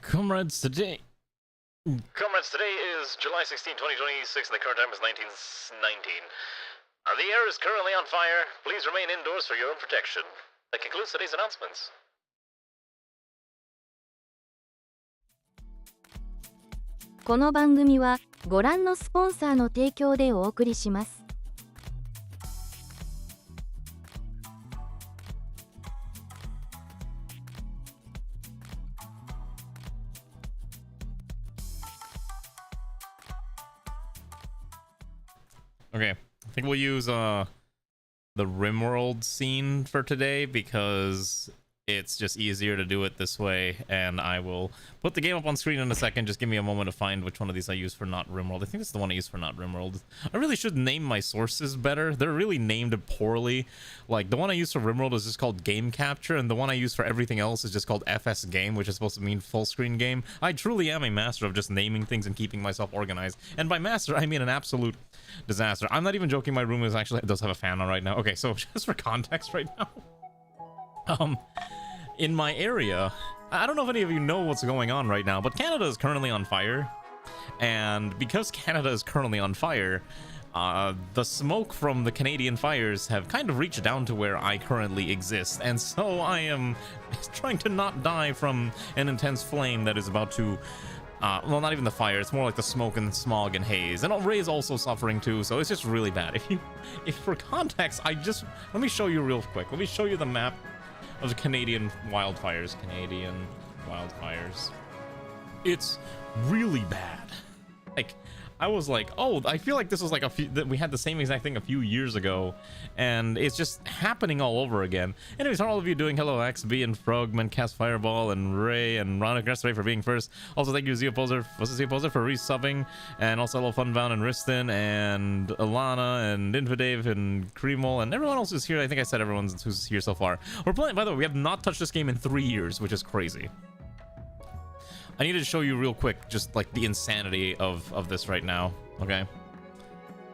Comrades, today is July 16, 2026, and the current time is 1919. The air is currently on fire. Please remain indoors for your own protection. That concludes today's announcements. この番組はご覧のスポンサーの提供でお送りします。Okay, I think we'll use the Rimworld scene for today because it's just easier to do it this way, and I will put the game up on screen in a second. Just give me a moment to find which one of these I use for not Rimworld. I think it's the one I use for not Rimworld. I really should name my sources better. They're really named poorly. Like, the one I use for Rimworld is just called Game Capture, and the one I use for everything else is just called FS Game, which is supposed to mean full screen game. I truly am a master of just naming things and keeping myself organized. And by master, I mean an absolute disaster. I'm not even joking. My room is actually does have a fan on right now. Okay, so just for context right now. In my area, I don't know if any of you know what's going on right now, but Canada is currently on fire. And because Canada is currently on fire, the smoke from the Canadian fires have kind of reached down to where I currently exist. And so I am trying to not die from an intense flame that is about to well, not even the fire, it's more like the smoke and smog and haze. And Ray's also suffering too, so it's just really bad. If for context, let me show you real quick. Let me show you the map of the Canadian wildfires. It's really bad. Like, I was like, oh, I feel like this was like that we had the same exact thing a few years ago, and it's just happening all over again. Anyways, how are all of you doing? Hello, XB and Frogman, Cast Fireball, and Ray, and Ron Ray for being first. Also, thank you, Zeoposer for resubbing, and also hello, Funbound and Riston, and Alana, and Infidave, and Kremol, and everyone else who's here. I think I said everyone who's here so far. We're playing, by the way, we have not touched this game in 3 years, which is crazy. I need to show you real quick just like the insanity of this right now. Okay,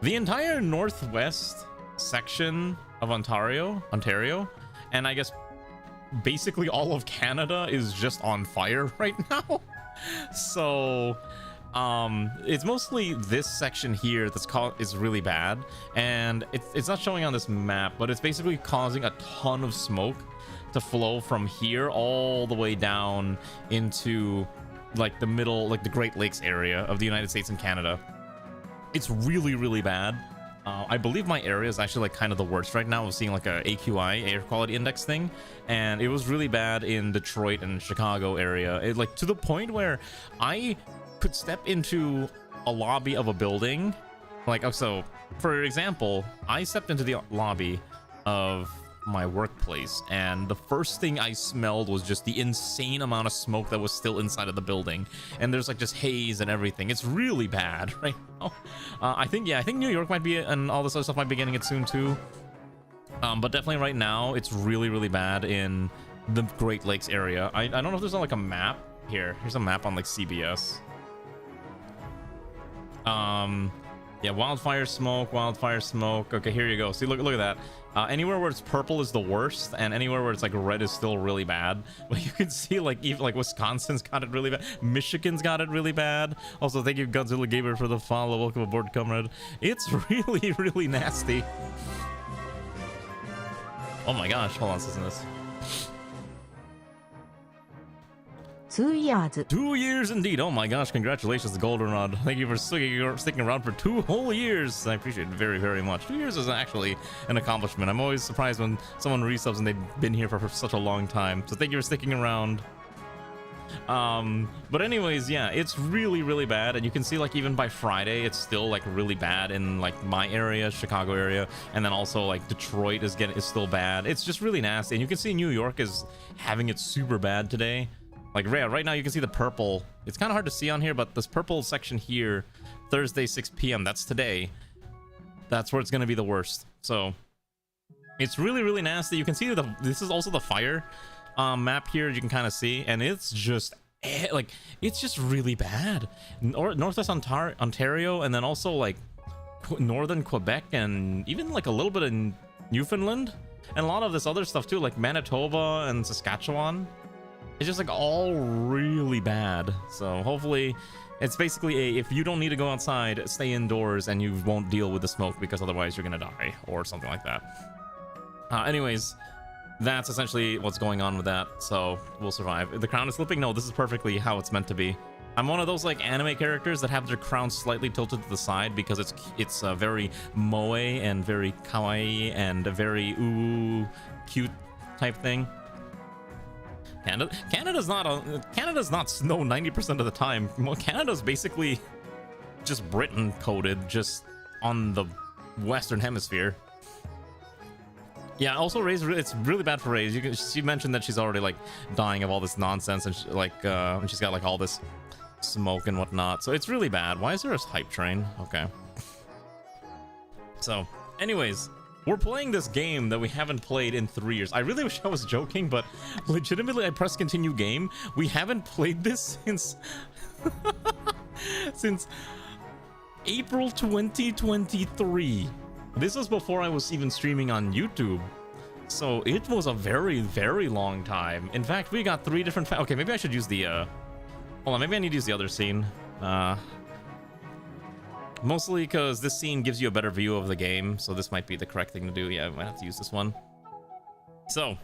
the entire northwest section of Ontario, and I guess basically all of Canada is just on fire right now. So it's mostly this section here is really bad, and it's not showing on this map, but it's basically causing a ton of smoke to flow from here all the way down into like the middle, like the Great Lakes area of the United States and Canada. It's really, really bad. I believe my area is actually like kind of the worst right now. I was seeing like a AQI, air quality index thing, and it was really bad in Detroit and Chicago area. It, like, to the point where I could step into a lobby of a building, like, oh, so for example, I stepped into the lobby of my workplace, and the first thing I smelled was just the insane amount of smoke that was still inside of the building, and there's like just haze and everything. It's really bad right now. I think New York might be, and all this other stuff might be getting it soon too, but definitely right now it's really, really bad in the Great Lakes area. I don't know if there's like a map here. Here's a map on like CBS. Yeah, wildfire smoke. Okay, here you go. See, look at that. Anywhere where it's purple is the worst, and anywhere where it's like red is still really bad. But you can see like even like Wisconsin's got it really bad. Michigan's got it really bad. Also, thank you, Godzilla Gamer, for the follow. Welcome aboard, comrade. It's really, really nasty. Oh my gosh, hold on, listen to this. 2 years. 2 years indeed. Oh my gosh, congratulations, Goldenrod. Thank you for sticking around for 2 whole years. I appreciate it very, very much. 2 years is actually an accomplishment. I'm always surprised when someone resubs and they've been here for such a long time. So thank you for sticking around. But anyways, yeah, it's really, really bad, and you can see like even by Friday it's still like really bad in like my area, Chicago area, and then also like Detroit is still bad. It's just really nasty, and you can see New York is having it super bad today. Like right now you can see the purple. It's kind of hard to see on here, but this purple section here, Thursday 6 p.m. that's today, that's where it's going to be the worst. So it's really, really nasty. You can see this is also the fire map here, you can kind of see, and it's just like it's just really bad. Northwest Ontario, and then also like northern Quebec, and even like a little bit in Newfoundland, and a lot of this other stuff too, like Manitoba and Saskatchewan. It's just like all really bad. So hopefully it's basically if you don't need to go outside, stay indoors and you won't deal with the smoke because otherwise you're gonna die or something like that. Anyways, that's essentially what's going on with that. So we'll survive. The crown is slipping. No, this is perfectly how it's meant to be. I'm one of those like anime characters that have their crown slightly tilted to the side because it's very moe and very kawaii and a very ooh cute type thing. Canada's not snow 90% of the time. Canada's basically just Britain coded, just on the Western Hemisphere. Yeah, also Ray's it's really bad for Ray. She mentioned that she's already like dying of all this nonsense and and she's got like all this smoke and whatnot. So it's really bad. Why is there a hype train? Okay. So, anyways. We're playing this game that we haven't played in 3 years. I really wish I was joking, but legitimately I pressed continue game. We haven't played this since since April 2023. This was before I was even streaming on YouTube. So it was a very, very long time. In fact, we got 3 different okay, maybe I should use the hold on, maybe I need to use the other scene. Mostly because this scene gives you a better view of the game, so this might be the correct thing to do. Yeah, I might have to use this one. So,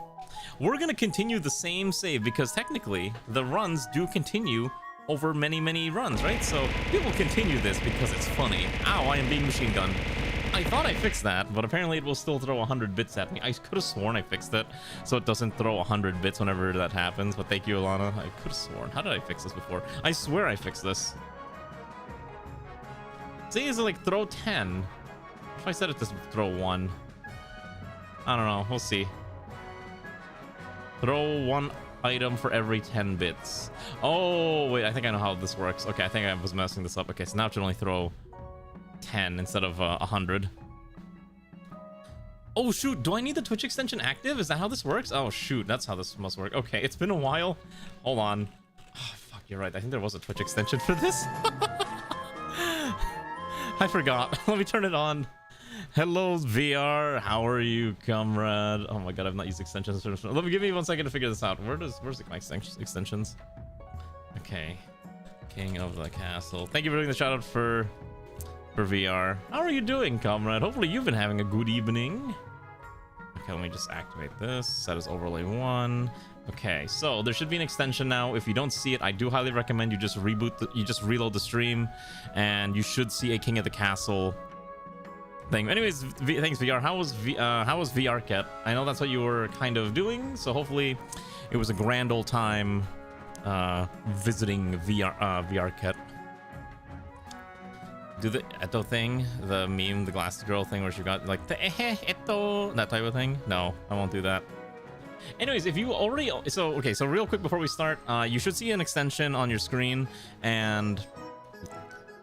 we're gonna continue the same save because technically the runs do continue over many, many runs, right? So we will continue this because it's funny. Ow, I am being machine gunned. I thought I fixed that, but apparently it will still throw 100 bits at me. I could have sworn I fixed it, so it doesn't throw 100 bits whenever that happens, but thank you, Alana. I could have sworn. How did I fix this before? I swear I fixed this. See, is it like throw 10? If I said it to throw 1. I don't know. We'll see. Throw 1 item for every 10 bits. Oh, wait. I think I know how this works. Okay, I think I was messing this up. Okay, so now it should only throw 10 instead of 100. Oh, shoot. Do I need the Twitch extension active? Is that how this works? Oh, shoot. That's how this must work. Okay, it's been a while. Hold on. Oh, fuck, you're right. I think there was a Twitch extension for this. I forgot. Let me turn it on. Hello, VR. How are you, comrade? Oh my god, I've not used extensions. Let me give me 1 second to figure this out. Where's my extensions? Okay. King of the castle. Thank you for doing the shout out for VR. How are you doing, comrade? Hopefully you've been having a good evening. Okay, let me just activate this. Set as overlay 1. Okay, so there should be an extension now. If you don't see it, I do highly recommend you just you just reload the stream, and you should see a King of the Castle thing. Anyways, thanks VR. How was VR Cat? I know that's what you were kind of doing, so hopefully it was a grand old time visiting VR Cat. Do the Eto thing, the meme, the glasses girl thing where she got like the Eto, that type of thing. No, I won't do that. Anyways, if you already so real quick before we start, you should see an extension on your screen, and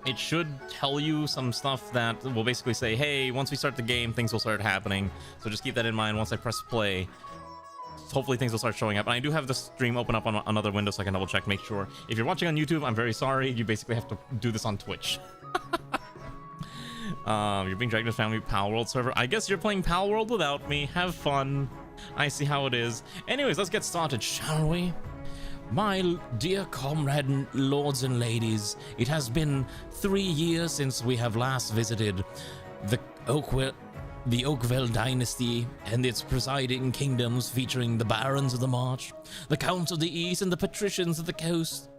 it should tell you some stuff that will basically say, hey, once we start the game, things will start happening. So just keep that in mind. Once I press play, hopefully things will start showing up. And I do have the stream open up on another window so I can double check, make sure. If you're watching on YouTube, I'm very sorry. You basically have to do this on Twitch. You're being dragged to family Pal World server. I guess you're playing Pal World without me. Have fun. I see how it is. Anyways, let's get started, shall we? My dear comrade, lords and ladies, it has been 3 years since we have last visited the Oakville dynasty and its presiding kingdoms, featuring the barons of the March, the counts of the east, and the patricians of the coast.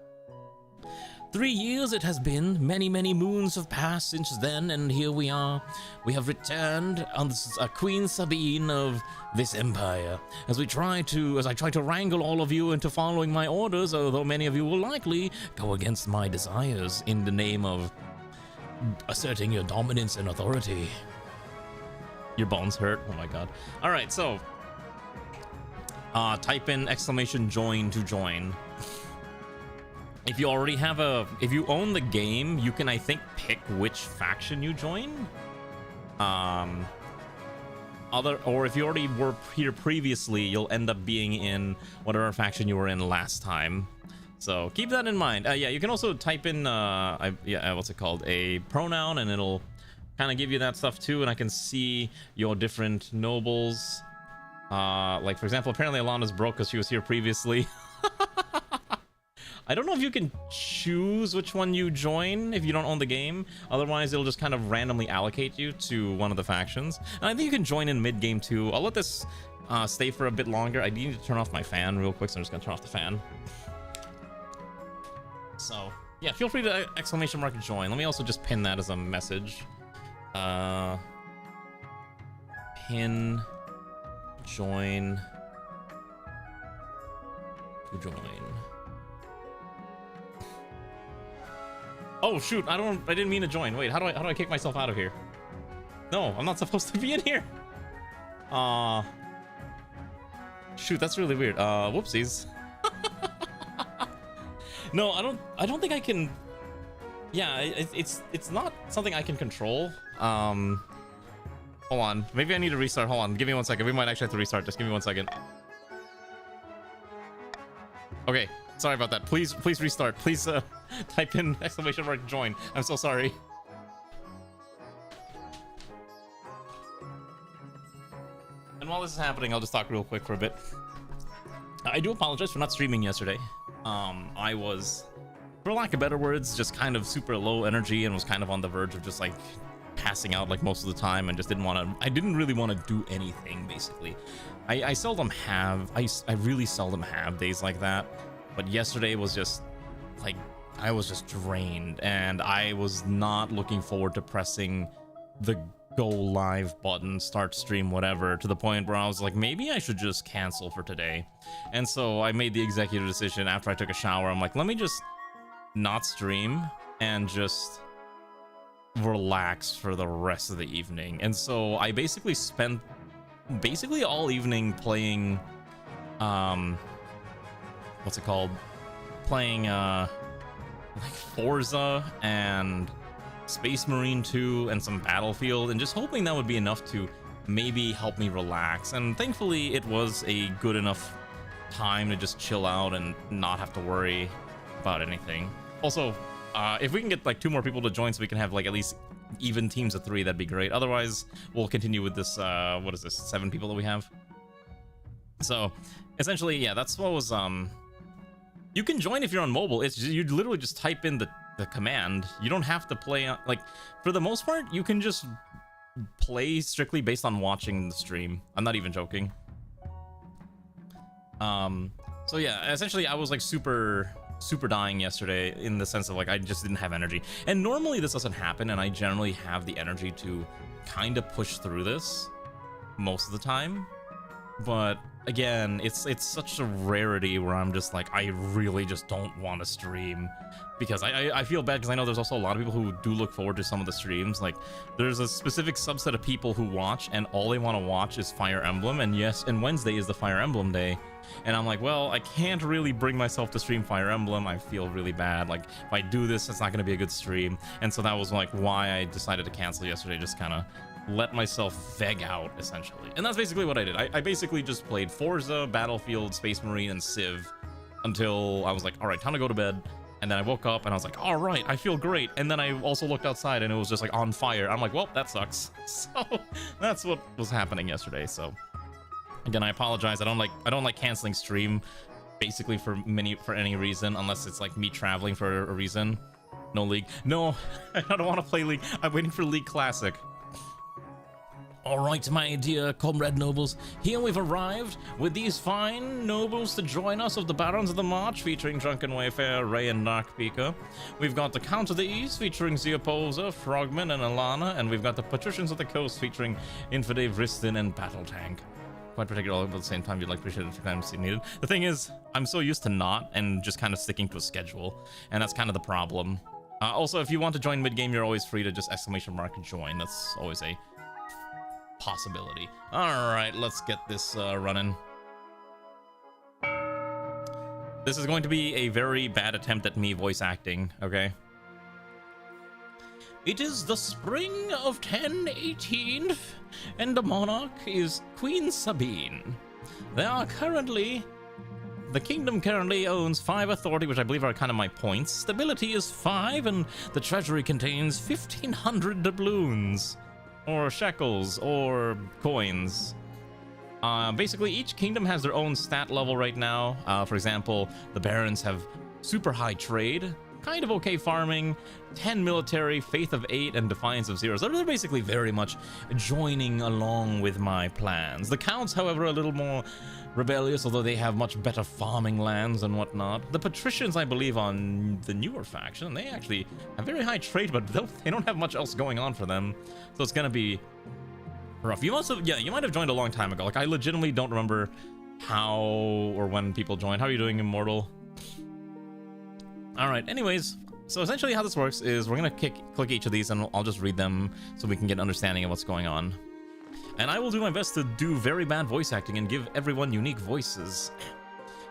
3 years it has been. Many, many moons have passed since then, and here we are. We have returned on Queen Sabine of this empire, as I try to wrangle all of you into following my orders, although many of you will likely go against my desires in the name of asserting your dominance and authority. Your bones hurt. Oh my god. All right, so type in !join to join. If you already have if you own the game, you can, I think, pick which faction you join. Or if you already were here previously, you'll end up being in whatever faction you were in last time. So keep that in mind. Yeah, you can also type in, what's it called? A pronoun, and it'll kind of give you that stuff too. And I can see your different nobles. Like, for example, apparently Alana's broke because she was here previously. I don't know if you can choose which one you join if you don't own the game. Otherwise, it'll just kind of randomly allocate you to one of the factions. And I think you can join in mid-game too. I'll let this stay for a bit longer. I need to turn off my fan real quick, so I'm just gonna turn off the fan. So, yeah, feel free to exclamation mark join. Let me also just pin that as a message. Pin join to join. Oh shoot, I didn't mean to join. Wait, how do I kick myself out of here? No, I'm not supposed to be in here. Shoot, that's really weird. Whoopsies. No, I don't think I can. Yeah, it's not something I can control. Hold on, maybe I need to restart. Hold on, give me 1 second. We might actually have to restart. Just give me 1 second. Okay, sorry about that. Please restart. Please type in exclamation mark join. I'm so sorry. And while this is happening, I'll just talk real quick for a bit. I do apologize for not streaming yesterday. I was, for lack of better words, just kind of super low energy and was kind of on the verge of just like passing out like most of the time, and just I didn't really want to do anything basically. I really seldom have days like that, but yesterday was just like, I was just drained, and I was not looking forward to pressing the go live button, start stream, whatever, to the point where I was like, maybe I should just cancel for today. And so I made the executive decision after I took a shower. I'm like, let me just not stream and just relax for the rest of the evening. And so I basically spent all evening playing what's it called, playing like Forza and Space Marine 2 and some Battlefield, and just hoping that would be enough to maybe help me relax. And thankfully it was a good enough time to just chill out and not have to worry about anything. Also, if we can get like 2 more people to join so we can have like at least even teams of 3, that'd be great. Otherwise, we'll continue with this, what is this, 7 people that we have? So essentially, yeah, that's what was, you can join if you're on mobile. It's just, you literally just type in the command. You don't have to play on, like, for the most part, you can just play strictly based on watching the stream. I'm not even joking. So yeah, essentially I was like super dying yesterday, in the sense of like I just didn't have energy. And normally this doesn't happen, and I generally have the energy to kind of push through this most of the time. But again, it's such a rarity where I'm just like, I really just don't want to stream, because I feel bad, because I know there's also a lot of people who do look forward to some of the streams. Like, there's a specific subset of people who watch, and all they want to watch is Fire Emblem. And yes, and Wednesday is the Fire Emblem day, and I'm like, well, I can't really bring myself to stream Fire Emblem. I feel really bad. Like, if I do this, it's not going to be a good stream. And so that was like why I decided to cancel yesterday, just kind of let myself veg out, essentially. And that's basically what I did. I basically just played Forza, Battlefield, Space Marine, and Civ until I was like, all right, time to go to bed. And then I woke up and I was like, all right, I feel great. And then I also looked outside and it was just like on fire. I'm like, well, that sucks. So that's what was happening yesterday. So again, I apologize. I don't like canceling stream basically for any reason, unless it's like me traveling for a reason. No League. No, I don't want to play League. I'm waiting for League Classic. All right, my dear comrade nobles, here we've arrived with these fine nobles to join us of the Barons of the March, featuring Drunken Wayfarer, Ray, and Narc Pika. We've got the Count of the East, featuring Zeopoza, Frogman, and Alana, and we've got the Patricians of the Coast, featuring Infide, Vristin, and Battle Tank. Quite particular, all at the same time, you'd like appreciate it if time needed. The thing is, I'm so used to not, and just kind of sticking to a schedule, and that's kind of the problem. Also, if you want to join mid-game, you're always free to just exclamation mark join. That's always a possibility. All right, let's get this running. This is going to be a very bad attempt at me voice acting, okay? It is the spring of 1018, and the monarch is Queen Sabine. The kingdom currently owns 5 authority, which I believe are kind of my points. Stability is 5, and the treasury contains 1,500 doubloons. Or shekels, or coins. Basically, each kingdom has their own stat level right now. For example, the barons have super high trade, kind of okay farming, 10 military, faith of 8, and defiance of 0. So they're basically very much joining along with my plans. The counts, however, are a little more rebellious, although they have much better farming lands and whatnot. The patricians, I believe, on the newer faction, they actually have very high trade, but they don't have much else going on for them. So it's gonna be rough. You must have, yeah, you might have joined a long time ago. Like, I legitimately don't remember how or when people joined. How are you doing, Immortal? All right, anyways, so essentially how this works is we're gonna click each of these and I'll just read them so we can get an understanding of what's going on. And I will do my best to do very bad voice acting and give everyone unique voices.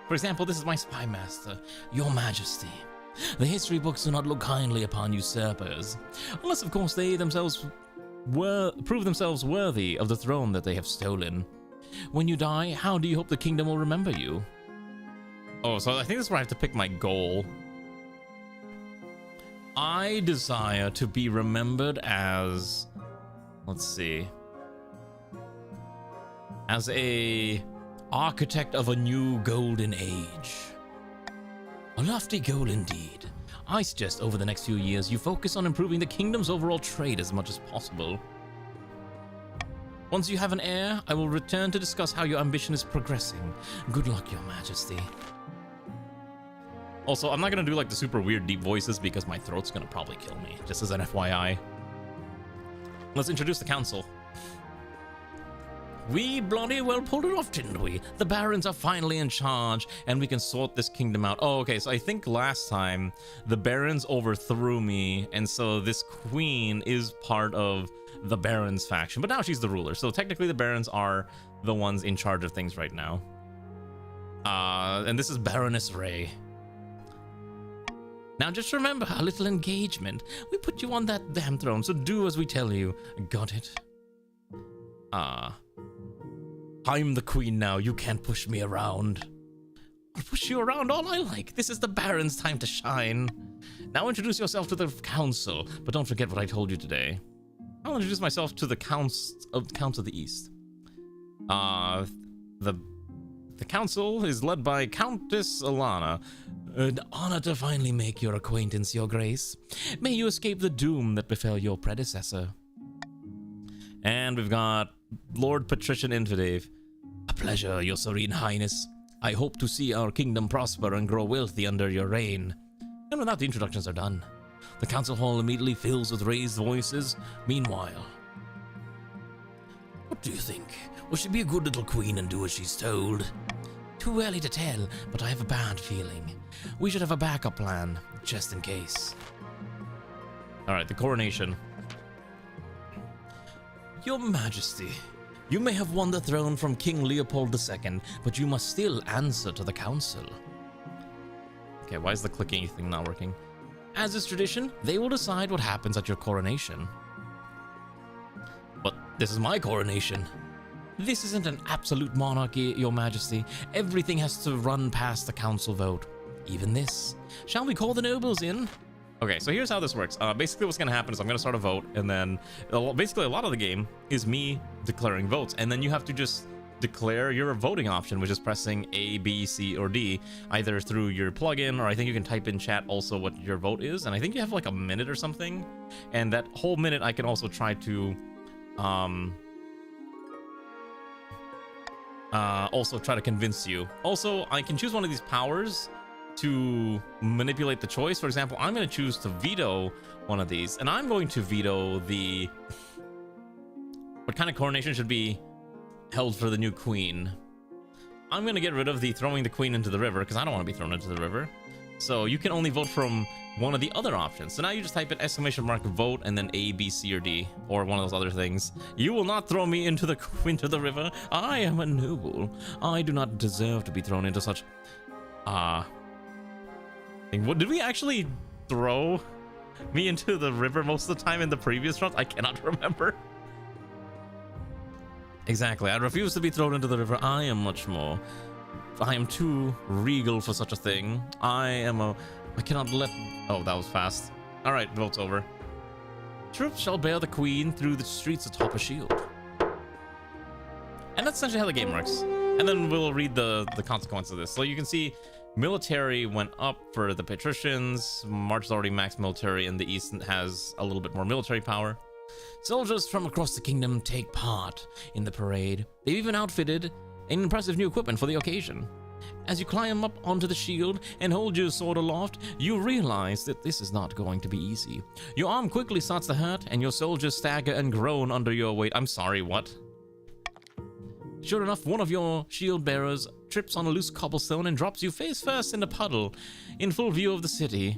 For example, this is my spy master, Your Majesty. The history books do not look kindly upon usurpers, unless of course they themselves prove themselves worthy of the throne that they have stolen. When you die, how do you hope the kingdom will remember you? Oh, so I think this is where I have to pick my goal. I desire to be remembered as, let's see, as a architect of a new golden age. A lofty goal indeed. I suggest over the next few years you focus on improving the kingdom's overall trade as much as possible. Once you have an heir, I will return to discuss how your ambition is progressing. Good luck, Your Majesty. Also, I'm not gonna do like the super weird deep voices because my throat's gonna probably kill me, just as an FYI. Let's introduce the council. We bloody well pulled it off, didn't we? The barons are finally in charge, and we can sort this kingdom out. Oh, okay, so I think last time the barons overthrew me, and so this queen is part of the barons faction, but now she's the ruler, so technically the barons are the ones in charge of things right now. And this is Baroness Ray. Now just remember our little engagement. We put you on that damn throne, so do as we tell you. Got it? I'm the queen now. You can't push me around. I'll push you around all I like. This is the Baron's time to shine. Now introduce yourself to the council, but don't forget what I told you today. I'll introduce myself to the Counts of the East. The council is led by Countess Alana. An honor to finally make your acquaintance, Your Grace. May you escape the doom that befell your predecessor. And we've got Lord Patrician Infidave. A pleasure, Your Serene Highness. I hope to see our kingdom prosper and grow wealthy under your reign. And with that, the introductions are done. The council hall immediately fills with raised voices. Meanwhile, what do you think? Will she be a good little queen and do as she's told? Too early to tell, but I have a bad feeling. We should have a backup plan, just in case. Alright, the coronation. Your Majesty, you may have won the throne from King Leopold II, but you must still answer to the council. Okay, why is the clicking thing not working? As is tradition, they will decide what happens at your coronation. But this is my coronation. This isn't an absolute monarchy, Your Majesty. Everything has to run past the council vote. Even this. Shall we call the nobles in? Okay, so here's how this works. Basically what's going to happen is I'm going to start a vote, and then basically a lot of the game is me declaring votes, and then you have to just declare your voting option, which is pressing A, B, C, or D, either through your plugin, or I think you can type in chat also what your vote is, and I think you have like a minute or something, and that whole minute I can also try to convince you. Also, I can choose one of these powers to manipulate the choice. For example, I'm going to choose to veto one of these, and I'm going to veto the what kind of coronation should be held for the new queen. I'm going to get rid of the throwing the queen into the river, because I don't want to be thrown into the river. So you can only vote from one of the other options. So now you just type in ! vote and then A, B, C, or D, or one of those other things. You will not throw me into the river. I am a noble. I do not deserve to be thrown into such What, did we actually throw me into the river most of the time in the previous round? I cannot remember. Exactly. I refuse to be thrown into the river. I am too regal for such a thing. I cannot let... Oh, that was fast. All right, vote's over. Troops shall bear the queen through the streets atop a shield. And that's essentially how the game works. And then we'll read the consequence of this. So you can see military went up for the patricians. March is already max military, and the East has a little bit more military power. Soldiers from across the kingdom take part in the parade. They've even outfitted an impressive new equipment for the occasion. As you climb up onto the shield and hold your sword aloft, you realize that this is not going to be easy. Your arm quickly starts to hurt, and your soldiers stagger and groan under your weight. I'm sorry, what? Sure enough, one of your shield bearers trips on a loose cobblestone and drops you face first in a puddle in full view of the city.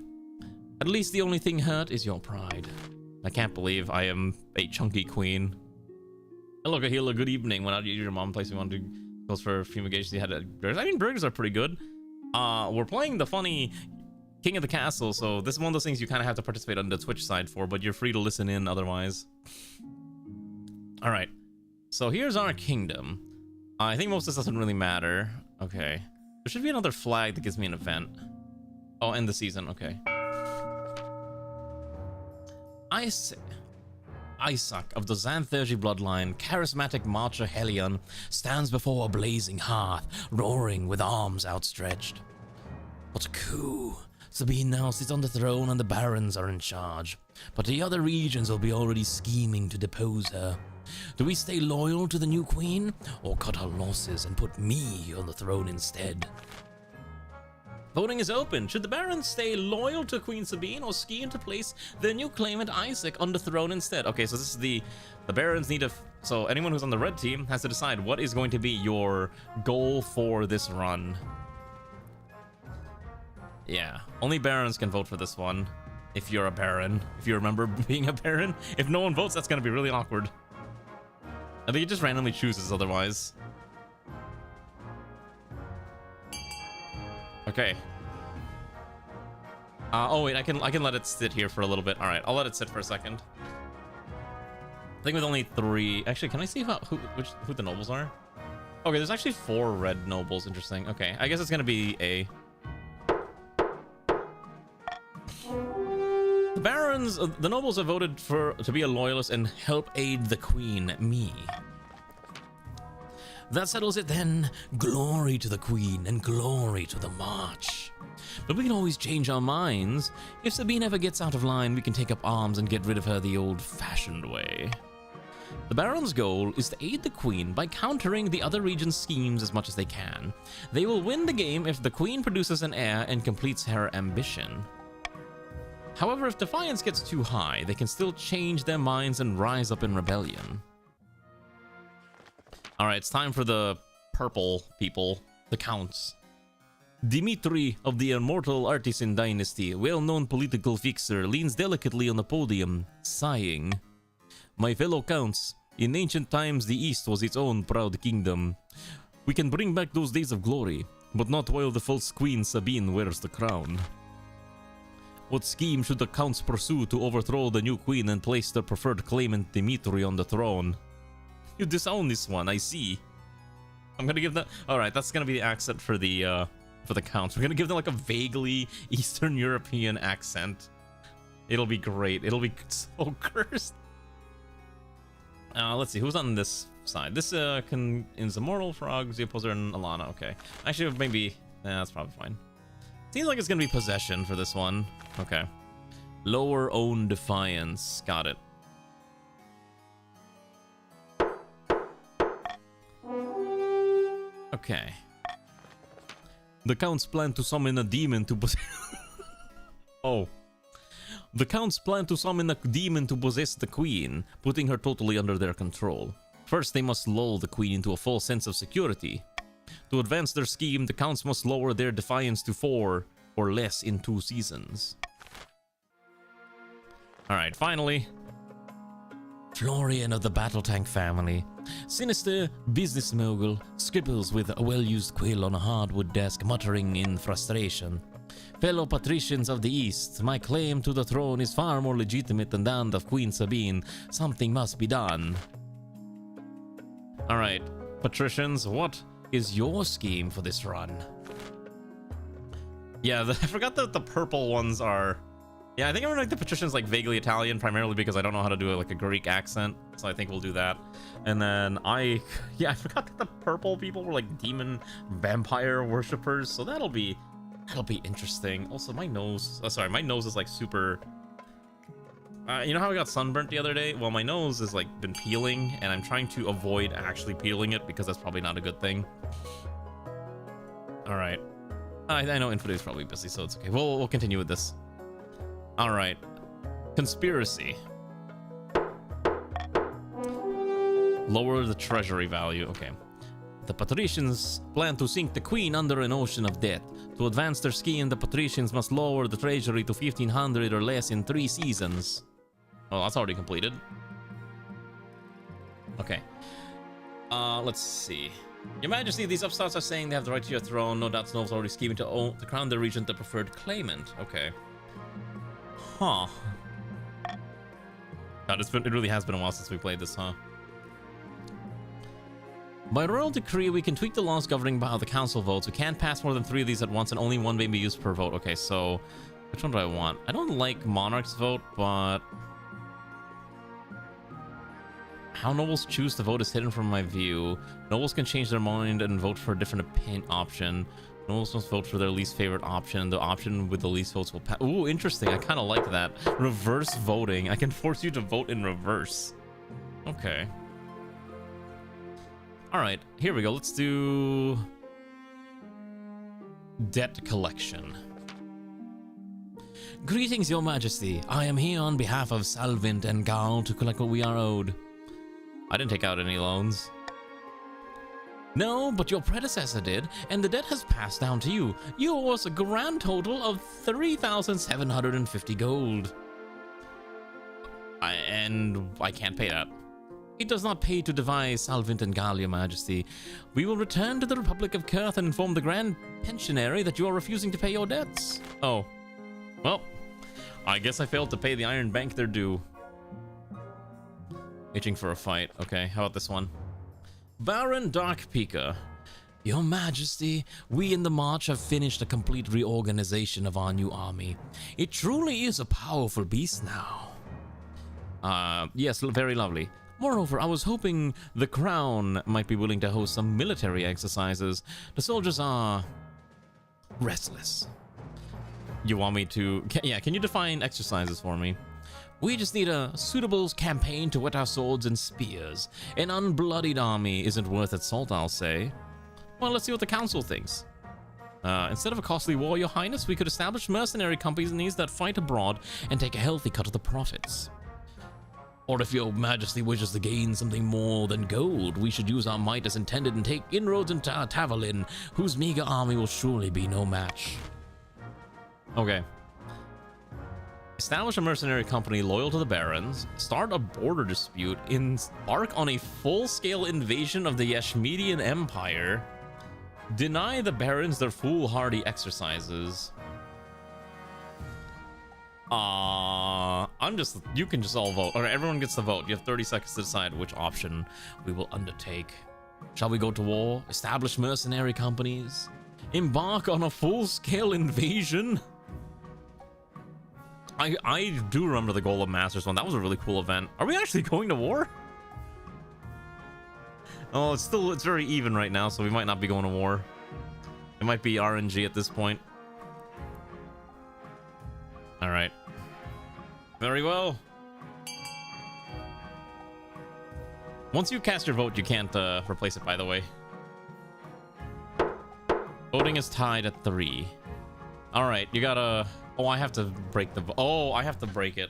At least the only thing hurt is your pride. I can't believe I am a chunky queen. Hello, Kahila, good evening. When your mom place we want to go for fumigation, you had burgers. I mean, burgers are pretty good. We're playing the funny King of the Castle, so this is one of those things you kind of have to participate on the Twitch side for, but you're free to listen in otherwise. All right, so here's our kingdom. I think most of this doesn't really matter. Okay. There should be another flag that gives me an event. Oh, end the season. Okay. Isaac of the Xantherji bloodline, charismatic marcher Helion, stands before a blazing hearth, roaring with arms outstretched. What a coup. Sabine now sits on the throne and the barons are in charge. But the other regions will be already scheming to depose her. Do we stay loyal to the new queen, or cut our losses and put me on the throne instead? Voting is open. Should the barons stay loyal to Queen Sabine or scheme to place their new claimant Isaac on the throne instead? Okay, so this is the barons need to... So anyone who's on the red team has to decide what is going to be your goal for this run. Yeah, only barons can vote for this one. If you're a baron. If you remember being a baron. If no one votes, that's going to be really awkward. I think it just randomly chooses otherwise. Okay. Oh wait, I can let it sit here for a little bit. All right, I'll let it sit for a second. I think with only 3. Actually, can I see who the nobles are? Okay, there's actually 4 red nobles. Interesting. Okay, I guess it's gonna be A. The barons, the nobles have voted to be a loyalist and help aid the queen, me. That settles it then. Glory to the queen and glory to the march. But we can always change our minds. If Sabine ever gets out of line, we can take up arms and get rid of her the old-fashioned way. The Baron's goal is to aid the queen by countering the other region's schemes as much as they can. They will win the game if the queen produces an heir and completes her ambition. However, if defiance gets too high, they can still change their minds and rise up in rebellion. Alright, it's time for the purple people, the counts. Dimitri of the immortal artisan dynasty, well-known political fixer, leans delicately on the podium, sighing. My fellow counts, in ancient times the East was its own proud kingdom. We can bring back those days of glory, but not while the false queen Sabine wears the crown. What scheme should the counts pursue to overthrow the new queen and place their preferred claimant Dimitri on the throne? You disown this one, I see. I'm gonna give that... Alright, that's gonna be the accent for the counts. We're gonna give them like a vaguely Eastern European accent. It'll be great. It'll be so cursed. Let's see, who's on this side? This is Immortal, Frogs, the opposer, and Alana. Okay. Actually, maybe... that's probably fine. Seems like it's gonna be Possession for this one. Okay. Lower Own Defiance. Got it. Okay. The counts plan to summon a demon to possess... Oh. The counts plan to summon a demon to possess the queen, putting her totally under their control. First, they must lull the queen into a false sense of security. To advance their scheme, the counts must lower their defiance to 4 or less in 2 seasons. Alright, finally. Florian of the Battle Tank family. Sinister business mogul scribbles with a well-used quill on a hardwood desk, muttering in frustration. Fellow patricians of the East, my claim to the throne is far more legitimate than that of Queen Sabine. Something must be done. Alright, patricians, what is your scheme for this run? Yeah, I forgot that the purple ones are Yeah, I think I'm gonna make the patricians like vaguely Italian, primarily because I don't know how to do like a Greek accent. So I think we'll do that. And then I forgot that the purple people were like demon vampire worshippers. So that'll be interesting. Also, my nose, my nose is like super. You know how I got sunburnt the other day? Well, my nose has like been peeling, and I'm trying to avoid actually peeling it because that's probably not a good thing. All right, I know Infodate is probably busy, so it's okay. We'll continue with this. All right, conspiracy. Lower the treasury value. Okay. The patricians plan to sink the queen under an ocean of debt. To advance their scheme, the patricians must lower the treasury to 1,500 or less in 3 seasons. Oh, that's already completed. Okay. Let's see. Your Majesty, these upstarts are saying they have the right to your throne. No doubt Snow's already scheming to crown the regent the preferred claimant. Okay. Huh. God, it really has been a while since we played this, huh? By royal decree, we can tweak the laws governing how the council votes. We can't pass more than 3 of these at once, and only 1 may be used per vote. Okay, so which one do I want? I don't like Monarch's vote, but how nobles choose to vote is hidden from my view. Nobles can change their mind and vote for a different option. Nobles must vote for their least favorite option. The option with the least votes will pass. Ooh, interesting. I kind of like that. Reverse voting. I can force you to vote in reverse. Okay. All right, here we go. Let's do debt collection. Greetings, Your Majesty. I am here on behalf of Salvint and Gal to collect what we are owed. I didn't take out any loans. No, but your predecessor did, and the debt has passed down to you. You owe us a grand total of 3,750 gold. And I can't pay that. It does not pay to devise Salvint and Gal, Your Majesty. We will return to the Republic of Kurth and inform the Grand Pensionary that you are refusing to pay your debts. Oh. Well, I guess I failed to pay the Iron Bank their due. Itching for a fight. Okay, how about this one? Baron Darkpeaker. Your Majesty, we in the March have finished a complete reorganization of our new army. It truly is a powerful beast now. Yes, very lovely. Moreover, I was hoping the Crown might be willing to host some military exercises. The soldiers are restless. You want me to... can you define exercises for me? We just need a suitable campaign to whet our swords and spears. An unbloodied army isn't worth its salt, I'll say. Well, let's see what the council thinks. Instead of a costly war, Your Highness, we could establish mercenary companies that fight abroad and take a healthy cut of the profits. Or if Your Majesty wishes to gain something more than gold, we should use our might as intended and take inroads into Tavalin, whose meager army will surely be no match. Okay. Establish a mercenary company loyal to the barons, start a border dispute, embark on a full-scale invasion of the Yashmedian Empire, deny the barons their foolhardy exercises. You can just all vote. Alright, everyone gets to vote. You have 30 seconds to decide which option we will undertake. Shall we go to war? Establish mercenary companies? Embark on a full-scale invasion? I do remember the Golem Masters one. That was a really cool event. Are we actually going to war? Oh, it's very even right now, so we might not be going to war. It might be RNG at this point. All right. Very well. Once you cast your vote, you can't replace it, by the way. Voting is tied at 3. All right, you gotta... Oh, I have to break the... Oh, I have to break it.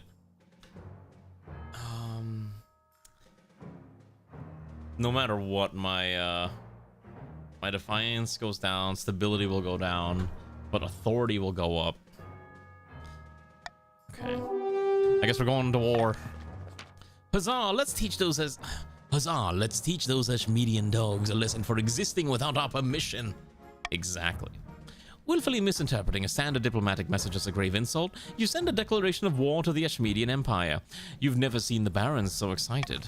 No matter what, my defiance goes down, stability will go down, but authority will go up. Okay. I guess we're going to war. Huzzah! Let's teach those Ashmedian dogs a lesson for existing without our permission. Exactly. Willfully misinterpreting a standard diplomatic message as a grave insult, you send a declaration of war to the Ashmedian Empire. You've never seen the barons so excited.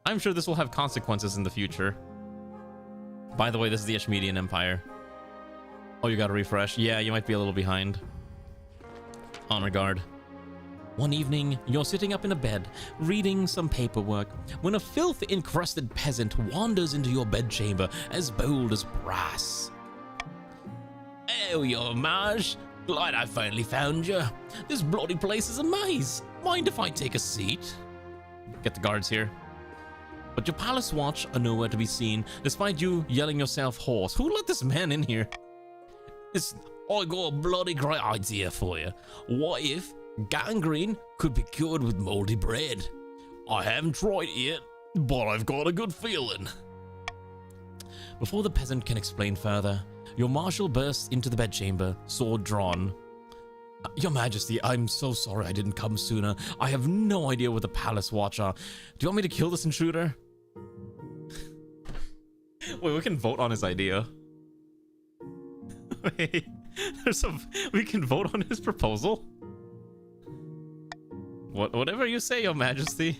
I'm sure this will have consequences in the future. By the way, this is the Ashmedian Empire. Oh, you gotta refresh. Yeah, you might be a little behind. Honor guard. One evening, you're sitting up in a bed, reading some paperwork, when a filth-encrusted peasant wanders into your bedchamber as bold as brass. Oh, your Marge. Glad I finally found you. This bloody place is a maze. Mind if I take a seat? Get the guards here. But your palace watch are nowhere to be seen, despite you yelling yourself hoarse. Who let this man in here? I got a bloody great idea for you. What if gangrene could be cured with moldy bread? I haven't tried it yet, but I've got a good feeling. Before the peasant can explain further, your marshal bursts into the bedchamber, sword drawn. Your Majesty, I'm so sorry I didn't come sooner. I have no idea what the palace watch are. Do you want me to kill this intruder? Wait, we can vote on his idea. Wait, we can vote on his proposal? Whatever you say, Your Majesty.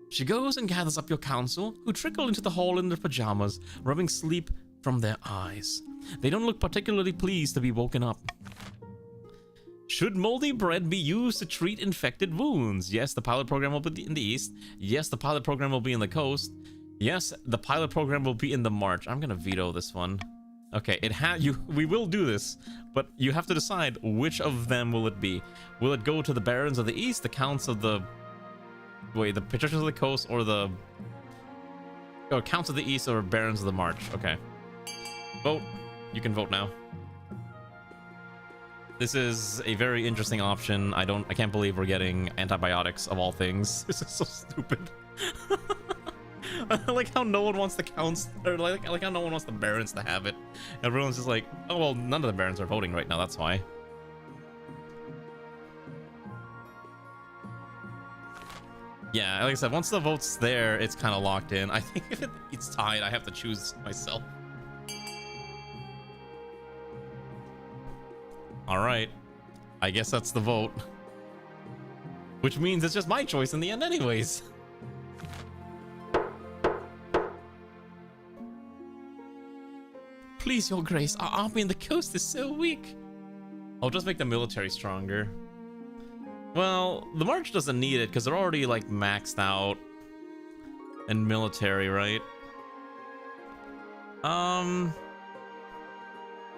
She goes and gathers up your council, who trickle into the hall in their pajamas, rubbing sleep from their eyes. They don't look particularly pleased to be woken up. Should moldy bread be used to treat infected wounds? Yes, the pilot program will be in the east. Yes, the pilot program will be in the coast. Yes, the pilot program will be in the March. I'm gonna veto this one. Okay, we will do this, but you have to decide which of them will it be. Will it go to the barons of the east, the counts of the the patricians of the coast, or the counts of the east, or barons of the March? Okay. Vote. You can vote now. This is a very interesting option. I can't believe we're getting antibiotics of all things. This is so stupid. I like how no one wants the counts, or like how no one wants the barons to have it. Everyone's just like, oh well, none of the barons are voting right now, that's why. Yeah, like I said, once the vote's there, it's kind of locked in. I think if it's tied, I have to choose myself. Alright, I guess that's the vote. Which means it's just my choice in the end anyways. Please, Your Grace, our army in the coast is so weak. I'll just make the military stronger. Well, the March doesn't need it because they're already like maxed out in military, right?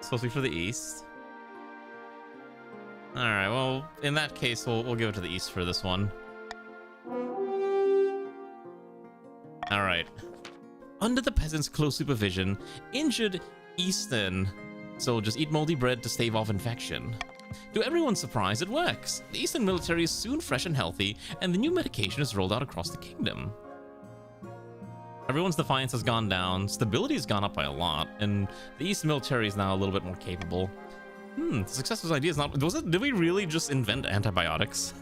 Supposed to be for the east. Alright, well, in that case, we'll give it to the east for this one. Alright. Under the peasants' close supervision, injured Eastern soldiers eat moldy bread to stave off infection. To everyone's surprise, it works. The Eastern military is soon fresh and healthy, and the new medication is rolled out across the kingdom. Everyone's defiance has gone down, stability has gone up by a lot, and the Eastern military is now a little bit more capable. The success of this idea is not... Did we really just invent antibiotics?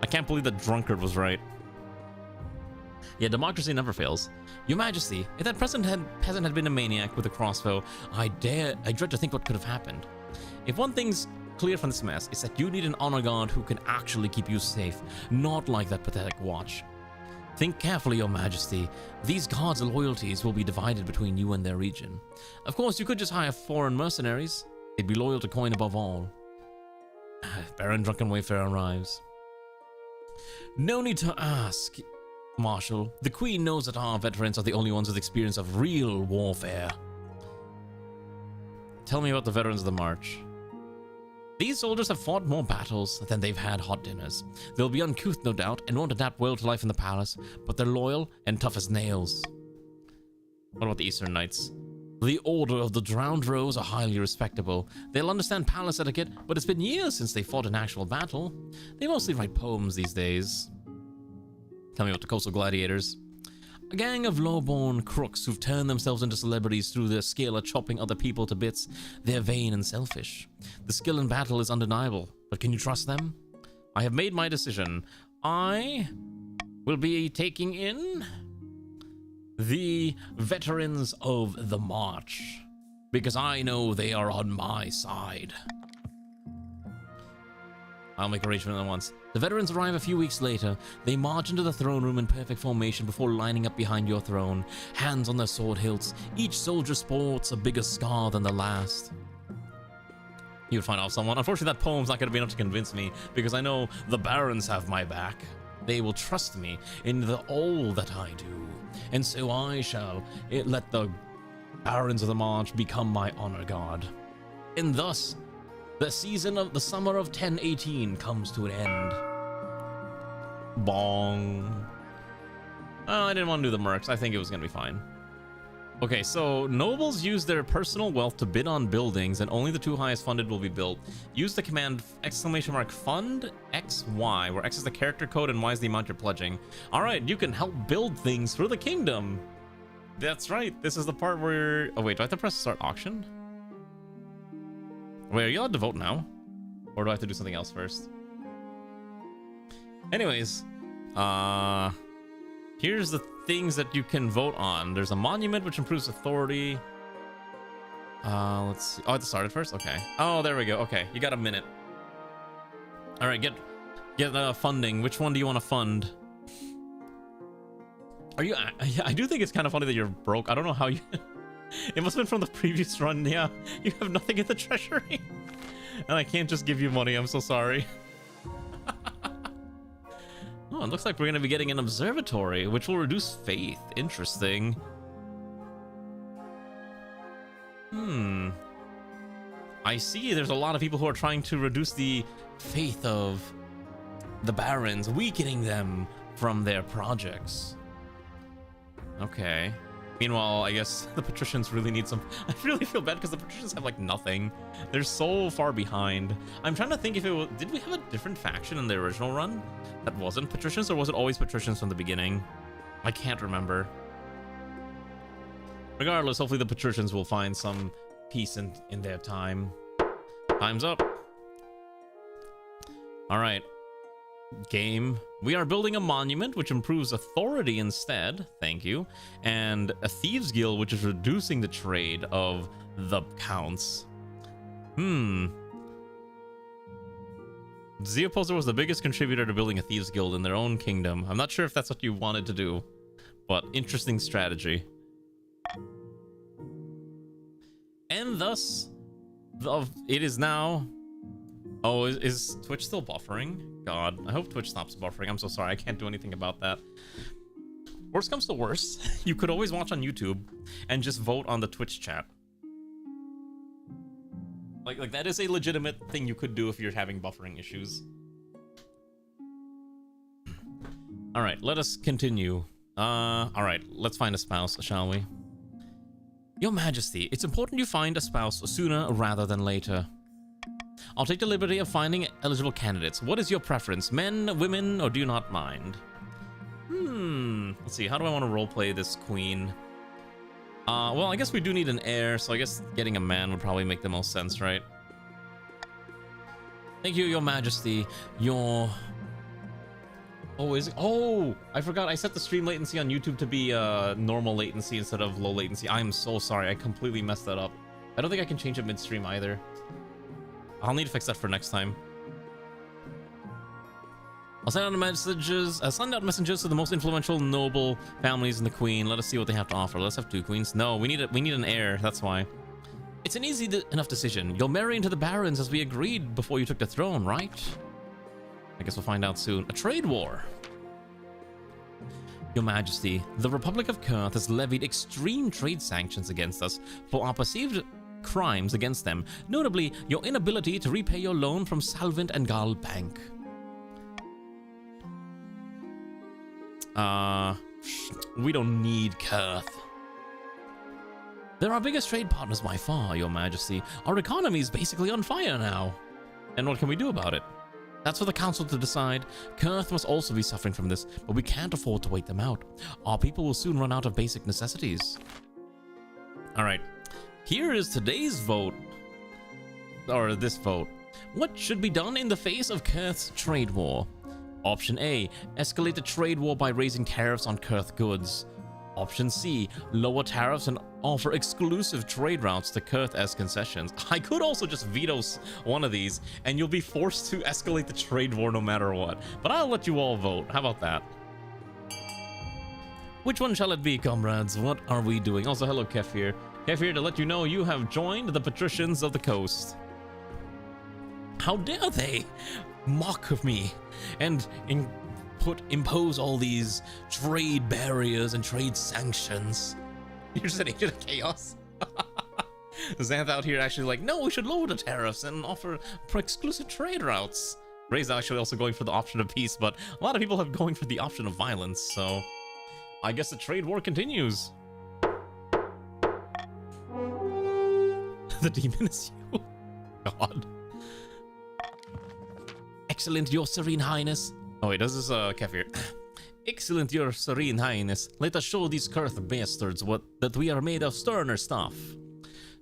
I can't believe that drunkard was right. Yeah, democracy never fails. Your Majesty, if that peasant had been a maniac with a crossbow, I dread to think what could have happened. If one thing's clear from this mess, it's that you need an honor guard who can actually keep you safe, not like that pathetic watch. Think carefully, Your Majesty. These guards' loyalties will be divided between you and their region. Of course, you could just hire foreign mercenaries. They'd be loyal to coin above all. Baron Drunken Wayfarer arrives. No need to ask, Marshal. The Queen knows that our veterans are the only ones with experience of real warfare. Tell me about the veterans of the March. These soldiers have fought more battles than they've had hot dinners. They'll be uncouth, no doubt, and won't adapt well to life in the palace, but they're loyal and tough as nails. What about the Eastern Knights? The Order of the Drowned Rose are highly respectable. They'll understand palace etiquette, but it's been years since they fought an actual battle. They mostly write poems these days. Tell me about the Coastal Gladiators. A gang of low-born crooks who've turned themselves into celebrities through their skill at chopping other people to bits. They're vain and selfish. The skill in battle is undeniable, but can you trust them? I have made my decision. I will be taking in the veterans of the March, because I know they are on my side. I'll make arrangement at once. The veterans arrive a few weeks later. They march into the throne room in perfect formation before lining up behind your throne, hands on their sword hilts. Each soldier sports a bigger scar than the last. You would find out someone. Unfortunately, that poem's not going to be enough to convince me, because I know the barons have my back. They will trust me in all that I do, and so I shall let the barons of the Monarch become my honor guard. And thus, the season of the summer of 1018 comes to an end. Bong. Oh, I didn't want to do the mercs. I think it was going to be fine. Okay, so nobles use their personal wealth to bid on buildings, and only the 2 highest funded will be built. Use the command !fund XY, where X is the character code and Y is the amount you're pledging. Alright, you can help build things for the kingdom. That's right, this is the part where... Oh wait, do I have to press start auction? Wait, are you allowed to vote now? Or do I have to do something else first? Anyways, here's the things that you can vote on. There's a monument which improves authority. Let's see. Oh, I have to start it first? Okay. Oh, there we go. Okay, you got a minute. All right, get funding. Which one do you want to fund? Are you... I do think it's kind of funny that you're broke. I don't know how you... It must have been from the previous run. Yeah, you have nothing in the treasury. And I can't just give you money. I'm so sorry. Oh, it looks like we're going to be getting an observatory, which will reduce faith. Interesting. I see there's a lot of people who are trying to reduce the faith of the barons, weakening them from their projects. Okay. Meanwhile, I guess the patricians really need some... I really feel bad because the patricians have, like, nothing. They're so far behind. I'm trying to think if it was... Did we have a different faction in the original run that wasn't patricians, or was it always patricians from the beginning? I can't remember. Regardless, hopefully the patricians will find some peace in their time. Time's up. All right. Game. We are building a monument which improves authority instead, thank you, and a thieves guild which is reducing the trade of the counts. The Opposer was the biggest contributor to building a thieves guild in their own kingdom. I'm not sure if that's what you wanted to do, but interesting strategy. And thus, it is now... Oh, is Twitch still buffering? God, I hope Twitch stops buffering. I'm so sorry, I can't do anything about that. Worst comes to worst, you could always watch on YouTube and just vote on the Twitch chat. Like that is a legitimate thing you could do if you're having buffering issues. All right, let us continue. All right, let's find a spouse, shall we? Your Majesty, it's important you find a spouse sooner rather than later. I'll take the liberty of finding eligible candidates. What is your preference? Men, women, or do you not mind? Let's see. How do I want to roleplay this queen? Well, I guess we do need an heir, so I guess getting a man would probably make the most sense, right? Thank you, Your Majesty. Your... Oh, is it? Oh, I forgot. I set the stream latency on YouTube to be normal latency instead of low latency. I'm so sorry. I completely messed that up. I don't think I can change it midstream either. I'll need to fix that for next time. I'll send out messages. Send out messengers to the most influential noble families in the Queen. Let us see what they have to offer. Let's have 2 queens. No, we need an heir. That's why. It's an easy enough decision. You'll marry into the barons as we agreed before you took the throne, right? I guess we'll find out soon. A trade war. Your Majesty, the Republic of Kurth has levied extreme trade sanctions against us for our perceived crimes against them, notably your inability to repay your loan from Salvant and Gal Bank. We don't need Kurth. They're our biggest trade partners by far, Your Majesty. Our economy is basically on fire now. And what can we do about it? That's for the council to decide. Kurth must also be suffering from this, but we can't afford to wait them out. Our people will soon run out of basic necessities. Alright. Here is today's vote, or this vote. What should be done in the face of Kurth's trade war? Option A, escalate the trade war by raising tariffs on Kurth goods. Option C, lower tariffs and offer exclusive trade routes to Kurth as concessions. I could also just veto one of these, and you'll be forced to escalate the trade war no matter what. But I'll let you all vote. How about that? Which one shall it be, comrades? What are we doing? Also, hello, Kefir. Kefir, to let you know you have joined the patricians of the coast. How dare they mock of me and impose all these trade barriers and trade sanctions? You're just an agent of chaos. Xanth out here actually like, no, we should lower the tariffs and offer exclusive trade routes. Ray's actually also going for the option of peace, but a lot of people have going for the option of violence, so I guess the trade war continues. The demon is you. God. Excellent, your serene highness. Oh wait, this is Kefir. Excellent, your serene highness. Let us show these cursed bastards that we are made of sterner stuff.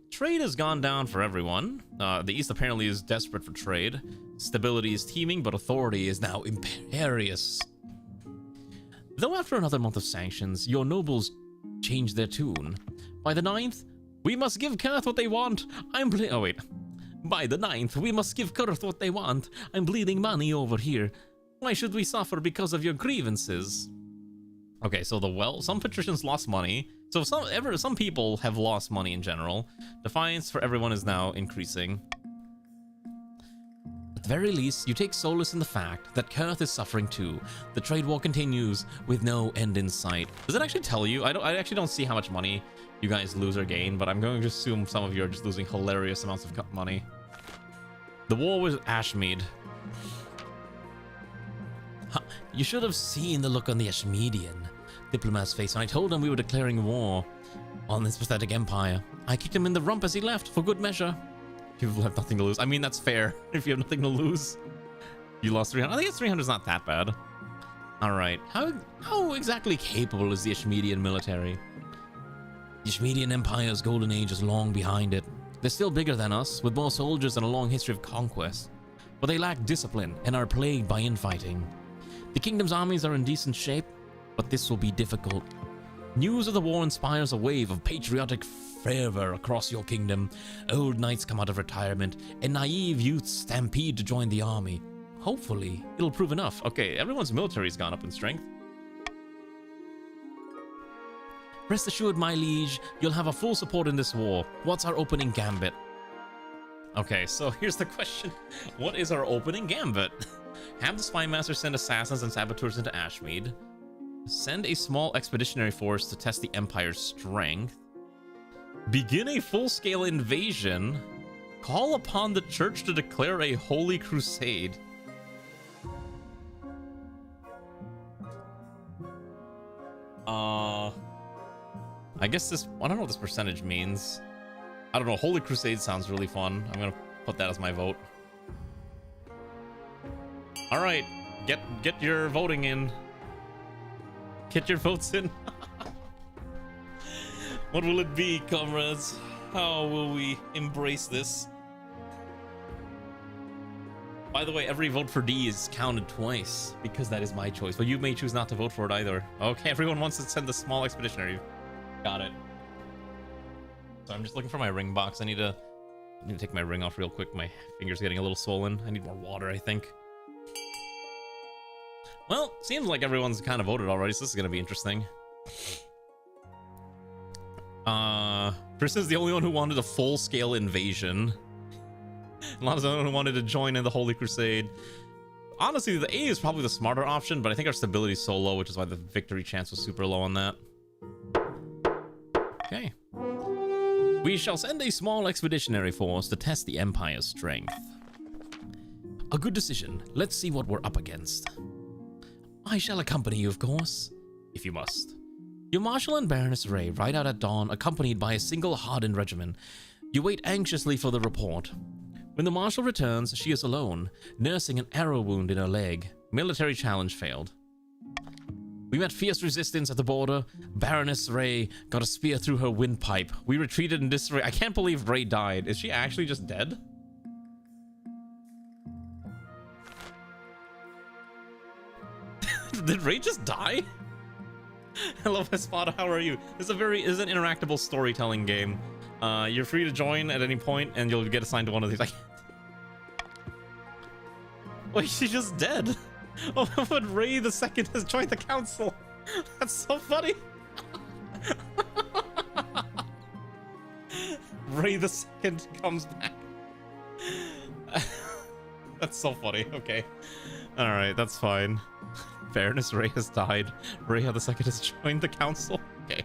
Trade has gone down for everyone. The East apparently is desperate for trade. Stability is teeming, but authority is now imperious. Though after another month of sanctions, your nobles changed their tune. By the 9th, we must give Kurth what they want. Oh wait. By the 9th, we must give Kurth what they want. I'm bleeding money over here. Why should we suffer because of your grievances? Okay, so some patricians lost money. So some people have lost money in general. Defiance for everyone is now increasing. At the very least, you take solace in the fact that Kurth is suffering too. The trade war continues with no end in sight. Does it actually tell you? I actually don't see how much money you guys lose or gain, but I'm going to assume some of you are just losing hilarious amounts of money. The war with Ashmead. You should have seen the look on the Ashmeadian diplomat's face when I told him we were declaring war on this pathetic empire. I kicked him in the rump as he left, for good measure. People have nothing to lose. I mean, that's fair. If you have nothing to lose. You lost 300. I think 300 is not that bad. Alright. How exactly capable is the Ashmeadian military? The Ashmeadian Empire's golden age is long behind it. They're still bigger than us, with more soldiers and a long history of conquest. But they lack discipline and are plagued by infighting. The kingdom's armies are in decent shape, but this will be difficult. News of the war inspires a wave of patriotic fervor across your kingdom. Old knights come out of retirement, and naive youths stampede to join the army. Hopefully, it'll prove enough. Okay, everyone's military's gone up in strength. Rest assured, my liege, you'll have a full support in this war. What's our opening gambit? Okay, so here's the question. What is our opening gambit? Have the spy master send assassins and saboteurs into Ashmead. Send a small expeditionary force to test the Empire's strength. Begin a full-scale invasion. Call upon the church to declare a holy crusade. I guess this... I don't know what this percentage means. I don't know. Holy crusade sounds really fun. I'm gonna put that as my vote. All right, get your voting in. Get your votes in. What will it be, comrades? How will we embrace this? By the way, every vote for D is counted twice because that is my choice, but you may choose not to vote for it either. Okay, everyone wants to send the small expeditionary. Got it. So I'm just looking for my ring box. I need to take my ring off real quick. My finger's getting a little swollen. I need more water, I think. Well, seems like everyone's kind of voted already, so this is going to be interesting. Chris is the only one who wanted a full-scale invasion. Lana's the only one who wanted to join in the Holy Crusade. Honestly, the A is probably the smarter option, but I think our stability is so low, which is why the victory chance was super low on that. Okay. We shall send a small expeditionary force to test the Empire's strength. A good decision. Let's see what we're up against. I shall accompany you, of course, if you must. Your Marshal and Baroness Ray ride out at dawn, accompanied by a single hardened regiment. You wait anxiously for the report. When the Marshal returns, she is alone, nursing an arrow wound in her leg. Military challenge failed. We met fierce resistance at the border. Baroness Ray got a spear through her windpipe. We retreated in disarray. I can't believe Ray died. Is she actually just dead? Did Ray just die? Hello, Espada. How are you? This is an interactable storytelling game. You're free to join at any point, and you'll get assigned to one of these. Wait, she's just dead. Oh, but Ray the Second has joined the council. That's so funny. Ray the Second comes back. That's so funny. Okay. All right, that's fine. Fairness, Ray has died. Rhea II has joined the council. Okay.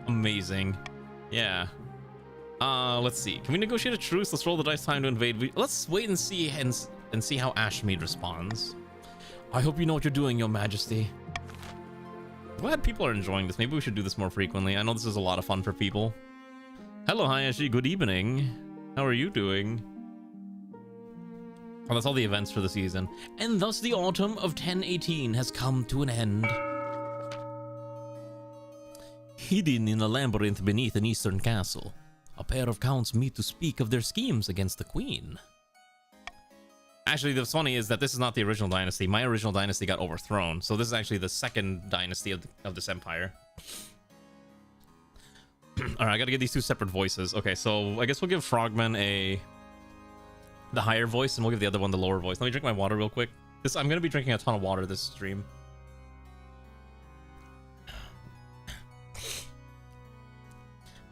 Amazing. Yeah. Let's see. Can we negotiate a truce? Let's roll the dice. Time to invade. Let's wait and see and see how Ashmead responds. I hope you know what you're doing, Your Majesty. Glad people are enjoying this. Maybe we should do this more frequently. I know this is a lot of fun for people. Hello, Hayashi. Good evening. How are you doing? Oh, that's all the events for the season. And thus the autumn of 1018 has come to an end. Hidden in a labyrinth beneath an eastern castle, a pair of counts meet to speak of their schemes against the queen. Actually, the funny is that this is not the original dynasty. My original dynasty got overthrown, so this is actually the second dynasty of this empire. Alright, I gotta get these two separate voices. Okay, so I guess we'll give Frogman the higher voice, and we'll give the other one the lower voice. Let me drink my water real quick. I'm gonna be drinking a ton of water this stream.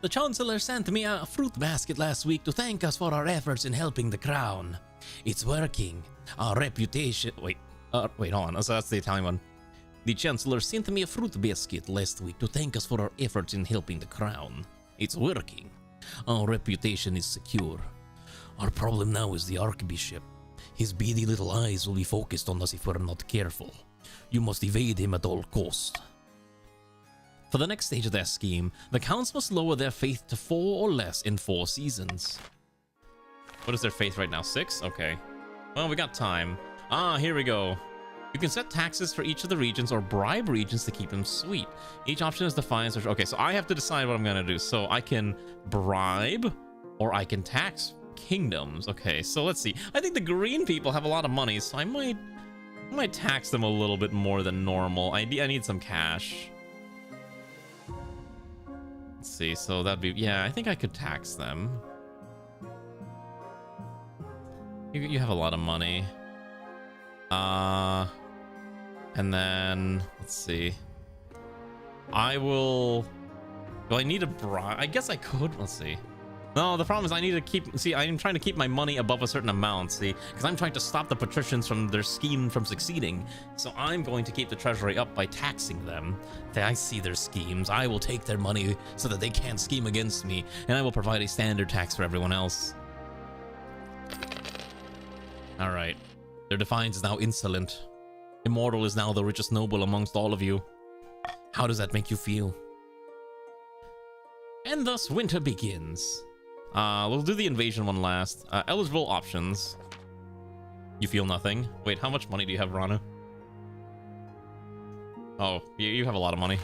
The Chancellor sent me a fruit basket last week to thank us for our efforts in helping the crown. It's working. Our reputation... Wait, hold on. So that's the Italian one. The Chancellor sent me a fruit basket last week to thank us for our efforts in helping the crown. It's working. Our reputation is secure. Our problem now is the Archbishop. His beady little eyes will be focused on us if we're not careful. You must evade him at all costs. For the next stage of their scheme, the counts must lower their faith to 4 or less in 4 seasons. What is their faith right now? 6? Okay. Well, we got time. Here we go. You can set taxes for each of the regions or bribe regions to keep them sweet. Each option is defined. Okay, so I have to decide what I'm gonna do. So I can bribe or I can tax kingdoms. Okay, so let's see. I think the green people have a lot of money, so I might tax them a little bit more than normal. I need some cash. Let's see, so that'd be... Yeah, I think I could tax them. You have a lot of money. And then... Let's see. I will... Do I need a bribe? I guess I could. Let's see. No, the problem is I need to keep... See, I'm trying to keep my money above a certain amount, see? Because I'm trying to stop the patricians from their scheme from succeeding. So I'm going to keep the treasury up by taxing them. I see their schemes. I will take their money so that they can't scheme against me. And I will provide a standard tax for everyone else. Alright. Their defiance is now insolent. Immortal is now the richest noble amongst all of you. How does that make you feel? And thus winter begins. We'll do the invasion one last. Eligible options. You feel nothing. Wait, how much money do you have, Ranu? Oh, you have a lot of money.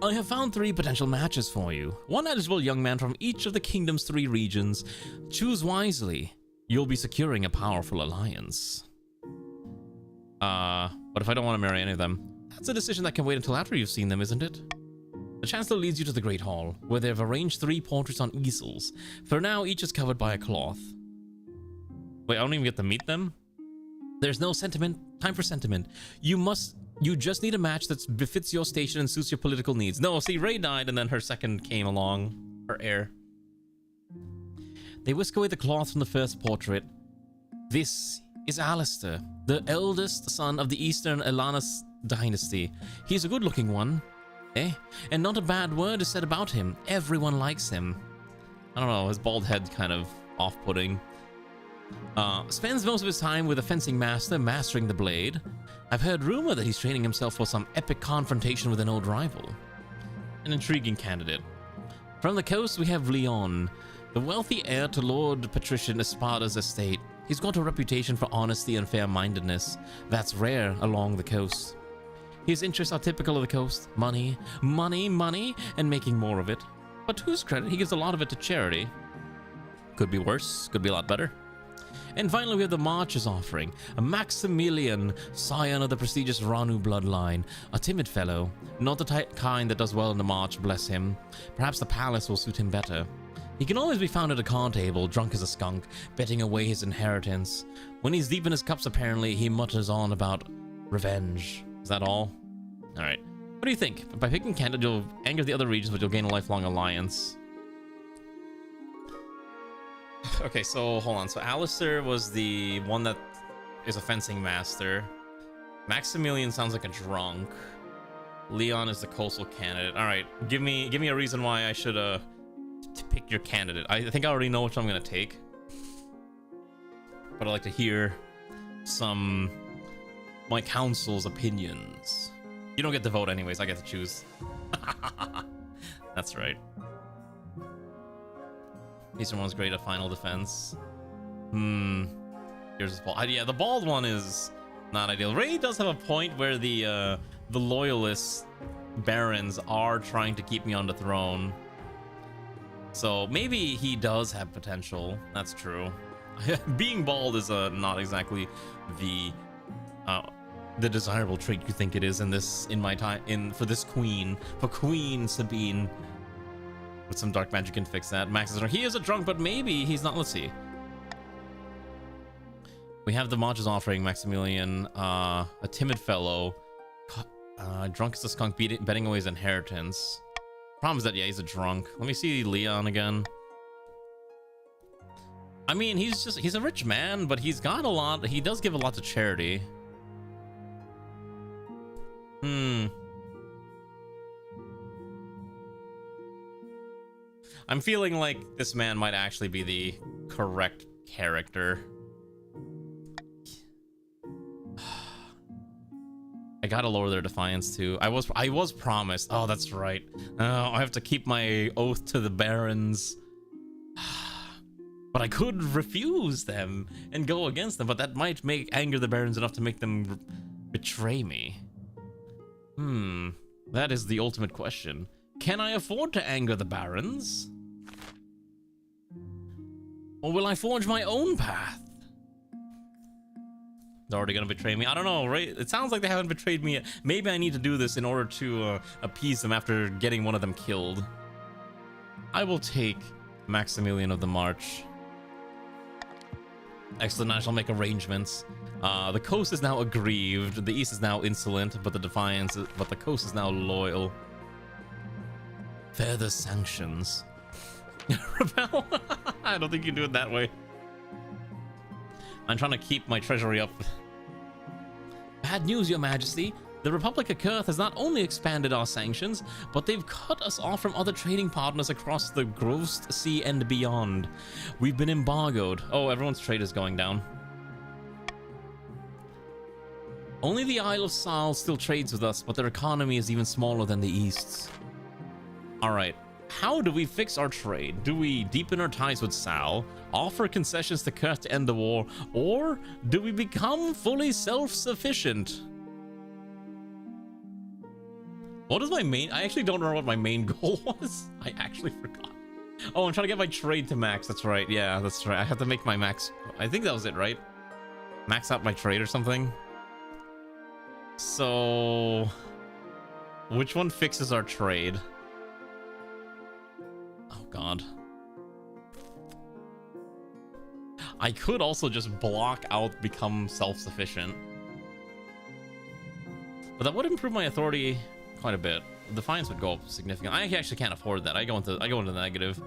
I have found 3 potential matches for you. 1 eligible young man from each of the kingdom's 3 regions. Choose wisely. You'll be securing a powerful alliance. But if I don't want to marry any of them? That's a decision that can wait until after you've seen them, isn't it? The Chancellor leads you to the Great Hall, where they have arranged 3 portraits on easels. For now, each is covered by a cloth. Wait, I don't even get to meet them? There's no sentiment. Time for sentiment. You just need a match that befits your station and suits your political needs. No, see, Ray died and then her second came along. Her heir. They whisk away the cloth from the first portrait. This is Alistair, the eldest son of the Eastern Elanus dynasty. He's a good-looking one. And not a bad word is said about him. Everyone likes him. I don't know, his bald head kind of off-putting. Spends most of his time with a fencing master, mastering the blade. I've heard rumor that he's training himself for some epic confrontation with an old rival. An intriguing candidate. From the coast, we have Leon, the wealthy heir to Lord Patrician Espada's estate. He's got a reputation for honesty and fair-mindedness. That's rare along the coast. His interests are typical of the coast. Money, money, money, and making more of it. But to his credit, he gives a lot of it to charity. Could be worse, could be a lot better. And finally, we have the March's offering. A Maximilian, scion of the prestigious Ranu bloodline. A timid fellow. Not the kind that does well in the March, bless him. Perhaps the palace will suit him better. He can always be found at a card table, drunk as a skunk, betting away his inheritance. When he's deep in his cups, apparently, he mutters on about revenge. Is that all? Alright. What do you think? By picking candidate, you'll anger the other regions, but you'll gain a lifelong alliance. Okay, so hold on. So Alistair was the one that is a fencing master. Maximilian sounds like a drunk. Leon is the coastal candidate. All right, give me a reason why I should pick your candidate. I think I already know which I'm gonna take, but I'd like to hear my council's opinions. You don't get to vote anyways. I get to choose. That's right. Eastern one's great at final defense. Here's his bald. Yeah, the bald one is not ideal. Ray does have a point where the loyalist barons are trying to keep me on the throne. So maybe he does have potential. That's true. Being bald is not exactly the desirable trait you think it is for this queen. For Queen Sabine. With some dark magic can fix that. Max is he is a drunk, but maybe he's not. Let's see. We have the Modges offering Maximilian, a timid fellow, drunk as a skunk, betting away his inheritance. Problem is that, yeah, he's a drunk. Let me see Leon again. I mean, he's a rich man, but he's got a lot. He does give a lot to charity. I'm feeling like this man might actually be the correct character. I gotta lower their defiance too. I was promised. Oh, that's right. I have to keep my oath to the barons. But I could refuse them and go against them, but that might anger the barons enough to make them betray me. That is the ultimate question. Can I afford to anger the barons? Or will I forge my own path? They're already gonna betray me. I don't know, right? It sounds like they haven't betrayed me yet. Maybe I need to do this in order to appease them after getting one of them killed. I will take Maximilian of the March. Excellent, I shall make arrangements. The coast is now aggrieved. The east is now insolent, but the coast is now loyal. Further sanctions. Rebel? I don't think you do it that way. I'm trying to keep my treasury up. Bad news, Your Majesty. The Republic of Kurth has not only expanded our sanctions, but they've cut us off from other trading partners across the Gross Sea and beyond. We've been embargoed. Oh, everyone's trade is going down. Only the Isle of Sal still trades with us, but their economy is even smaller than the East's. Alright. How do we fix our trade? Do we deepen our ties with Sal, offer concessions to Kurth to end the war, or do we become fully self-sufficient? What is my main... I actually don't remember what my main goal was. I actually forgot. Oh, I'm trying to get my trade to max. That's right. Yeah, that's right. I have to make my max... I think that was it, right? Max out my trade or something. So... which one fixes our trade? Oh, God. I could also just block out become self-sufficient. But that would improve my authority quite a bit. Defiance would go up significantly. I actually can't afford that. I go into the negative.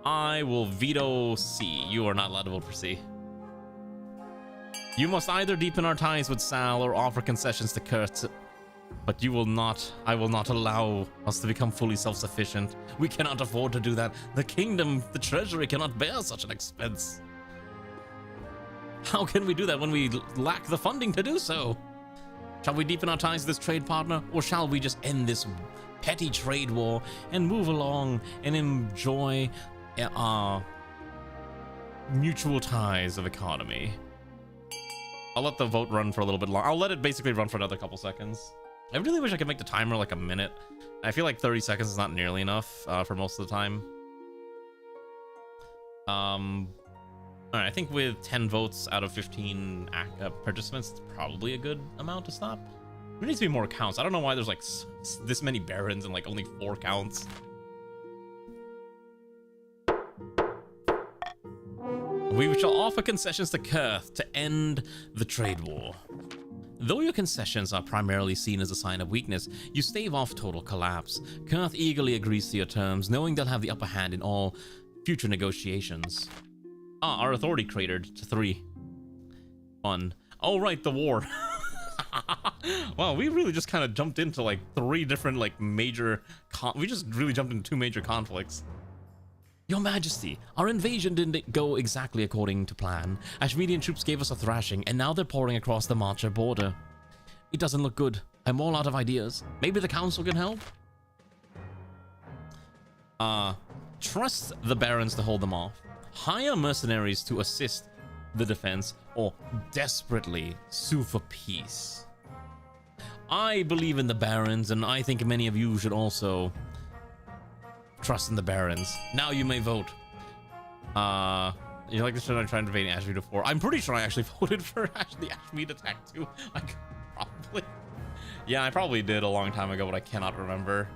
I will veto C. You are not allowed to vote for C. You must either deepen our ties with Sal or offer concessions to Kurth. But you will not. I will not allow us to become fully self-sufficient. We cannot afford to do that. The kingdom, the treasury cannot bear such an expense. How can we do that when we lack the funding to do so? Shall we deepen our ties with this trade partner, or shall we just end this petty trade war and move along and enjoy our mutual ties of economy? I'll let the vote run for a little bit long. I'll let it basically run for another couple seconds. I really wish I could make the timer like a minute. I feel like 30 seconds is not nearly enough for most of the time. Alright, I think with 10 votes out of 15 participants, it's probably a good amount to stop. There needs to be more counts. I don't know why there's like this many barons and like only 4 counts. We shall offer concessions to Kurth to end the trade war. Though your concessions are primarily seen as a sign of weakness, you stave off total collapse. Kurth eagerly agrees to your terms, knowing they'll have the upper hand in all future negotiations. Ah, our authority cratered to 3. Fun. Oh, right, the war. Wow, we really just kind of jumped into like 3 different like major we just really jumped into 2 major conflicts. Your Majesty, our invasion didn't go exactly according to plan. Ashmedian troops gave us a thrashing, and now they're pouring across the Marcher border. It doesn't look good. I'm all out of ideas. Maybe the council can help? Trust the barons to hold them off. Hire mercenaries to assist the defense, or desperately sue for peace. I believe in the barons, and I think many of you should also trust in the barons. Now you may vote. You like this shit I tried invading Ashmead before? I'm pretty sure I actually voted for the Ashmead attack too. Like, probably. Yeah, I probably did a long time ago, but I cannot remember.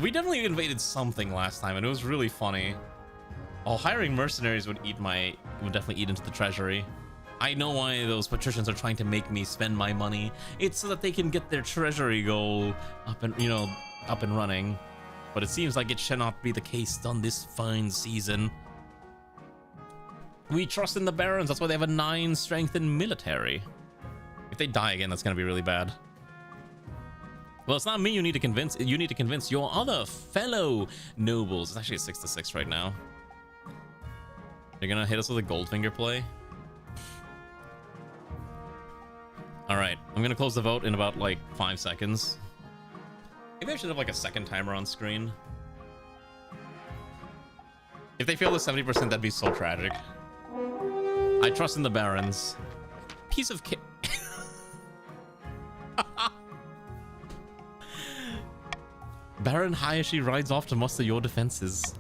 We definitely invaded something last time, and it was really funny. Oh, hiring mercenaries would definitely eat into the treasury. I know why those patricians are trying to make me spend my money. It's so that they can get their treasury goal up and running. But it seems like it shall not be the case on this fine season. We trust in the barons. That's why they have a 9 strength in military. If they die again, that's gonna be really bad. Well, it's not me you need to convince. You need to convince your other fellow nobles. It's actually a 6-6 right now. You're gonna hit us with a Goldfinger play? Alright, I'm gonna close the vote in about like 5 seconds. Maybe I should have like a second timer on screen. If they fail the 70%, that'd be so tragic. I trust in the barons. Piece of cake. Baron Hayashi rides off to muster your defenses.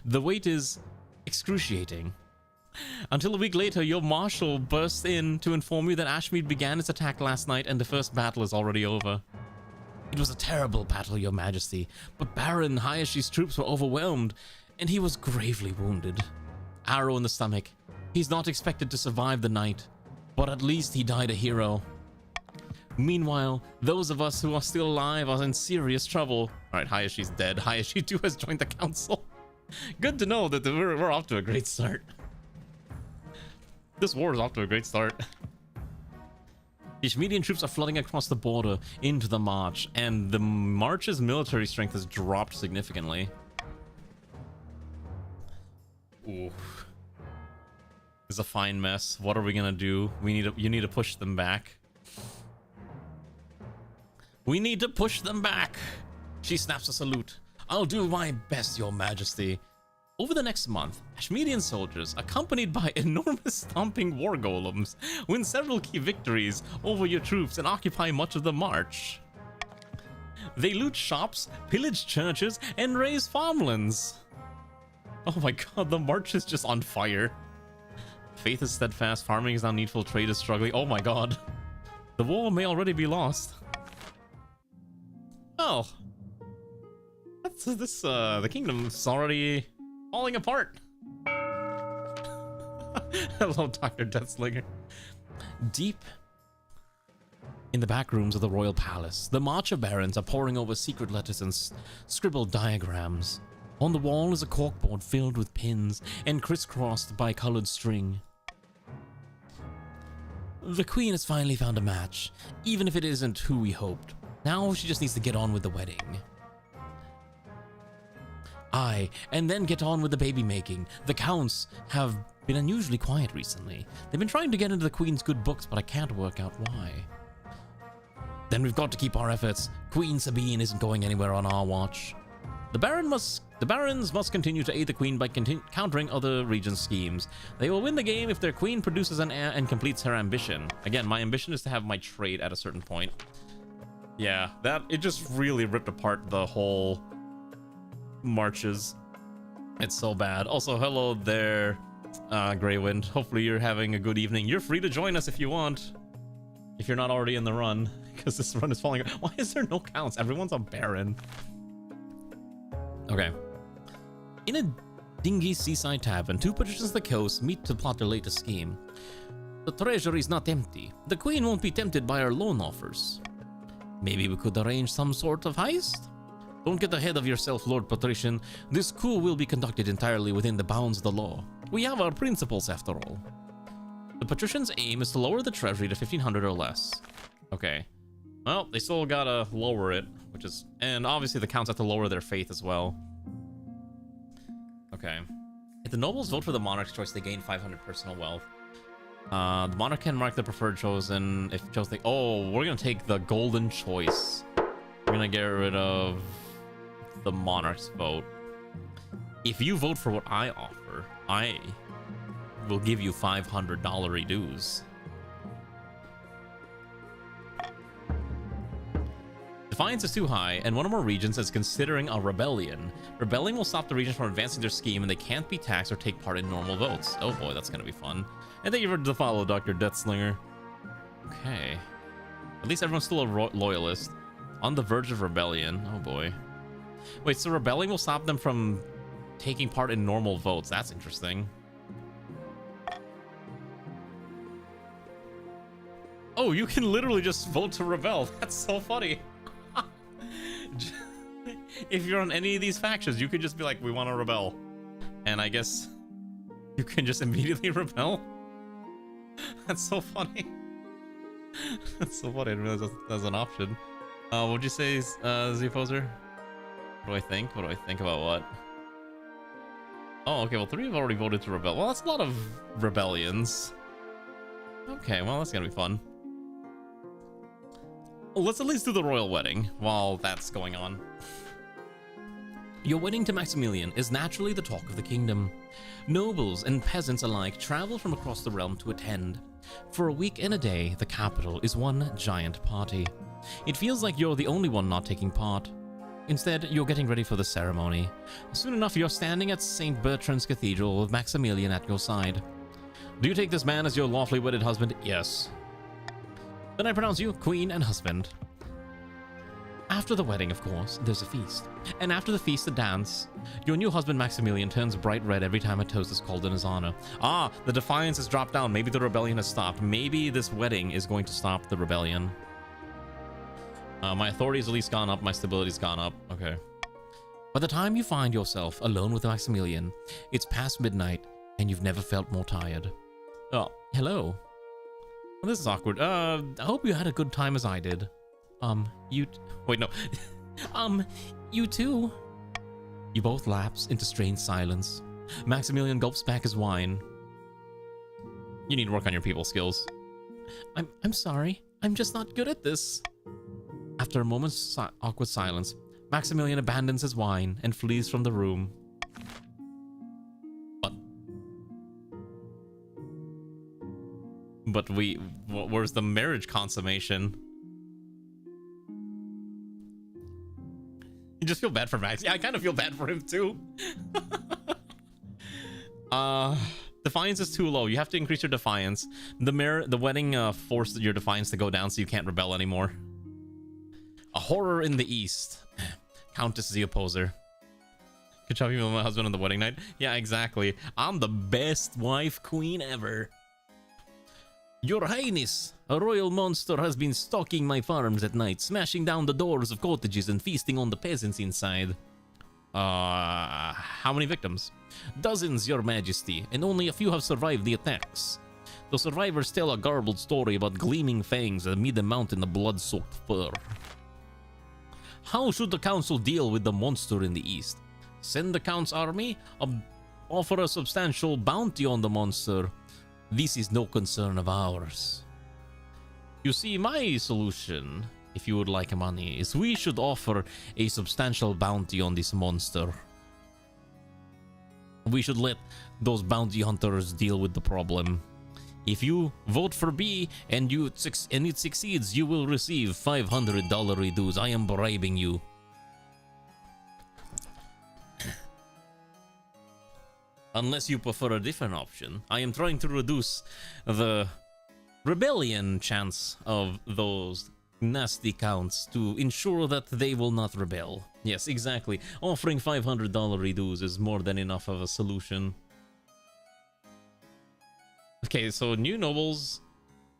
The wait is excruciating. Until a week later, your marshal bursts in to inform you that Ashmead began its attack last night and the first battle is already over. It was a terrible battle, Your Majesty, but Baron Hayashi's troops were overwhelmed and he was gravely wounded. Arrow in the stomach. He's not expected to survive the night, but at least he died a hero. Meanwhile, those of us who are still alive are in serious trouble. Alright, Hayashi's dead. Hayashi too has joined the council. Good to know that we're off to a great start. This war is off to a great start. The Ashmedian troops are flooding across the border into the March, and the March's military strength has dropped significantly. Ooh. It's a fine mess. What are we gonna do? You need to push them back. We need to push them back. She snaps a salute. I'll do my best, Your Majesty. Over the next month, Ashmedian soldiers, accompanied by enormous stomping war golems, win several key victories over your troops and occupy much of the march. They loot shops, pillage churches, and raise farmlands. Oh my god, the march is just on fire. Faith is steadfast, farming is now needful, trade is struggling. Oh my god. The war may already be lost. Oh. The kingdom's already falling apart. Hello, Dr. Deathslinger. Deep in the back rooms of the royal palace, the Marcher barons are poring over secret letters and scribbled diagrams. On the wall is a corkboard filled with pins and crisscrossed by colored string. The queen has finally found a match, even if it isn't who we hoped. Now she just needs to get on with the wedding. Aye, and then get on with the baby making. The counts have been unusually quiet recently. They've been trying to get into the queen's good books, but I can't work out why. Then we've got to keep our efforts. Queen Sabine isn't going anywhere on our watch. The barons must continue to aid the queen by countering other regions' schemes. They will win the game if their queen produces an heir and completes her ambition. Again, my ambition is to have my trade at a certain point. Yeah, it just really ripped apart the whole marches. It's so bad. Also, hello there, Greywind. Hopefully you're having a good evening. You're free to join us if you want, if you're not already in the run, because this run is falling. Why is there no counts? Everyone's a baron. Okay. In a dingy seaside tavern, 2 patricians of the coast meet to plot their latest scheme. The treasury's not empty. The queen won't be tempted by our loan offers. Maybe we could arrange some sort of heist? Don't get ahead of yourself, Lord Patrician. This coup will be conducted entirely within the bounds of the law. We have our principles, after all. The patrician's aim is to lower the treasury to 1,500 or less. Okay. Well, they still gotta lower it, which is... And obviously the counts have to lower their faith as well. Okay. If the nobles vote for the monarch's choice, they gain 500 personal wealth. The monarch can mark the preferred chosen if chosen... Oh, we're gonna take the golden choice. We're gonna get rid of the monarch's vote. If you vote for what I offer, I will give you $500 dues. Defiance is too high, and one or more regions is considering a rebellion. Rebelling will stop the regions from advancing their scheme, and they can't be taxed or take part in normal votes. Oh boy, that's gonna be fun. And thank you for the follow, Dr. Deathslinger. Okay. At least everyone's still a loyalist. On the verge of rebellion. Oh boy. Wait, so rebelling will stop them from taking part in normal votes. That's interesting. Oh, you can literally just vote to rebel. That's so funny. If you're on any of these factions, you could just be like, we want to rebel. And I guess you can just immediately rebel. That's so funny. That's so funny. I didn't realize that's an option. What'd you say, Z-Poser? What do I think? What do I think about what? Oh, okay, well, 3 have already voted to rebel. Well, that's a lot of rebellions. Okay, well, that's gonna be fun. Well, let's at least do the royal wedding while that's going on. Your wedding to Maximilian is naturally the talk of the kingdom. Nobles and peasants alike travel from across the realm to attend. For a week and a day, the capital is one giant party. It feels like you're the only one not taking part. Instead, you're getting ready for the ceremony. Soon enough, you're standing at St. Bertrand's Cathedral with Maximilian at your side. Do you take this man as your lawfully wedded husband? Yes. Then I pronounce you queen and husband. After the wedding, of course, there's a feast. And after the feast, a dance. Your new husband, Maximilian, turns bright red every time a toast is called in his honor. Ah, the defiance has dropped down. Maybe the rebellion has stopped. Maybe this wedding is going to stop the rebellion. My authority's at least gone up. My stability's gone up. Okay. By the time you find yourself alone with Maximilian, it's past midnight, and you've never felt more tired. Oh, hello. Well, this is awkward. I hope you had a good time as I did. Wait, no. You too. You both lapse into strained silence. Maximilian gulps back his wine. You need to work on your people skills. I'm sorry. I'm just not good at this. After a moment's awkward silence, Maximilian abandons his wine and flees from the room. But where's the marriage consummation? You just feel bad for Max. Yeah, I kind of feel bad for him too. Defiance is too low. You have to increase your defiance. The wedding forced your defiance to go down, so you can't rebel anymore. A horror in the east. Countess the opposer. Good job, you with my husband on the wedding night. Yeah, exactly. I'm the best wife queen ever. Your Highness, a royal monster has been stalking my farms at night, smashing down the doors of cottages and feasting on the peasants inside. How many victims? Dozens, Your Majesty, and only a few have survived the attacks. The survivors tell a garbled story about gleaming fangs amid the mountain of blood-soaked fur. How should the council deal with the monster in the east? Send the Count's army? Offer a substantial bounty on the monster? This is no concern of ours. You see, my solution, if you would like money, is we should offer a substantial bounty on this monster. We should let those bounty hunters deal with the problem. If you vote for B and it succeeds, you will receive $500 dues. I am bribing you. Unless you prefer a different option. I am trying to reduce the rebellion chance of those nasty counts to ensure that they will not rebel. Yes, exactly. Offering $500 dues is more than enough of a solution. Okay, so new nobles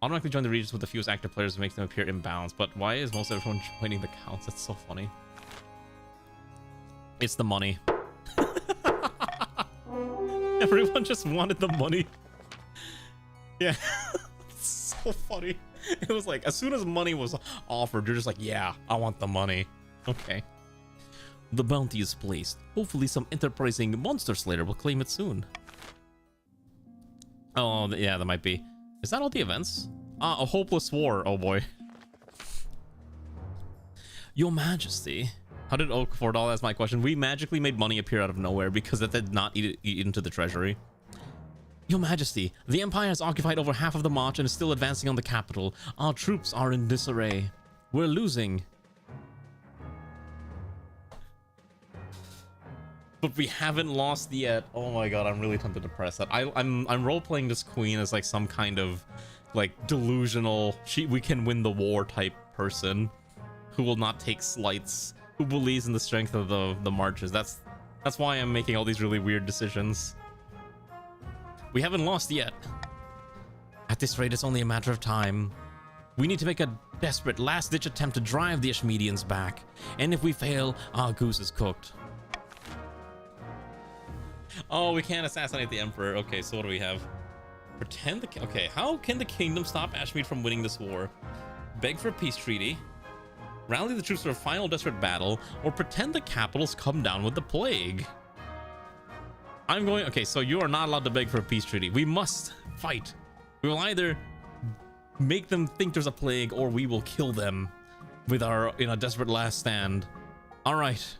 automatically join the regions with the fewest active players to make them appear imbalanced. But why is most everyone joining the counts? That's so funny. It's the money. Everyone just wanted the money. Yeah. So funny. It was like, as soon as money was offered, you're just like, yeah, I want the money. Okay. The bounty is placed. Hopefully some enterprising monster slayer will claim it soon. Oh, yeah, that might be. Is that all the events? Ah, a hopeless war. Oh boy. Your Majesty. How did Oak afford all? That's my question. We magically made money appear out of nowhere because that did not eat into the treasury. Your Majesty, the Empire has occupied over half of the march and is still advancing on the capital. Our troops are in disarray. We're losing. But we haven't lost yet. Oh my god, I'm really tempted to press that. I'm role-playing this queen as like some kind of like delusional we can win the war type person who will not take slights, who believes in the strength of the marches. That's why I'm making all these really weird decisions. We haven't lost yet. At this rate, it's only a matter of time. We need to make a desperate last-ditch attempt to drive the Ashmedians back. And if we fail, our goose is cooked. Oh, we can't assassinate the Emperor. Okay, so what do we have? Pretend the... Okay, how can the kingdom stop Ashmead from winning this war? Beg for a peace treaty, rally the troops for a final desperate battle, or pretend the capitals come down with the plague. I'm going... Okay, so you are not allowed to beg for a peace treaty. We must fight. We will either make them think there's a plague, or we will kill them with our in a desperate last stand. All right.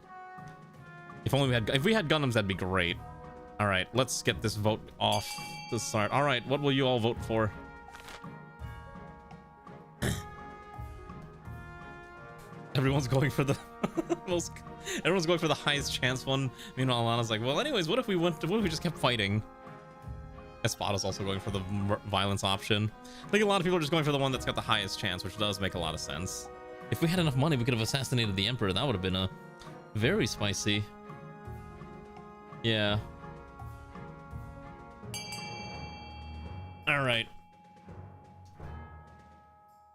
If we had Gundams, that'd be great. All right, let's get this vote off to start. All right, what will you all vote for? Everyone's going for the everyone's going for the highest chance one. Meanwhile, Alana's like, well, anyways, what if we just kept fighting? Espada's also going for the violence option. I think a lot of people are just going for the one that's got the highest chance, which does make a lot of sense. If we had enough money, we could have assassinated the Emperor. That would have been a very spicy. Yeah. All right.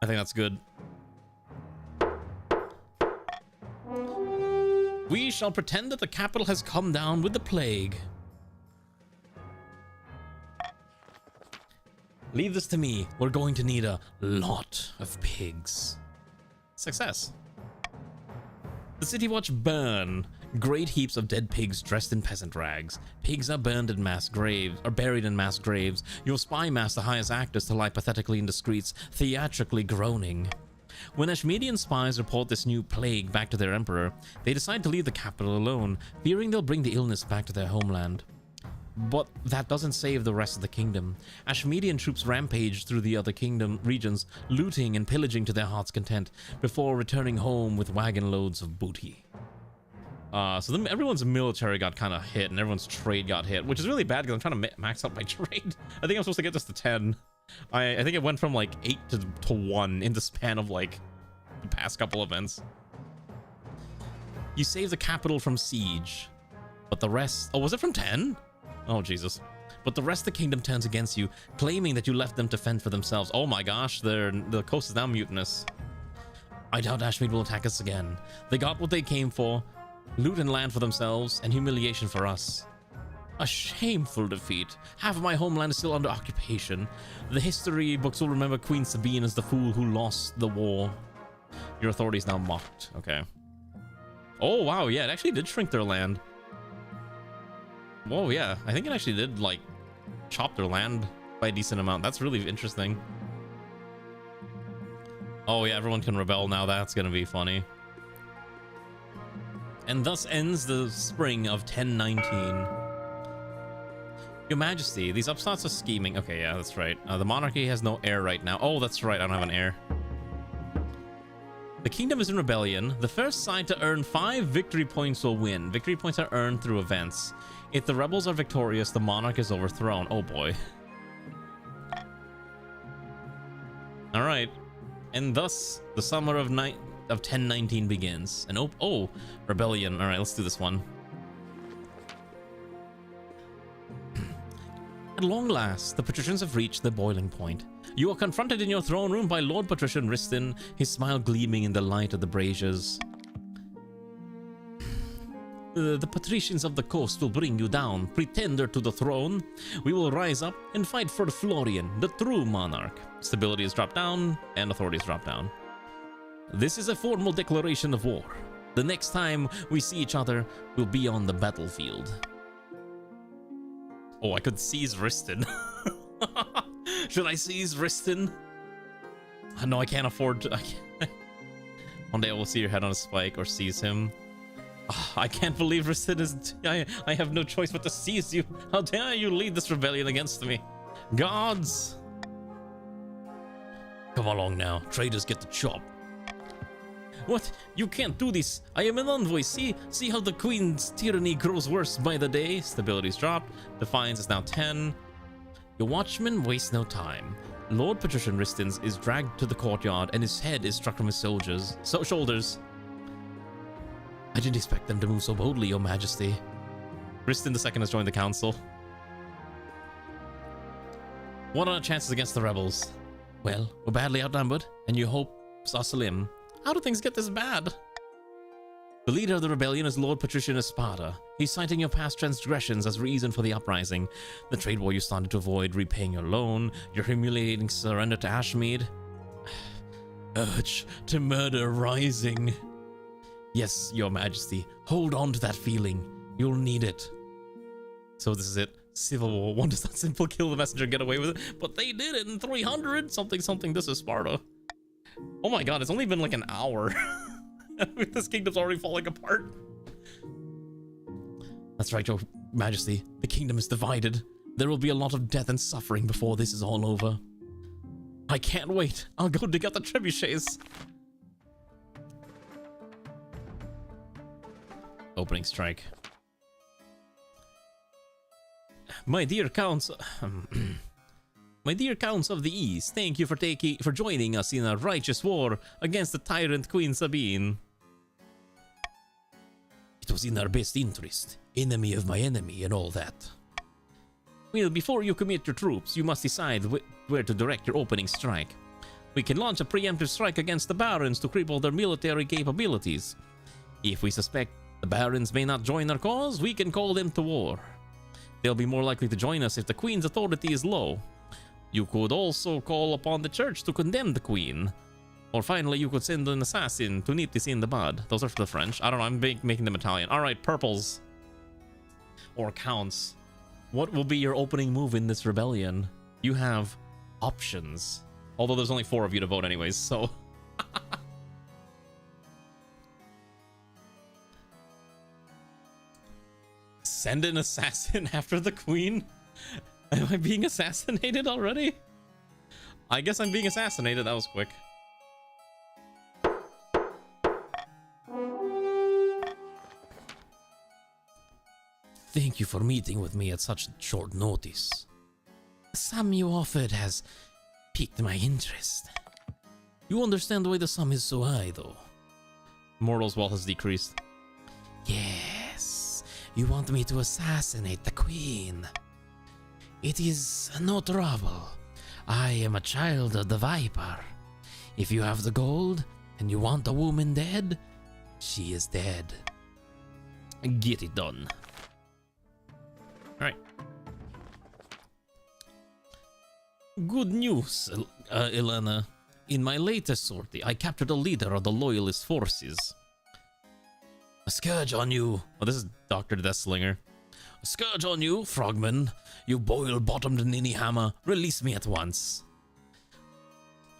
I think that's good. We shall pretend that the capital has come down with the plague. Leave this to me. We're going to need a lot of pigs. Success. The city watch burn. Great heaps of dead pigs dressed in peasant rags. Pigs are burned in mass graves, or buried in mass graves. Your spy master hires actors to lie pathetically in the streets, theatrically groaning. When Ashmedian spies report this new plague back to their emperor, they decide to leave the capital alone, fearing they'll bring the illness back to their homeland. But that doesn't save the rest of the kingdom. Ashmedian troops rampage through the other kingdom regions, looting and pillaging to their heart's content, before returning home with wagon loads of booty. So then everyone's military got kind of hit, and everyone's trade got hit, which is really bad because I'm trying to max out my trade. I think I'm supposed to get this to 10. I think it went from like 8 to 1 in the span of like the past couple events. You save the capital from siege, but the rest... Oh, was it from 10? Oh, Jesus. But the rest of the kingdom turns against you, claiming that you left them to fend for themselves. Oh my gosh, the coast is now mutinous. I doubt Ashmead will attack us again. They got what they came for. Loot and land for themselves, and humiliation for us. A shameful defeat. Half of my homeland is still under occupation. The history books will remember Queen Sabine as the fool who lost the war. Your authority is now mocked. Okay. Oh, wow, yeah, it actually did shrink their land. Whoa, yeah, I think it actually did, like, chop their land by a decent amount. That's really interesting. Oh, yeah, everyone can rebel now. That's gonna be funny. And thus ends the spring of 1019. Your Majesty, these upstarts are scheming. Okay, yeah, that's right. The monarchy has no heir right now. Oh, that's right, I don't have an heir. The kingdom is in rebellion. The first side to earn 5 victory points will win. Victory points are earned through events. If the rebels are victorious, the monarch is overthrown. Oh boy. Alright. And thus, the summer of 1019 begins. And oh, rebellion. Alright, let's do this one. At long last, the patricians have reached the boiling point. You are confronted in your throne room by Lord Patrician Riston, his smile gleaming in the light of the braziers. The patricians of the coast will bring you down, pretender to the throne. We will rise up and fight for Florian, the true monarch. Stability is dropped down, and authority is dropped down. This is a formal declaration of war. The next time we see each other, we'll be on the battlefield. Oh, I could seize Riston. Should I seize Riston? No, I can't afford to. One day I will see your head on a spike or seize him. Oh, I can't believe Riston is. I have no choice but to seize you. How dare you lead this rebellion against me? Gods! Come along now. Traitors get the chop. What? You can't do this. I am an envoy. See how the queen's tyranny grows worse by the day. Stability's dropped. Defiance is now 10. Your watchman wastes no time. Lord Patrician Ristins is dragged to the courtyard and his head is struck from his shoulders. I didn't expect them to move so boldly, Your Majesty. Ristin II has joined the council. What are our chances against the rebels? Well, we're badly outnumbered, and your hopes are slim. How do things get this bad? The leader of the rebellion is Lord Patrician Espada. He's citing your past transgressions as reason for the uprising. The trade war you started to avoid, repaying your loan, your humiliating surrender to Ashmead. Urge to murder rising. Yes, Your Majesty, hold on to that feeling. You'll need it. So this is it. Civil war. One does not simply kill the messenger and get away with it, but they did it in 300 something. This is Sparta. Oh my god, it's only been like an hour. This kingdom's already falling apart. That's right, Your Majesty. The kingdom is divided. There will be a lot of death and suffering before this is all over. I can't wait. I'll go dig out the trebuchets. Opening strike. My dear counts of the East, thank you for joining us in a righteous war against the tyrant Queen Sabine. It was in our best interest, enemy of my enemy and all that. Well, before you commit your troops, you must decide where to direct your opening strike. We can launch a preemptive strike against the barons to cripple their military capabilities. If we suspect the barons may not join our cause, we can call them to war. They'll be more likely to join us if the queen's authority is low. You could also call upon the church to condemn the queen. Or finally, you could send an assassin to nip this in the bud. Those are for the French. I don't know, I'm making them Italian. Alright, purples. Or counts. What will be your opening move in this rebellion? You have options. Although there's only 4 of you to vote anyways, so... Send an assassin after the queen? Am I being assassinated already? I guess I'm being assassinated. That was quick. Thank you for meeting with me at such short notice. The sum you offered has piqued my interest. You understand why the sum is so high, though? Mortal's wealth has decreased. Yes, you want me to assassinate the queen. It is no trouble. I am a child of the Viper. If you have the gold and you want the woman dead, she is dead. Get it done. Alright. Good news, Elena. In my latest sortie, I captured a leader of the Loyalist forces. A scourge on you. Oh, this is Dr. Deathslinger. A scourge on you, frogman. You boil-bottomed ninny hammer. Release me at once.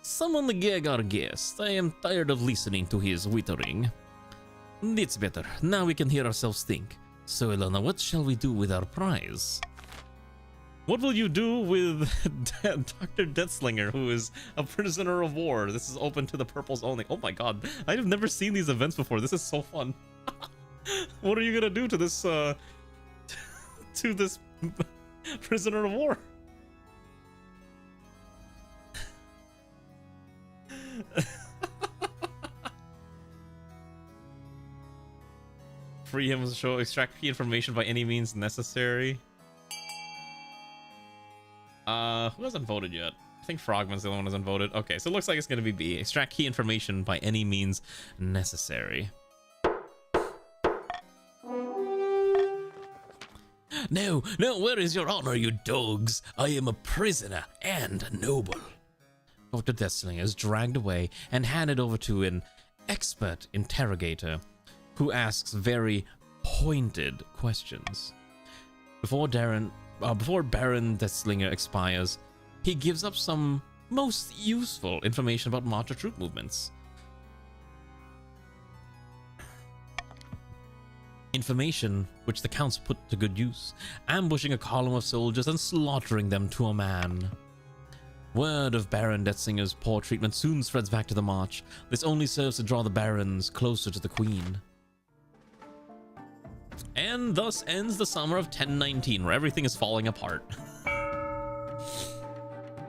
Summon the gag our guest. I am tired of listening to his wittering. It's better. Now we can hear ourselves think. So, Elena, what shall we do with our prize? What will you do with Dr. Deathslinger, who is a prisoner of war? This is open to the purples only. Oh my god, I have never seen these events before. This is so fun. What are you gonna do to this, to this prisoner of war? Free him to show extract key information by any means necessary. Who hasn't voted yet? I think Frogman's the only one who hasn't voted. Okay, so it looks like it's gonna be B. Extract key information by any means necessary. No, no, where is your honor, you dogs? I am a prisoner and a noble. Dr. Deathslinger is dragged away and handed over to an expert interrogator who asks very pointed questions. Before Baron Deathslinger expires, he gives up some most useful information about marcher troop movements. Information which the counts put to good use, ambushing a column of soldiers and slaughtering them to a man. Word of Baron Deathslinger's poor treatment soon spreads back to the march. This only serves to draw the barons closer to the queen. And thus ends the summer of 1019, where everything is falling apart.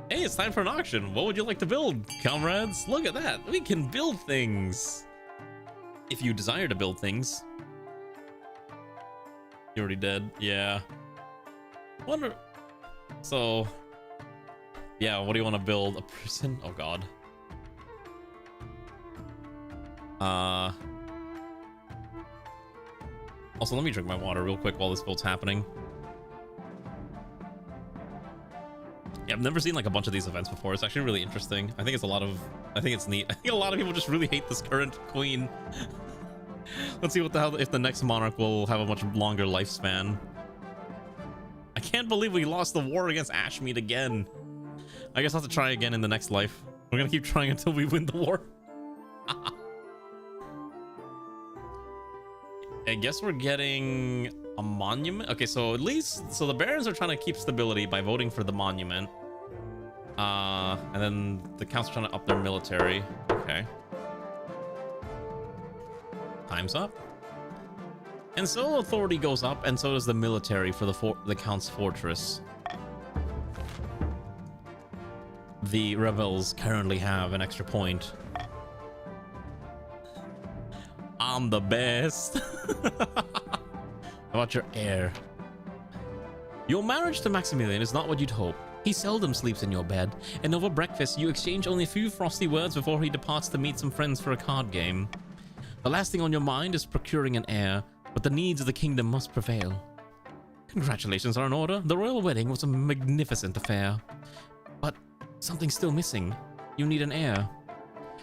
Hey, it's time for an auction. What would you like to build, comrades? Look at that. We can build things. If you desire to build things. You're already dead. Yeah. Wonder. So. Yeah, what do you want to build? A prison? Oh, God. Also, let me drink my water real quick while this build's happening. Yeah, I've never seen like a bunch of these events before. It's actually really interesting. I think it's neat. I think a lot of people just really hate this current queen. Let's see what the hell if the next monarch will have a much longer lifespan. I can't believe we lost the war against Ashmead again. I guess I'll have to try again in the next life. We're gonna keep trying until we win the war. I guess we're getting a monument. Okay, so at least the barons are trying to keep stability by voting for the monument. And then the counts are trying to up their military. Okay. Time's up. And so authority goes up, and so does the military for the count's fortress. The rebels currently have an extra point. I'm the best. How about your heir? Your marriage to Maximilian is not what you'd hope. He seldom sleeps in your bed, and over breakfast you exchange only a few frosty words before he departs to meet some friends for a card game. The last thing on your mind is procuring an heir, but the needs of the kingdom must prevail. Congratulations are in order. The royal wedding was a magnificent affair. But something's still missing. You need an heir.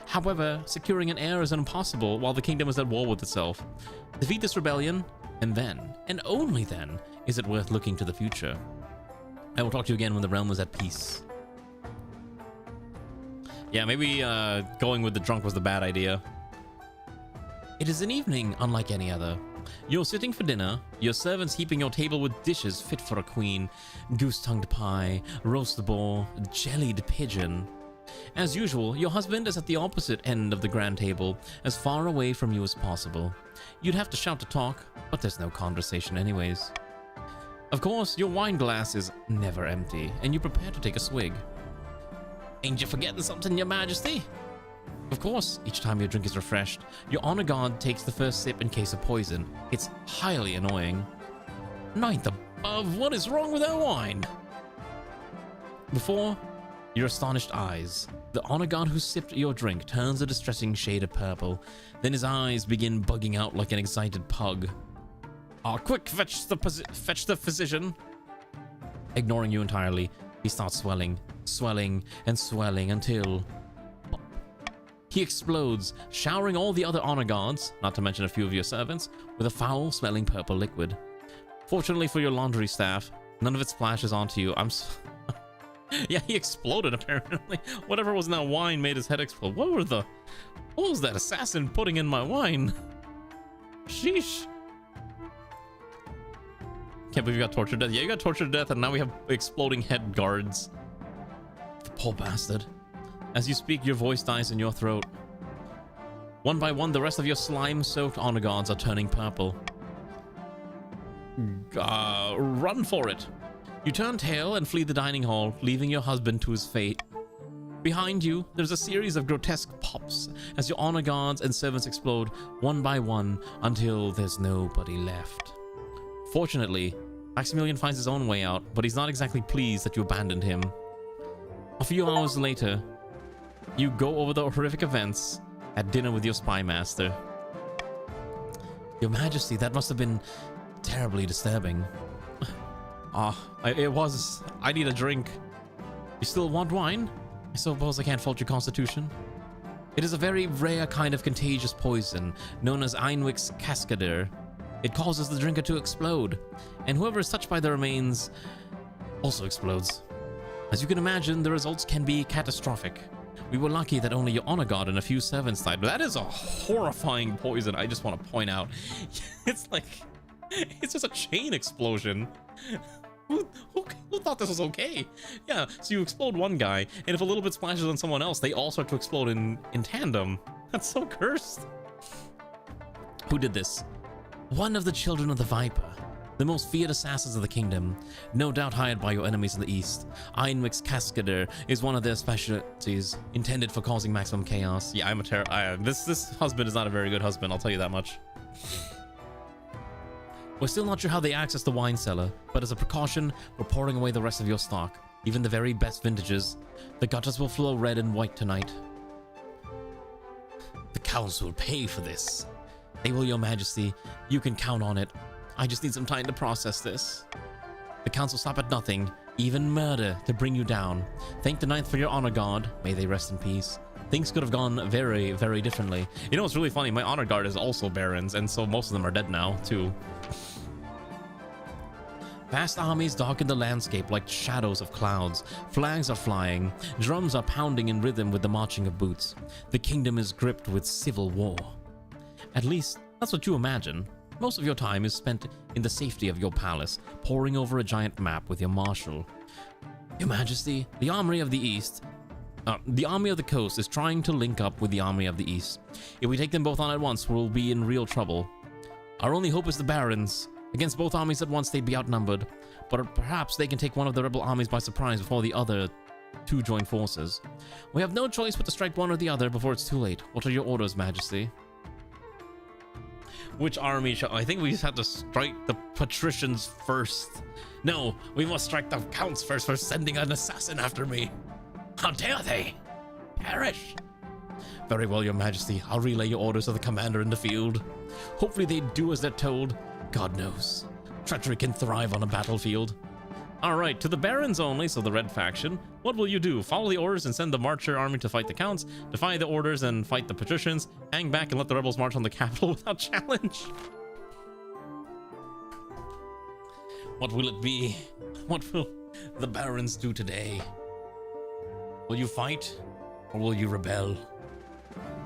However, securing an heir is impossible while the kingdom is at war with itself. Defeat this rebellion, and then, and only then, is it worth looking to the future. I will talk to you again when the realm is at peace. Yeah, maybe going with the drunk was the bad idea. It is an evening unlike any other. You're sitting for dinner, your servants heaping your table with dishes fit for a queen. Goose-tongued pie, roast boar, jellied pigeon. As usual, your husband is at the opposite end of the grand table, as far away from you as possible. You'd have to shout to talk, but there's no conversation anyways. Of course, your wine glass is never empty, and you prepare to take a swig. Ain't you forgetting something, your majesty? Of course, each time your drink is refreshed, your honor guard takes the first sip in case of poison. It's highly annoying. Ninth above, what is wrong with our wine? Before your astonished eyes, the honor guard who sipped your drink turns a distressing shade of purple. Then his eyes begin bugging out like an excited pug. Quick, fetch the physician. Ignoring you entirely, he starts swelling, and swelling until he explodes, showering all the other honor guards, not to mention a few of your servants, with a foul-smelling purple liquid. Fortunately for your laundry staff, none of it splashes onto you. Yeah, he exploded apparently. Whatever was in that wine made his head explode. What was that assassin putting in my wine? Sheesh. Can't believe you got tortured to death. Yeah, you got tortured to death, and now we have exploding head guards. The poor bastard. As you speak, your voice dies in your throat. One by one, the rest of your slime-soaked honor guards are turning purple. Run for it. You turn tail and flee the dining hall, leaving your husband to his fate. Behind you, there's a series of grotesque pops as your honor guards and servants explode one by one until there's nobody left. Fortunately, Maximilian finds his own way out, but he's not exactly pleased that you abandoned him. A few hours later, you go over the horrific events at dinner with your spy master. Your Majesty, that must have been terribly disturbing. I need a drink. You still want wine? I suppose I can't fault your constitution. It is a very rare kind of contagious poison known as Einwick's cascadeur. It causes the drinker to explode, and whoever is touched by the remains also explodes. As you can imagine, the results can be catastrophic. We were lucky that only your honor guard and a few servants died. But that is a horrifying poison, I just want to point out. It's like, it's just a chain explosion. Who thought this was okay? Yeah, so you explode one guy, and if a little bit splashes on someone else, they all start to explode in tandem. That's so cursed. Who did this? One of the children of the Viper, the most feared assassins of the kingdom, no doubt hired by your enemies in the east. Einwick's cascadeur is one of their specialties, intended for causing maximum chaos. Yeah, this husband is not a very good husband, I'll tell you that much. We're still not sure how they access the wine cellar, but as a precaution, we're pouring away the rest of your stock, even the very best vintages. The gutters will flow red and white tonight. The council will pay for this. They will, your majesty. You can count on it. I just need some time to process this. The council stop at nothing, even murder, to bring you down. Thank the Ninth for your honor guard. May they rest in peace. Things could have gone very, very differently. You know what's really funny? My honor guard is also barons, and so most of them are dead now, too. Vast armies darken the landscape like shadows of clouds. Flags are flying. Drums are pounding in rhythm with the marching of boots. The kingdom is gripped with civil war. At least, that's what you imagine. Most of your time is spent in the safety of your palace, poring over a giant map with your marshal. Your Majesty, the army of the east... the army of the coast is trying to link up with the army of the east. If we take them both on at once, we'll be in real trouble. Our only hope is the barons. Against both armies at once, they'd be outnumbered, but perhaps they can take one of the rebel armies by surprise before the other two join forces. We have no choice but to strike one or the other before it's too late. What are your orders, Majesty? Which army shall... I think we just have to strike the patricians first. No, we must strike the counts first for sending an assassin after me. How dare they? Perish! Very well, your majesty. I'll relay your orders to the commander in the field. Hopefully they do as they're told. God knows. Treachery can thrive on a battlefield. Alright, to the barons only, so the red faction. What will you do? Follow the orders and send the marcher army to fight the counts, defy the orders and fight the patricians, hang back and let the rebels march on the capital without challenge? What will it be? What will the barons do today? Will you fight, or will you rebel?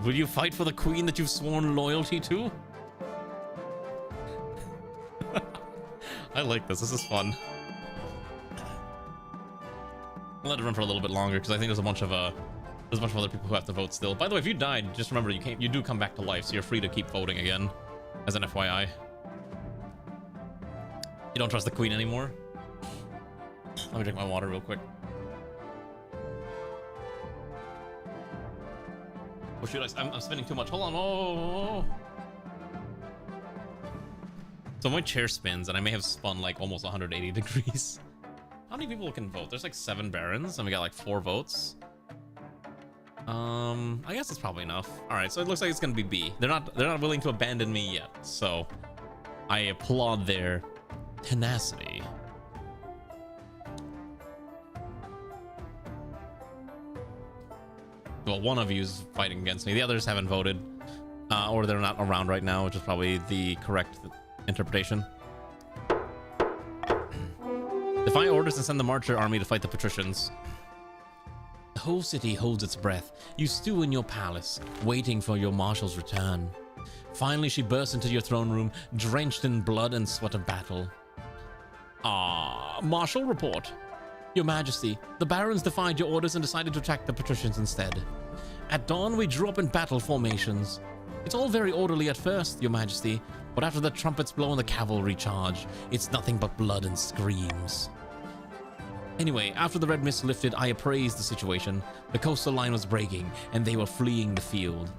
Will you fight for the queen that you've sworn loyalty to? I like this. This is fun. I'll let it run for a little bit longer because I think there's a bunch of other people who have to vote still. By the way, if you died, just remember you do come back to life, so you're free to keep voting again, as an FYI. You don't trust the queen anymore? Let me drink my water real quick. Oh shoot, I'm spinning too much. Hold on. Oh. So my chair spins, and I may have spun like almost 180 degrees. How many people can vote? There's like 7 barons, and we got like 4 votes. I guess it's probably enough. All right, so it looks like it's gonna be B. They're not willing to abandon me yet, so I applaud their tenacity. Well, one of you is fighting against me. The others haven't voted, or they're not around right now, which is probably the correct interpretation. Defy orders and send the marcher army to fight the patricians. The whole city holds its breath. You stew in your palace, waiting for your marshal's return. Finally, she bursts into your throne room, drenched in blood and sweat of battle. Marshal report. Your Majesty, the barons defied your orders and decided to attack the patricians instead. At dawn, we drew up in battle formations. It's all very orderly at first, Your Majesty, but after the trumpets blow and the cavalry charge, it's nothing but blood and screams. Anyway, after the red mist lifted, I appraised the situation. The coastal line was breaking, and they were fleeing the field.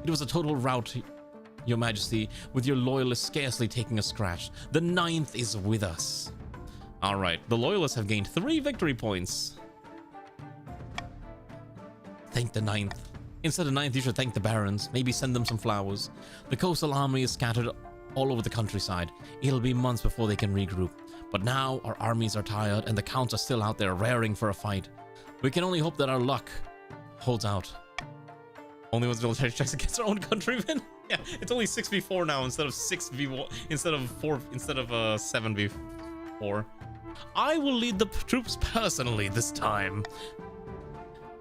It was a total rout, Your Majesty, with your loyalists scarcely taking a scratch. The 9th is with us. Alright, the loyalists have gained 3 victory points. Thank the 9th. Instead of 9th, you should thank the barons. Maybe send them some flowers. The coastal army is scattered all over the countryside. It'll be months before they can regroup. But now our armies are tired and the counts are still out there raring for a fight. We can only hope that our luck holds out. Only one's military checks against our own countrymen. Yeah, it's only 6v4 now instead of 6v1 instead of 7v4. I will lead the troops personally this time.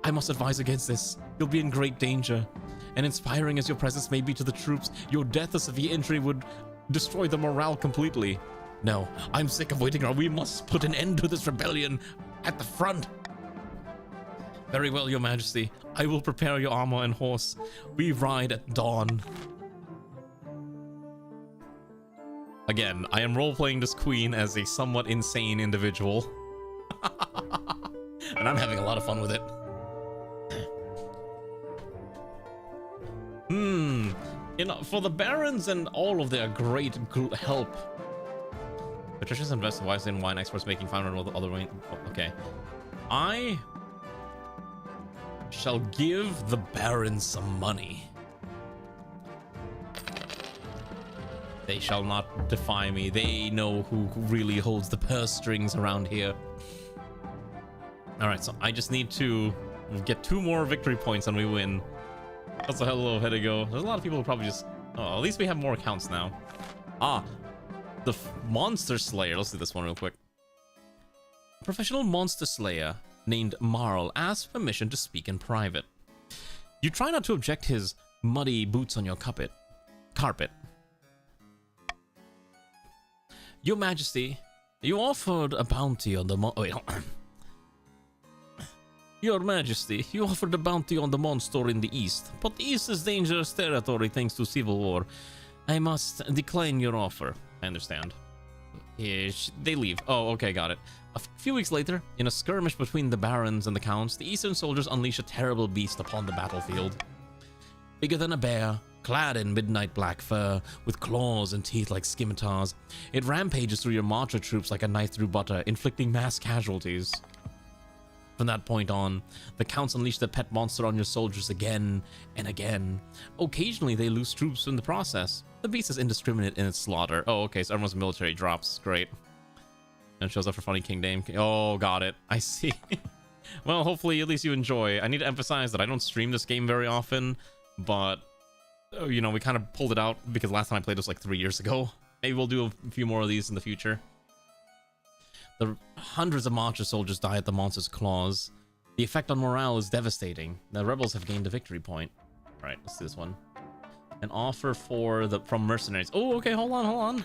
I must advise against this. You'll be in great danger. And inspiring as your presence may be to the troops, your death or severe injury would destroy the morale completely. No, I'm sick of waiting around. We must put an end to this rebellion at the front. Very well, your majesty. I will prepare your armor and horse. We ride at dawn. Again, I am role-playing this queen as a somewhat insane individual. And I'm having a lot of fun with it. For the barons and all of their great help. Patricians invest wisely in wine exports, making fine on all the other way. Okay. I shall give the barons some money. They shall not defy me. They know who really holds the purse strings around here. Alright, so I just need to get 2 more victory points and we win. Also, hello, Hedigo. There's a lot of people who probably just... Oh, at least we have more accounts now. Ah, the monster slayer. Let's do this one real quick. Professional monster slayer named Marl asks permission to speak in private. You try not to object his muddy boots on your carpet. Your Majesty, you offered a bounty on the Your Majesty, you offered a bounty on the monster in the east, but the east is dangerous territory thanks to civil war. I must decline your offer. I understand. They leave. Oh, okay, got it. A few weeks later, in a skirmish between the barons and the counts, the eastern soldiers unleash a terrible beast upon the battlefield. Bigger than a bear, clad in midnight black fur, with claws and teeth like scimitars, it rampages through your marcher troops like a knife through butter, inflicting mass casualties. From that point on, the counts unleash their pet monster on your soldiers again and again. Occasionally, they lose troops in the process. The beast is indiscriminate in its slaughter. Oh, okay, so everyone's military drops. Great. And shows up for funny King Dame. Oh, got it. I see. Well, hopefully, at least you enjoy. I need to emphasize that I don't stream this game very often, but, you know, we kind of pulled it out because last time I played was like 3 years ago. Maybe we'll do a few more of these in the future. The hundreds of marcher soldiers die at the monster's claws. The effect on morale is devastating. The rebels have gained a victory point. All right, let's do this one. An offer from mercenaries. Oh, okay, hold on.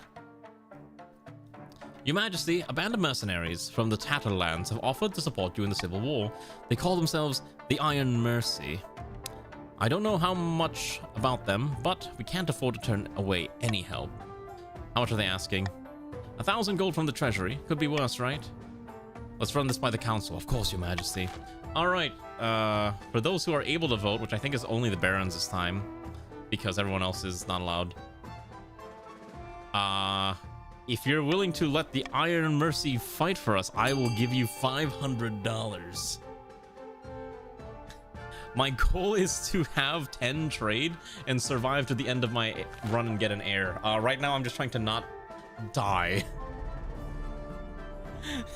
Your Majesty, a band of mercenaries from the Tatterlands have offered to support you in the Civil War. They call themselves the Iron Mercy. I don't know how much about them, but we can't afford to turn away any help. How much are they asking? 1,000 gold from the treasury. Could be worse, right? Let's run this by the council. Of course, Your Majesty. All right. For those who are able to vote, which I think is only the barons this time, because everyone else is not allowed. If you're willing to let the Iron Mercy fight for us, I will give you $500. My goal is to have 10 trade and survive to the end of my run and get an heir. Right now, I'm just trying to not die.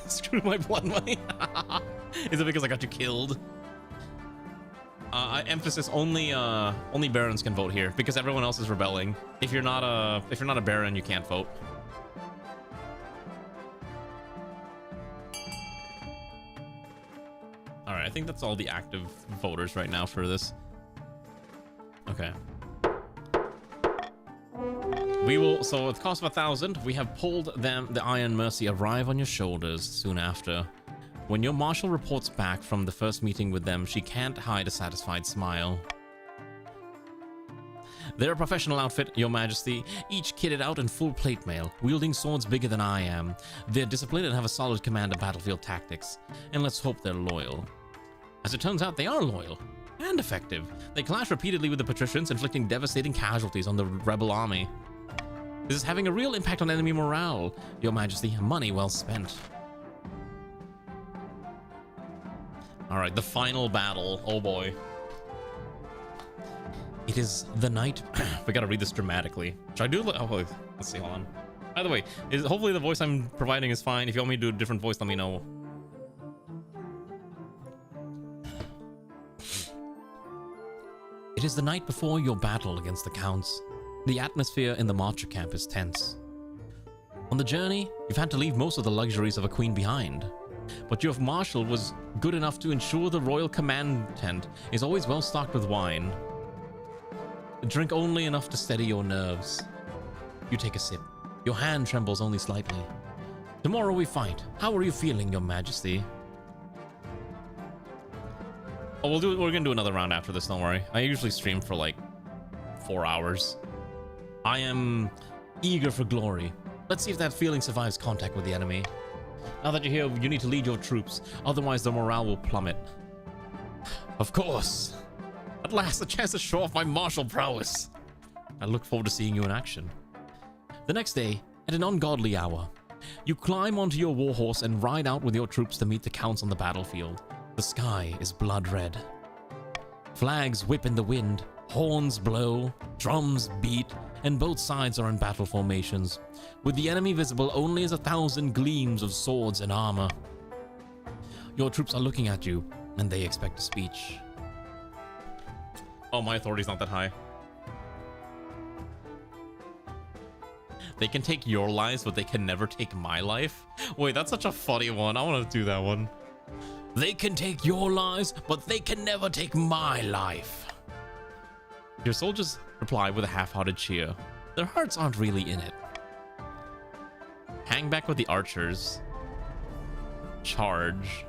Screw my blood money. Is it because I got you killed? Emphasis only barons can vote here because everyone else is rebelling. If you're not a baron, you can't vote. All right, I think that's all the active voters right now for this. Okay. We will, so at the cost of 1,000, we have pulled them, the Iron Mercy arrive on your shoulders soon after. When your marshal reports back from the first meeting with them, she can't hide a satisfied smile. They're a professional outfit, Your Majesty, each kitted out in full plate mail, wielding swords bigger than I am. They're disciplined and have a solid command of battlefield tactics, and let's hope they're loyal. As it turns out, they are loyal and effective. They clash repeatedly with the patricians, inflicting devastating casualties on the rebel army. This is having a real impact on enemy morale, Your Majesty. Money well spent. Alright, the final battle. Oh boy. It is the night... We gotta read this dramatically. Should I do... Oh, let's see, hold on. By the way, hopefully the voice I'm providing is fine. If you want me to do a different voice, let me know. It is the night before your battle against the Counts. The atmosphere in the marcher camp is tense. On the journey, you've had to leave most of the luxuries of a queen behind. But your marshal was good enough to ensure the royal command tent is always well stocked with wine. Drink only enough to steady your nerves. You take a sip. Your hand trembles only slightly. Tomorrow we fight. How are you feeling, Your Majesty? Oh, we're gonna do another round after this, don't worry. I usually stream for like 4 hours. I am eager for glory. Let's see if that feeling survives contact with the enemy. Now that you're here, you need to lead your troops, otherwise the morale will plummet. Of course. At last, a chance to show off my martial prowess. I look forward to seeing you in action. The next day, at an ungodly hour, you climb onto your warhorse and ride out with your troops to meet the Counts on the battlefield. The sky is blood red. Flags whip in the wind, horns blow, drums beat, and both sides are in battle formations, with the enemy visible only as 1,000 gleams of swords and armor. Your troops are looking at you, and they expect a speech. Oh, my authority's not that high. They can take your lives, but they can never take my life? Wait, that's such a funny one. I want to do that one. They can take your lives, but they can never take my life. Your soldiers reply with a half-hearted cheer. Their hearts aren't really in it. Hang back with the archers. Charge.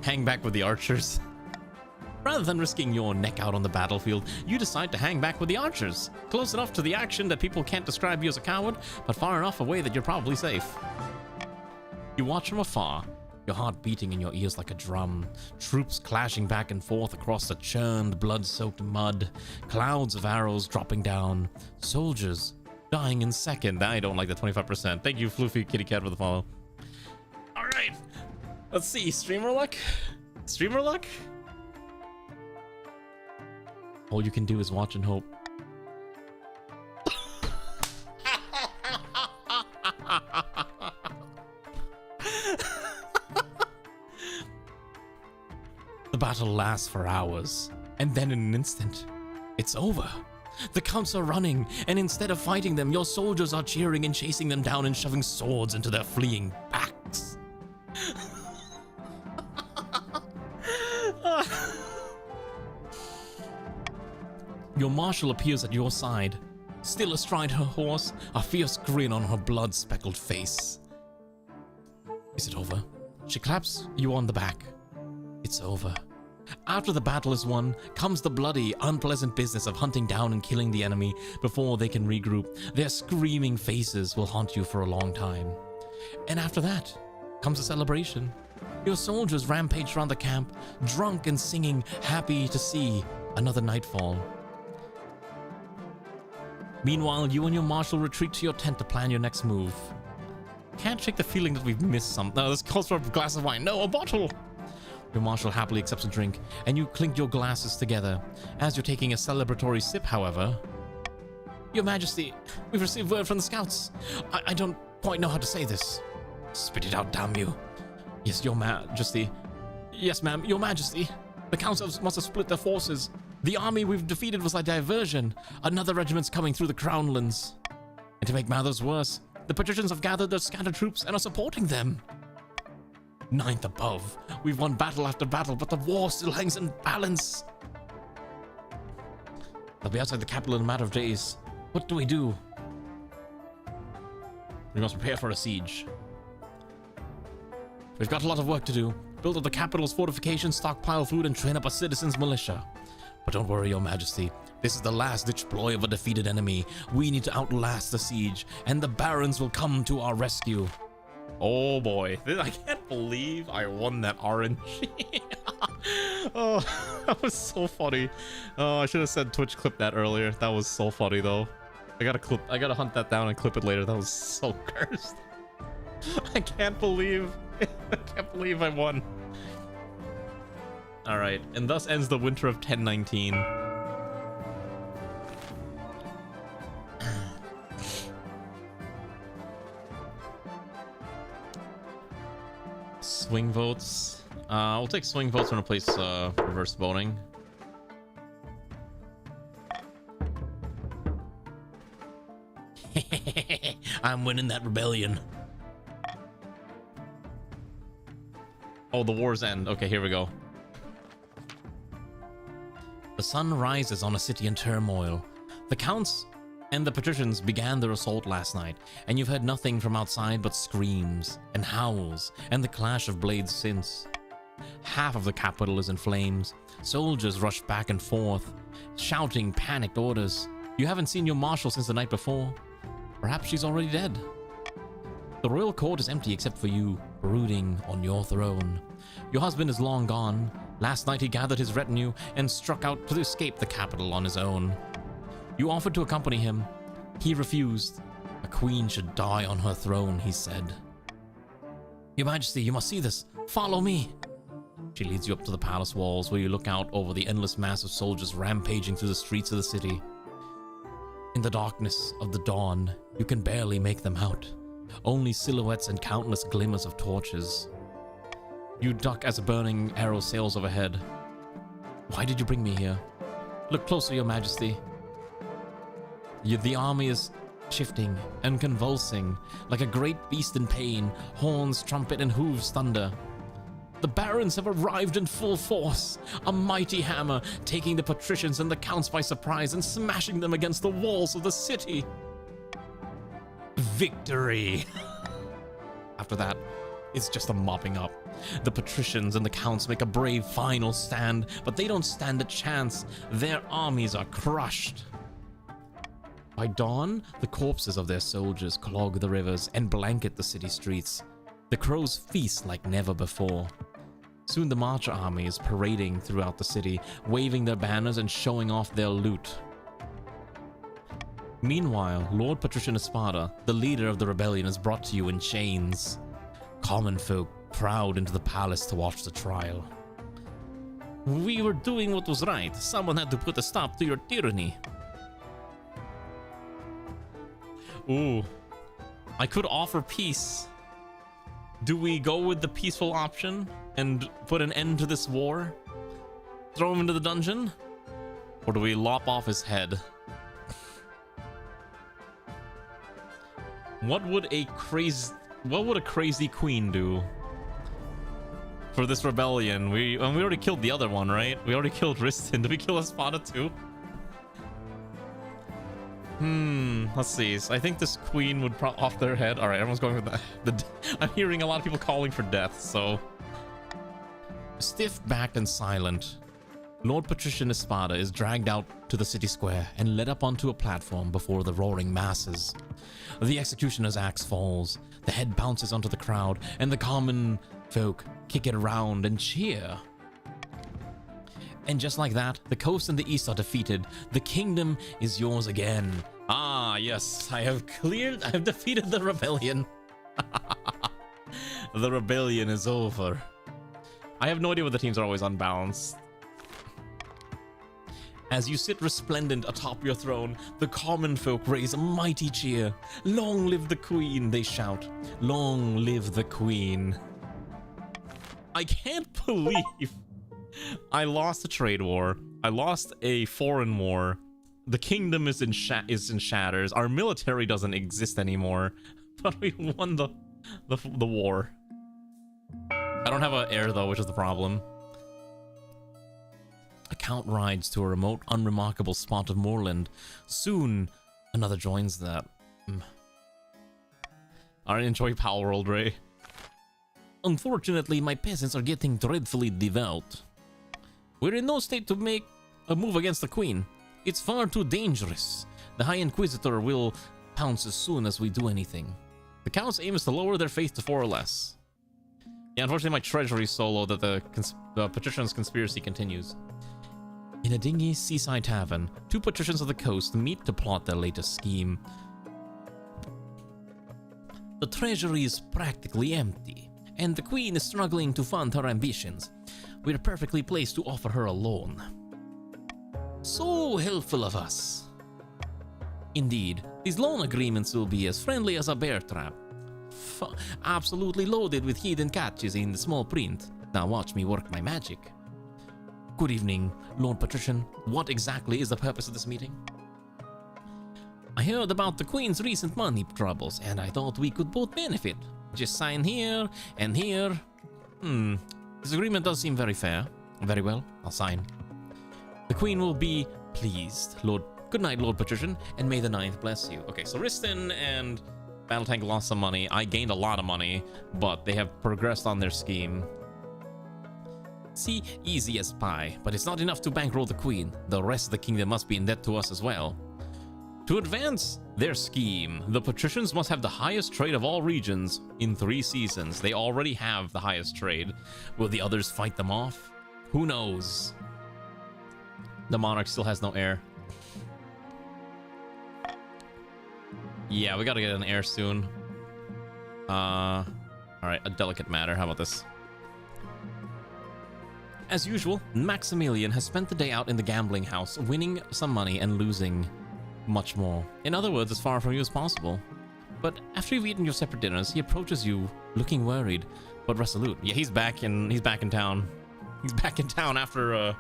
Hang back with the archers. Rather than risking your neck out on the battlefield, you decide to hang back with the archers. Close enough to the action that people can't describe you as a coward, but far enough away that you're probably safe. You watch from afar, your heart beating in your ears like a drum, troops clashing back and forth across the churned, blood-soaked mud, clouds of arrows dropping down, soldiers dying in second. I don't like the 25%. Thank you, Floofy Kitty Cat, for the follow. All right, let's see. Streamer luck? Streamer luck? All you can do is watch and hope. The battle lasts for hours, and then in an instant, it's over. The Counts are running, and instead of fighting them, your soldiers are cheering and chasing them down and shoving swords into their fleeing backs. Your marshal appears at your side, still astride her horse, a fierce grin on her blood-speckled face. Is it over? She claps you on the back. It's over. After the battle is won, comes the bloody, unpleasant business of hunting down and killing the enemy before they can regroup. Their screaming faces will haunt you for a long time. And after that, comes a celebration. Your soldiers rampage around the camp, drunk and singing, happy to see another nightfall. Meanwhile, you and your marshal retreat to your tent to plan your next move. Can't shake the feeling that we've missed something. No, this calls for a glass of wine. No, a bottle! Your marshal happily accepts a drink, and you clink your glasses together. As you're taking a celebratory sip, however... Your Majesty, we've received word from the scouts. I don't quite know how to say this. Spit it out, damn you. Yes, Your Majesty. Yes, ma'am, Your Majesty. The Counts must have split their forces. The army we've defeated was a diversion. Another regiment's coming through the Crownlands. And to make matters worse, the patricians have gathered their scattered troops and are supporting them. Ninth above. We've won battle after battle, but the war still hangs in balance. They'll be outside the capital in a matter of days. What do we do? We must prepare for a siege. We've got a lot of work to do. Build up the capital's fortifications, stockpile food, and train up a citizens' militia. But don't worry, Your Majesty. This is the last-ditch ploy of a defeated enemy. We need to outlast the siege, and the barons will come to our rescue. Oh boy, I can't believe I won that RNG. Oh, that was so funny. Oh, I should have said Twitch clip that earlier. That was so funny though. I gotta hunt that down and clip it later. That was so cursed. I can't believe I won. All right, and thus ends the winter of 1019. swing votes. We'll take swing votes and replace reverse voting. I'm winning that rebellion. Oh, the war's end. Okay, here we go. The sun rises on a city in turmoil. The counts and the patricians began their assault last night, and you've heard nothing from outside but screams and howls and the clash of blades since. Half of the capital is in flames. Soldiers rush back and forth, shouting panicked orders. You haven't seen your marshal since the night before. Perhaps she's already dead. The royal court is empty except for you, brooding on your throne. Your husband is long gone. Last night he gathered his retinue and struck out to escape the capital on his own. You offered to accompany him. He refused. A queen should die on her throne, he said. Your Majesty, you must see this. Follow me. She leads you up to the palace walls where you look out over the endless mass of soldiers rampaging through the streets of the city. In the darkness of the dawn, you can barely make them out. Only silhouettes and countless glimmers of torches. You duck as a burning arrow sails overhead. Why did you bring me here? Look closer, Your Majesty. The army is shifting and convulsing like a great beast in pain, horns trumpet and hooves thunder. The barons have arrived in full force, a mighty hammer taking the patricians and the counts by surprise and smashing them against the walls of the city. Victory! After that, it's just a mopping up. The patricians and the counts make a brave final stand, but they don't stand a chance. Their armies are crushed. By dawn, the corpses of their soldiers clog the rivers and blanket the city streets. The crows feast like never before. Soon the march army is parading throughout the city, waving their banners and showing off their loot. Meanwhile, Lord Patrician Espada, the leader of the rebellion, is brought to you in chains. Common folk crowd into the palace to watch the trial. We were doing what was right. Someone had to put a stop to your tyranny. Ooh. I could offer peace. Do we go with the peaceful option and put an end to this war? Throw him into the dungeon? Or do we lop off his head? What would a crazy queen do for this rebellion? We already killed the other one, right? We already killed Riston. Did we kill Espada too? Let's see. So I think this queen would off their head. All right, everyone's going with that. I'm hearing a lot of people calling for death, so... Stiff-backed and silent, Lord Patrician Espada is dragged out to the city square and led up onto a platform before the roaring masses. The executioner's axe falls, the head bounces onto the crowd, and the common folk kick it around and cheer. And just like that, the coast and the east are defeated. The kingdom is yours again. Ah, yes, I have defeated the rebellion. The rebellion is over. I have no idea what the teams are always unbalanced. As you sit resplendent atop your throne, the common folk raise a mighty cheer. Long live the queen, they shout. Long live the queen. I can't believe I lost a trade war. I lost a foreign war. The kingdom is in shatters. Our military doesn't exist anymore. But we won the war. I don't have an heir though, which is the problem. A count rides to a remote, unremarkable spot of moorland. Soon, another joins that. Alright, enjoy Power World, Ray. Unfortunately, my peasants are getting dreadfully devout. We're in no state to make a move against the queen. It's far too dangerous. The High Inquisitor will pounce as soon as we do anything. The count's aim is to lower their faith to 4 or less. Yeah, unfortunately my treasury solo that the patricians' conspiracy continues. In a dingy seaside tavern, 2 patricians of the coast meet to plot their latest scheme. The treasury is practically empty, and the queen is struggling to fund her ambitions. We're perfectly placed to offer her a loan. So helpful of us. Indeed, these loan agreements will be as friendly as a bear trap. absolutely loaded with hidden catches in the small print. Now watch me work my magic. Good evening, Lord Patrician. What exactly is the purpose of this meeting? I heard about the Queen's recent money troubles, and I thought we could both benefit. Just sign here and here. This agreement does seem very fair. Very well, I'll sign. The Queen will be pleased. Good night, Lord Patrician, and may the ninth bless you. Okay, so Riston and Battle Tank lost some money. I gained a lot of money, but they have progressed on their scheme. See, easy as pie, but it's not enough to bankroll the Queen. The rest of the kingdom must be in debt to us as well. To advance their scheme, the patricians must have the highest trade of all regions in 3 seasons. They already have the highest trade. Will the others fight them off? Who knows? The monarch still has no heir. Yeah, we gotta get an heir soon. Alright, a delicate matter. How about this? As usual, Maximilian has spent the day out in the gambling house, winning some money and losing much more. In other words, as far from you as possible. But after you've eaten your separate dinners, he approaches you, looking worried, but resolute. Yeah, he's back in town. He's back in town after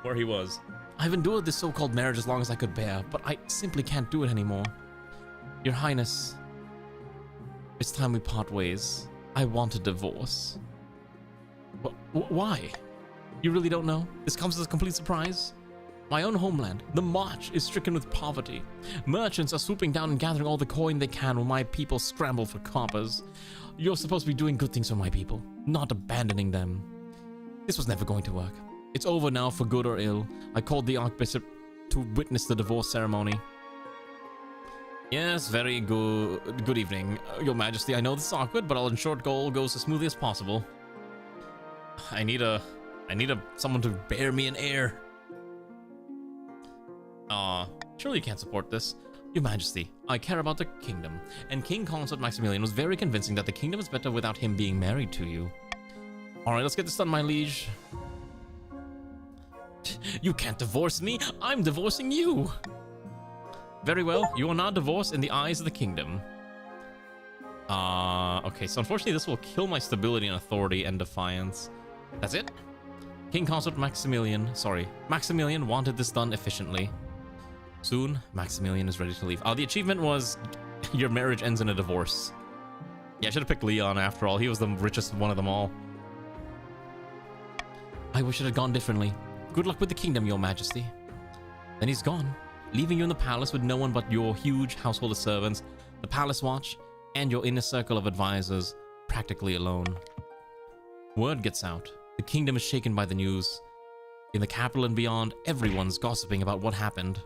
where he was. I've endured this so-called marriage as long as I could bear, but I simply can't do it anymore. Your Highness, it's time we part ways. I want a divorce. Why? You really don't know? This comes as a complete surprise? My own homeland, the March, is stricken with poverty. Merchants are swooping down and gathering all the coin they can while my people scramble for coppers. You're supposed to be doing good things for my people, not abandoning them. This was never going to work. It's over now for good or ill. I called the Archbishop to witness the divorce ceremony. Yes, very good. Good evening, Your Majesty. I know this is awkward, but I'll ensure it all goes as smoothly as possible. I need someone to bear me an heir. Surely you can't support this. Your Majesty, I care about the kingdom, and King Consort Maximilian was very convincing that the kingdom is better without him being married to you. Alright, let's get this done, my liege. You can't divorce me! I'm divorcing you! Very well, you are now divorced in the eyes of the kingdom. Okay, so unfortunately this will kill my stability and authority and defiance. That's it? King Consort Maximilian wanted this done efficiently. Soon, Maximilian is ready to leave. The achievement was your marriage ends in a divorce. Yeah, I should have picked Leon after all. He was the richest one of them all. I wish it had gone differently. Good luck with the kingdom, Your Majesty. Then he's gone, leaving you in the palace with no one but your huge household of servants, the palace watch, and your inner circle of advisors, practically alone. Word gets out. The kingdom is shaken by the news. In the capital and beyond, everyone's gossiping about what happened.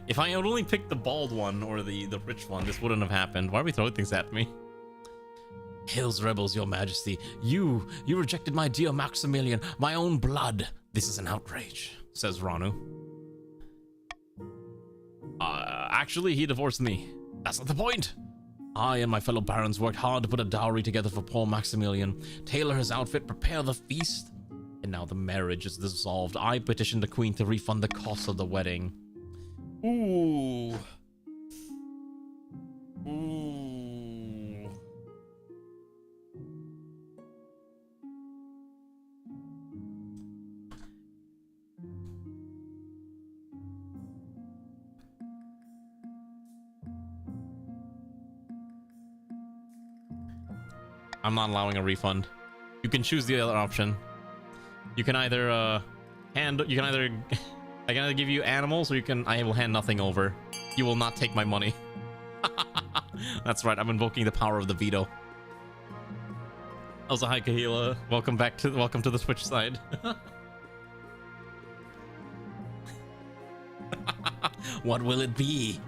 If I had only picked the bald one or the rich one, this wouldn't have happened. Why are we throwing things at me? Hails rebels, Your Majesty. You rejected my dear Maximilian, my own blood. This is an outrage, says Ranu. Actually, he divorced me. That's not the point. I and my fellow barons worked hard to put a dowry together for poor Maximilian, tailor his outfit, prepare the feast, and now the marriage is dissolved. I petitioned the queen to refund the cost of the wedding. Ooh. Ooh. I'm not allowing a refund. You can choose the other option. You can either I can either give you animals, or I will hand nothing over. You will not take my money. That's right, I'm invoking the power of the veto. Also, hi Kahila. Welcome to the Twitch side. What will it be?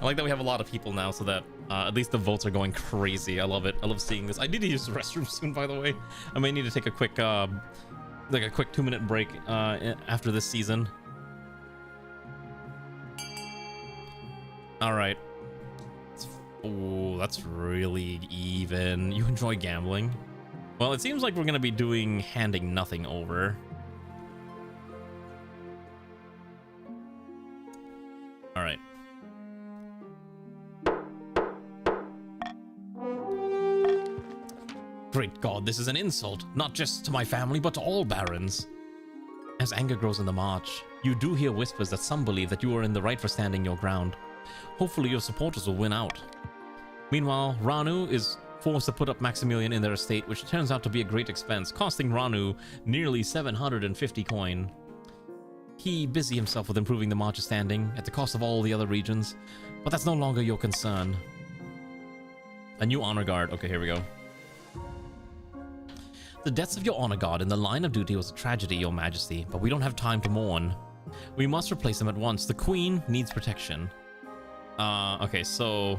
I like that we have a lot of people now, so that at least the votes are going crazy. I love it. I love seeing this. I need to use the restroom soon, by the way. I may need to take a quick like a quick 2-minute break after this season. All right. Oh, that's really even. You enjoy gambling? Well, it seems like we're gonna be handing nothing over. All right. Great God, this is an insult, not just to my family, but to all barons. As anger grows in the march, you do hear whispers that some believe that you are in the right for standing your ground. Hopefully your supporters will win out. Meanwhile, Ranu is forced to put up Maximilian in their estate, which turns out to be a great expense, costing Ranu nearly 750 coin. He busy himself with improving the march's standing at the cost of all the other regions, but that's no longer your concern. A new honor guard. Okay, here we go. The deaths of your honor guard in the line of duty was a tragedy, your majesty, but we don't have time to mourn. We must replace them at once. The queen needs protection. Okay, so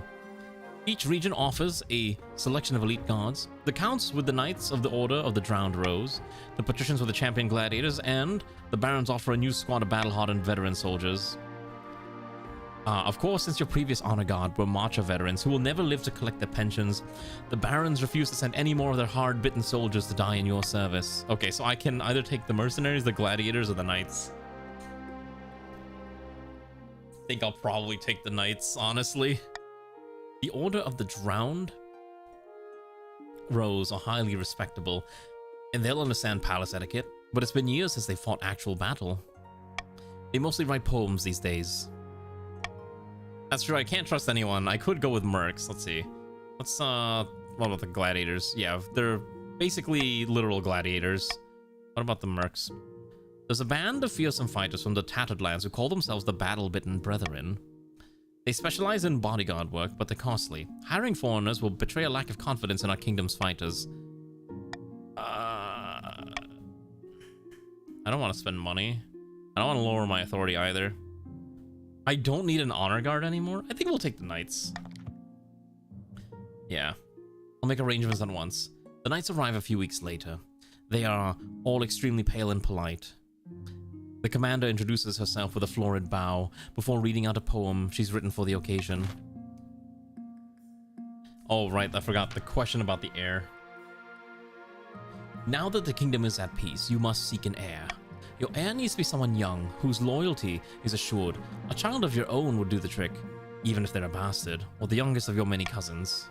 each region offers a selection of elite guards. The counts with the knights of the Order of the Drowned Rose, the patricians with the champion gladiators, and the barons offer a new squad of battle-hardened veteran soldiers. Of course, since your previous honor guard were marcher veterans who will never live to collect their pensions, the barons refuse to send any more of their hard-bitten soldiers to die in your service. Okay, so I can either take the mercenaries, the gladiators, or the knights. I think I'll probably take the knights, honestly. The Order of the Drowned Rose are highly respectable, and they'll understand palace etiquette, but it's been years since they fought actual battle. They mostly write poems these days. That's true, I can't trust anyone. I could go with mercs. Let's see. What about the gladiators? Yeah, they're basically literal gladiators. What about the mercs? There's a band of fearsome fighters from the Tattered Lands who call themselves the Battle-Bitten Brethren. They specialize in bodyguard work, but they're costly. Hiring foreigners will betray a lack of confidence in our kingdom's fighters. I don't want to spend money. I don't want to lower my authority either. I don't need an honor guard anymore. I think we'll take the knights. Yeah. I'll make arrangements at once. The knights arrive a few weeks later. They are all extremely pale and polite. The commander introduces herself with a florid bow before reading out a poem she's written for the occasion. Oh, right, I forgot the question about the heir. Now that the kingdom is at peace, you must seek an heir. Your heir needs to be someone young, whose loyalty is assured. A child of your own would do the trick, even if they're a bastard, or the youngest of your many cousins.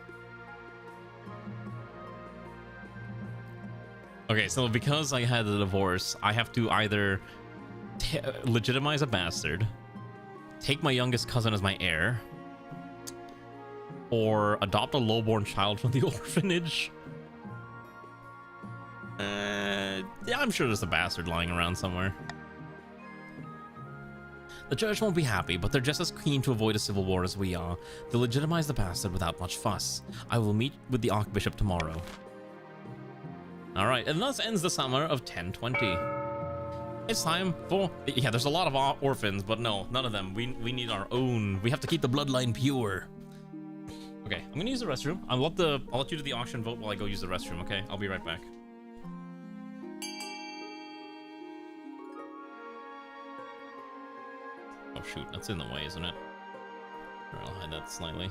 Okay, so because I had a divorce, I have to either legitimize a bastard, take my youngest cousin as my heir, or adopt a lowborn child from the orphanage. Yeah, I'm sure there's a bastard lying around somewhere. The church won't be happy, but they're just as keen to avoid a civil war as we are. They'll legitimize the bastard without much fuss. I will meet with the Archbishop tomorrow. Alright, and thus ends the summer of 1020. It's time for... Yeah, there's a lot of orphans, but no, none of them. We need our own. We have to keep the bloodline pure. Okay, I'm gonna use the restroom. I'll let you do the auction vote while I go use the restroom, okay? I'll be right back. Oh shoot, that's in the way, isn't it? I'll hide that slightly.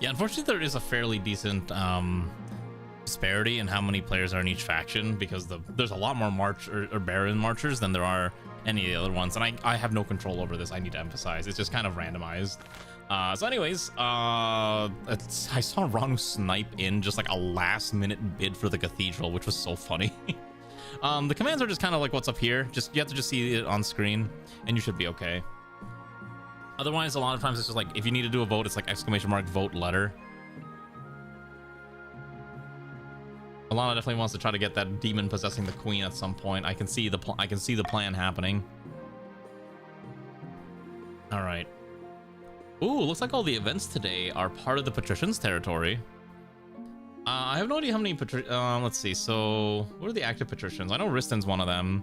Yeah, unfortunately, there is a fairly decent disparity in how many players are in each faction, because there's a lot more March or Baron Marchers than there are any of the other ones, and I have no control over this. I need to emphasize, it's just kind of randomized. So anyways, I saw Ranu snipe in just like a last-minute bid for the cathedral, which was so funny. The commands are just kind of like what's up here. You have to just see it on screen, and you should be okay. Otherwise, a lot of times it's just like, if you need to do a vote, it's like !vote letter. Alana definitely wants to try to get that demon possessing the queen at some point. I can see the plan happening. All right. Ooh, looks like all the events today are part of the patricians' territory. I have no idea how many let's see. So, what are the active patricians? I know Risten's one of them.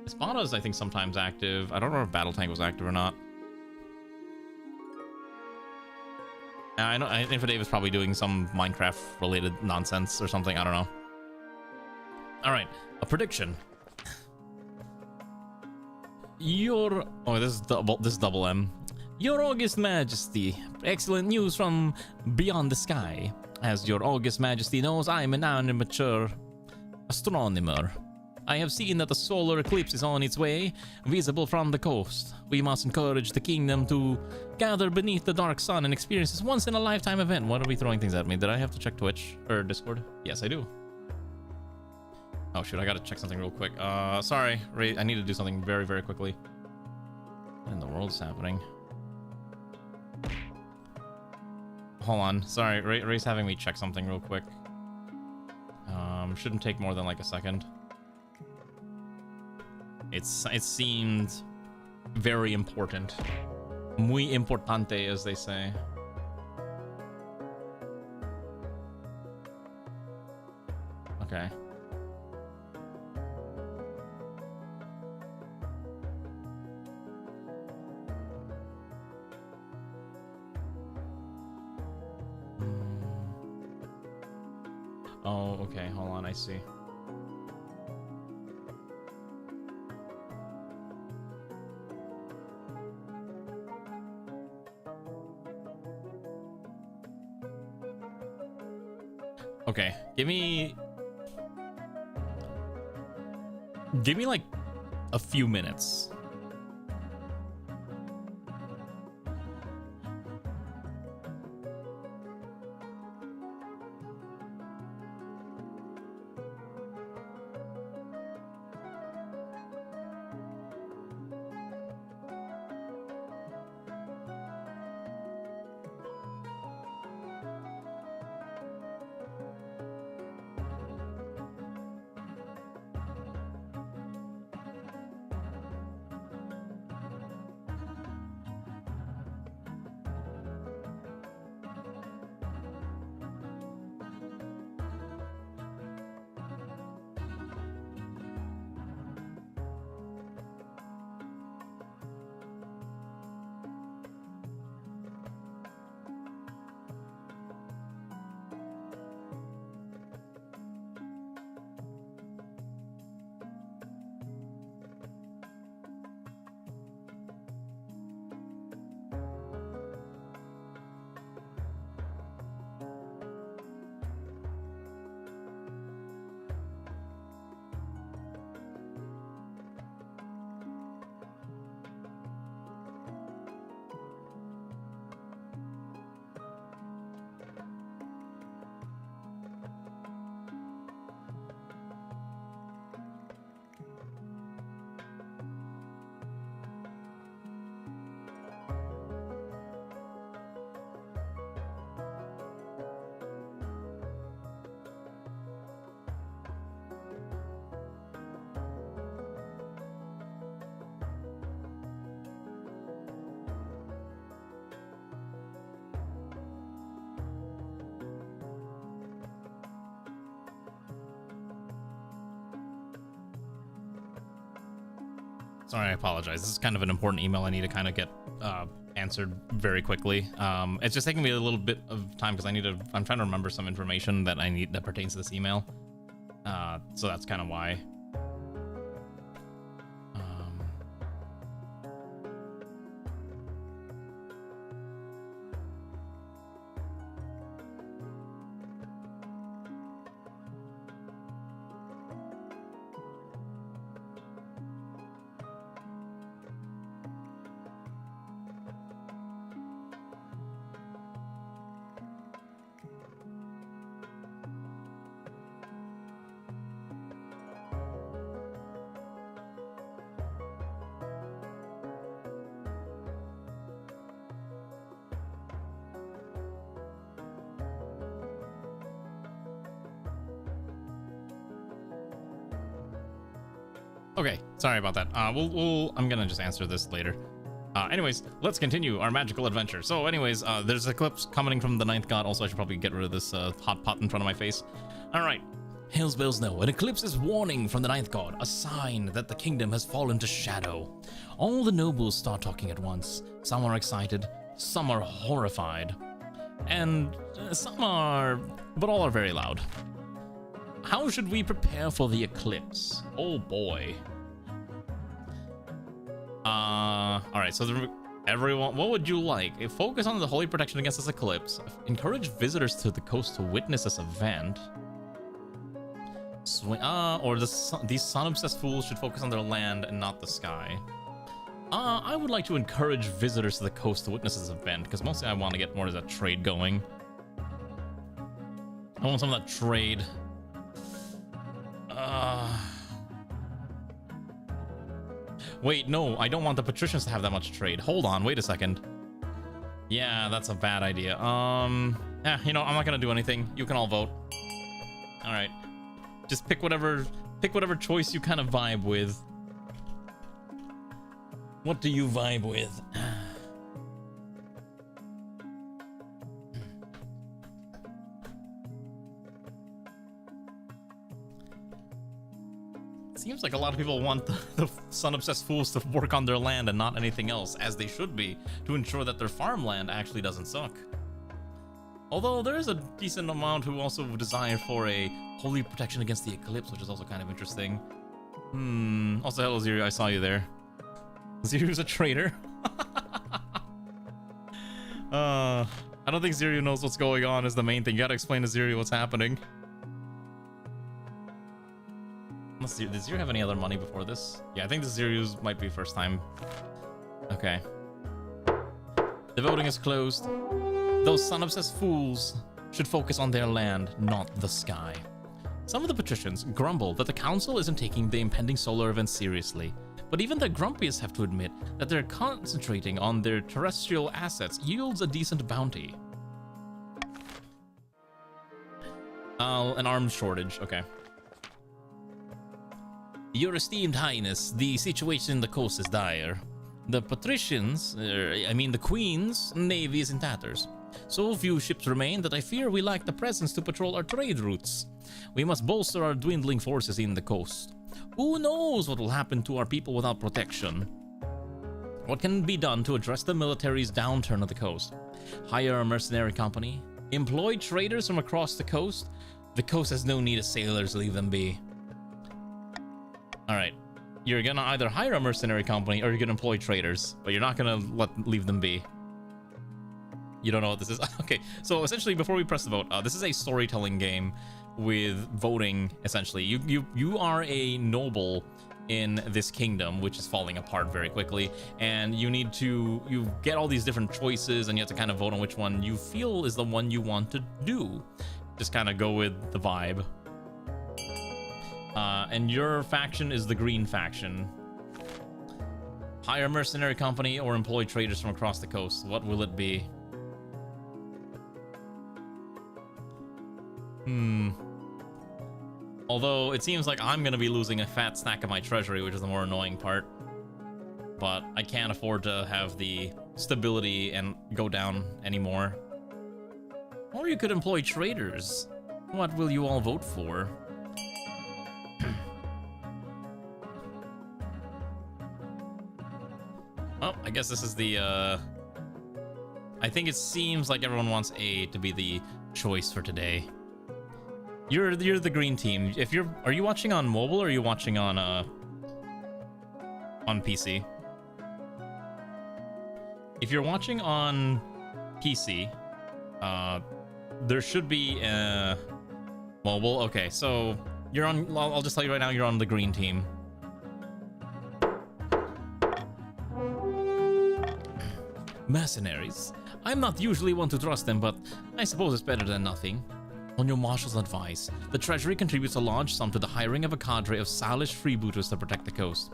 Espada's, I think, sometimes active. I don't know if Battle Tank was active or not. I know Infidave is probably doing some Minecraft-related nonsense or something. I don't know. All right, a prediction. This is double M. Your August Majesty, excellent news from beyond the sky. As your August Majesty knows, I am an amateur astronomer. I have seen that the solar eclipse is on its way, visible from the coast. We must encourage the kingdom to gather beneath the dark sun and experience this once-in-a-lifetime event. What are we throwing things at me? Did I have to check Twitch or Discord? Yes, I do. Oh shoot, I gotta check something real quick. Sorry, Ray, I need to do something very, very quickly. What in the world is happening? Hold on, sorry, Ray's having me check something real quick. Shouldn't take more than like a second. It seemed very important. Muy importante, as they say. Okay. Oh, okay, hold on, I see. Okay, give me like a few minutes. Sorry, I apologize. This is kind of an important email I need to kind of get answered very quickly. It's just taking me a little bit of time because I'm trying to remember some information that I need that pertains to this email. So that's kind of why. Okay, sorry about that. I'm gonna just answer this later. Anyways, let's continue our magical adventure. So anyways, there's eclipse coming from the ninth god. Also, I should probably get rid of this hot pot in front of my face. All right. Hails bells know, an eclipse is warning from the ninth god, a sign that the kingdom has fallen to shadow. All the nobles start talking at once. Some are excited, some are horrified, and some are, but all are very loud. How should we prepare for the eclipse? Oh boy. All right, so everyone, what would you like? Focus on the holy protection against this eclipse. Encourage visitors to the coast to witness this event. These sun-obsessed fools should focus on their land and not the sky. I would like to encourage visitors to the coast to witness this event, because mostly I want to get more of that trade going. I want some of that trade. Wait, no, I don't want the patricians to have that much trade. Hold on, wait a second. Yeah, that's a bad idea. Yeah, you know, I'm not gonna do anything. You can all vote. All right, just pick whatever choice you kind of vibe with. What do you vibe with? Seems like a lot of people want the sun-obsessed fools to work on their land and not anything else, as they should be, to ensure that their farmland actually doesn't suck. Although there is a decent amount who also desire for a holy protection against the eclipse, which is also kind of interesting. Also, hello Ziri, I saw you there. Ziri's a traitor. I don't think Ziri knows what's going on is the main thing. You gotta explain to Ziri what's happening. Did Ziri have any other money before this? Yeah, I think the Ziri's might be first time. Okay. The voting is closed. Those sun-obsessed fools should focus on their land, not the sky. Some of the patricians grumble that the council isn't taking the impending solar event seriously, but even the grumpiest have to admit that they're concentrating on their terrestrial assets yields a decent bounty. An arms shortage, okay. Your esteemed highness, the situation in the coast is dire. The patricians, the queen's navy is in tatters. So few ships remain that I fear we lack the presence to patrol our trade routes. We must bolster our dwindling forces in the coast. Who knows what will happen to our people without protection? What can be done to address the military's downturn of the coast? Hire a mercenary company? Employ traders from across the coast? The coast has no need of sailors, leave them be. Alright, you're gonna either hire a mercenary company or you're gonna employ traders, but you're not gonna leave them be. You don't know what this is? Okay, so essentially before we press the vote, this is a storytelling game with voting, essentially. You are a noble in this kingdom, which is falling apart very quickly, and you get all these different choices and you have to kind of vote on which one you feel is the one you want to do. Just kind of go with the vibe. And your faction is the green faction. Hire a mercenary company or employ traders from across the coast. What will it be? Although it seems like I'm gonna be losing a fat stack of my treasury, which is the more annoying part. But I can't afford to have the stability and go down anymore. Or you could employ traders. What will you all vote for? Oh, I guess this is the, I think it seems like everyone wants A to be the choice for today. You're the green team. Are you watching on mobile or are you watching on PC? If you're watching on PC, there should be mobile. Okay, so you're on, I'll just tell you right now, you're on the green team. Mercenaries. I'm not usually one to trust them, but I suppose it's better than nothing. On your marshal's advice, the treasury contributes a large sum to the hiring of a cadre of Salish freebooters to protect the coast.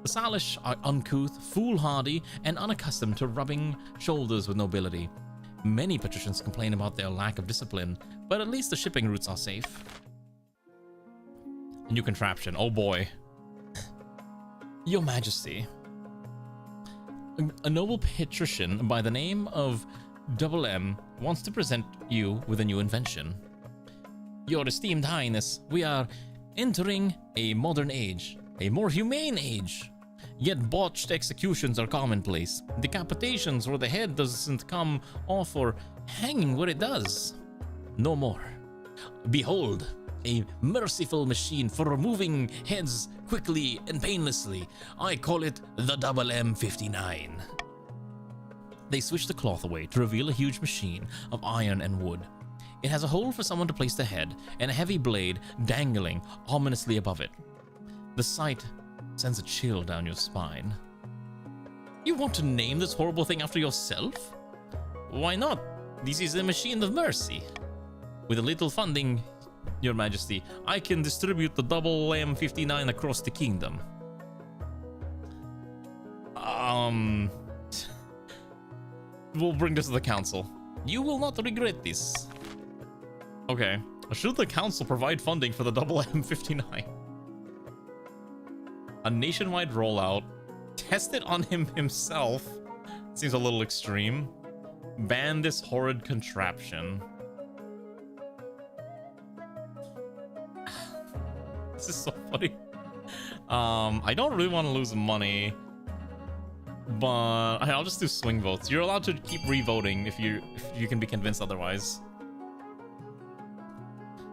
The Salish are uncouth, foolhardy, and unaccustomed to rubbing shoulders with nobility. Many patricians complain about their lack of discipline, but at least the shipping routes are safe. A new contraption, oh boy. Your Majesty, a noble patrician by the name of Double M wants to present you with a new invention. Your esteemed highness, we are entering a modern age, a more humane age. Yet botched executions are commonplace. Decapitations where the head doesn't come off or hanging where it does. No more. Behold, a merciful machine for removing heads quickly and painlessly. I call it the Double M59. They switch the cloth away to reveal a huge machine of iron and wood. It has a hole for someone to place the head and a heavy blade dangling ominously above it. The sight sends a chill down your spine. You want to name this horrible thing after yourself? Why not? This is a machine of mercy. With a little funding, Your Majesty, I can distribute the Double M59 across the kingdom. We'll bring this to the council. You will not regret this. Okay. Should the council provide funding for the Double M59? A nationwide rollout. Test it on him himself. Seems a little extreme. Ban this horrid contraption. This is so funny. I don't really want to lose money, but I'll just do swing votes. You're allowed to keep re-voting if you can be convinced otherwise.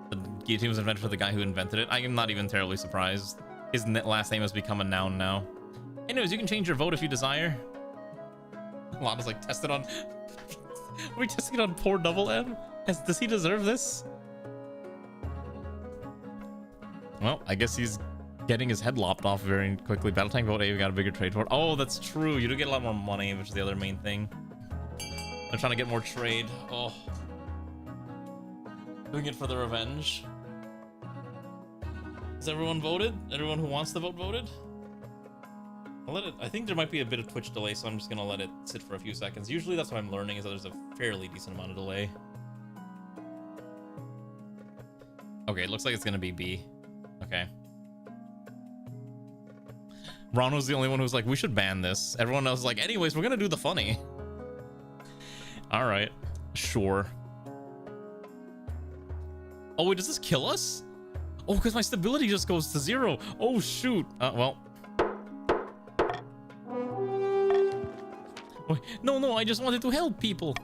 The guillotine was invented for the guy who invented it. I am not even terribly surprised. His last name has become a noun now. Anyways, you can change your vote if you desire. Lana's like, tested on... Are we testing it on poor Double M? Does he deserve this? Well, I guess he's getting his head lopped off very quickly. Battle tank vote A, we got a bigger trade for it. Oh, that's true. You do get a lot more money, which is the other main thing. They're trying to get more trade. Oh. Doing it for the revenge. Has everyone voted? Everyone who wants to vote voted? I'll let it... I think there might be a bit of Twitch delay, so I'm just gonna let it sit for a few seconds. Usually that's what I'm learning, is that there's a fairly decent amount of delay. Okay, it looks like it's gonna be B. Okay. Ron was the only one who was like, we should ban this. Everyone else was like, anyways, we're gonna do the funny. Alright. Sure. Oh, wait, does this kill us? Oh, because my stability just goes to 0. Oh, shoot. Well. Wait, no, I just wanted to help people.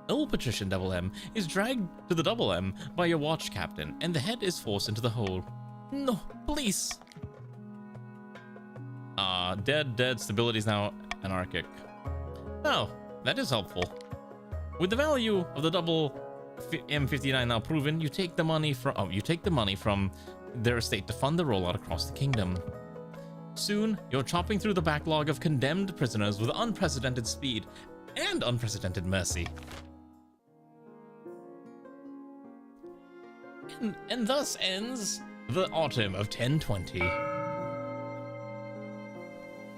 Old Patrician Double M is dragged to the Double M by your watch captain, and the head is forced into the hole. No, please. Dead. Stability is now anarchic. Oh, that is helpful. With the value of the Double M59 now proven, you take the money from their estate to fund the rollout across the kingdom. Soon, you're chopping through the backlog of condemned prisoners with unprecedented speed and unprecedented mercy. And thus ends the autumn of 1020. You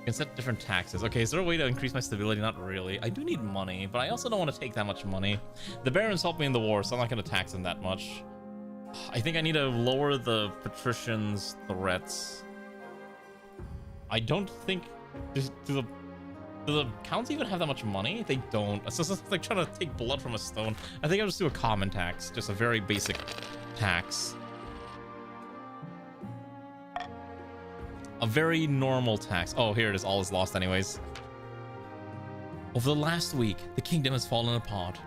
can set different taxes. Okay, is there a way to increase my stability? Not really. I do need money, but I also don't want to take that much money. The barons helped me in the war, so I'm not going to tax them that much. I think I need to lower the patricians' threats. I don't think... Do the counts even have that much money? They don't. It's just like trying to take blood from a stone. I think I'll just do a common tax. Just a very basic tax. A very normal tax. Oh, here it is. All is lost anyways. Over the last week, the kingdom has fallen apart.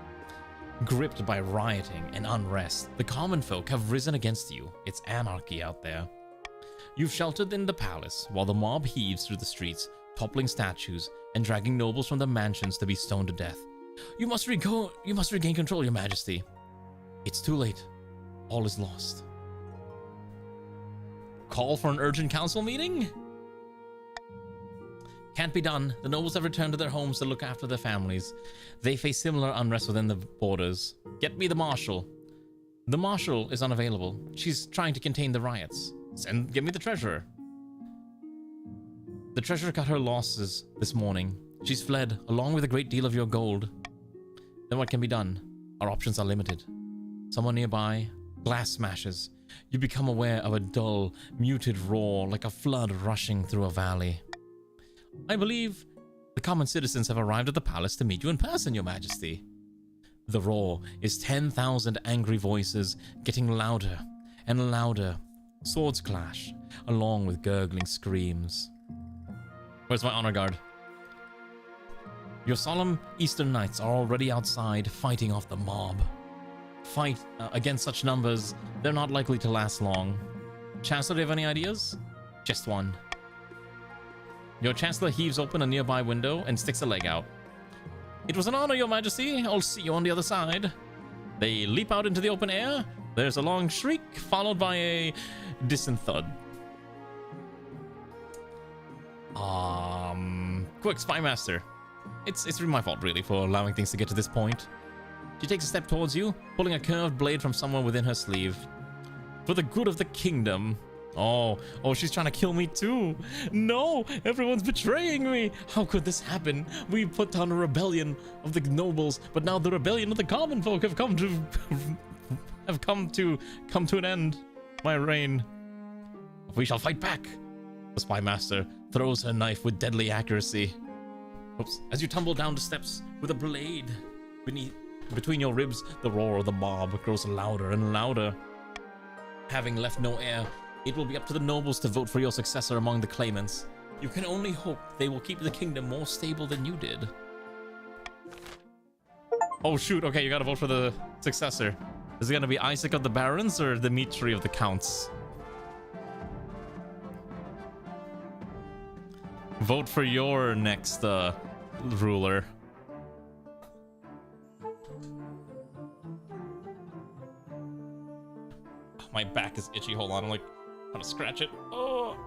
Gripped by rioting and unrest, the common folk have risen against you. It's anarchy out there. You've sheltered in the palace while the mob heaves through the streets, toppling statues and dragging nobles from their mansions to be stoned to death. You must regain control, Your Majesty. It's too late. All is lost. Call for an urgent council meeting? Can't be done. The nobles have returned to their homes to look after their families. They face similar unrest within the borders. Get me the marshal. The marshal is unavailable. She's trying to contain the riots. Give me the treasurer. The treasurer cut her losses this morning. She's fled, along with a great deal of your gold. Then what can be done? Our options are limited. Someone nearby Glass smashes. You become aware of a dull, muted roar like a flood rushing through a valley. I believe the common citizens have arrived at the palace to meet you in person, Your Majesty. The roar is 10,000 angry voices getting louder and louder. Swords clash, along with gurgling screams. Where's my honor guard? Your solemn Eastern Knights are already outside fighting off the mob. Fight against such numbers, they're not likely to last long. Chancellor, do you have any ideas? Just one. Your Chancellor heaves open a nearby window and sticks a leg out. It was an honor, Your Majesty. I'll see you on the other side. They leap out into the open air. There's a long shriek, followed by a distant thud. Quick, Spy Master. It's my fault, really, for allowing things to get to this point. She takes a step towards you, pulling a curved blade from somewhere within her sleeve. For the good of the kingdom. Oh, she's trying to kill me too. No, everyone's betraying me. How could this happen? We put down a rebellion of the nobles, but now the rebellion of the common folk have come to an end. My reign. We shall fight back. The Spy Master throws her knife with deadly accuracy. Oops. As you tumble down the steps with a blade between your ribs, the roar of the mob grows louder and louder. Having left no heir, it will be up to the nobles to vote for your successor among the claimants. You can only hope they will keep the kingdom more stable than you did. Oh shoot, okay, you gotta vote for the successor. Is it gonna be Isaac of the Barons or Dimitri of the Counts? Vote for your next ruler. My back is itchy. Hold on, I'm like trying to scratch it. Oh.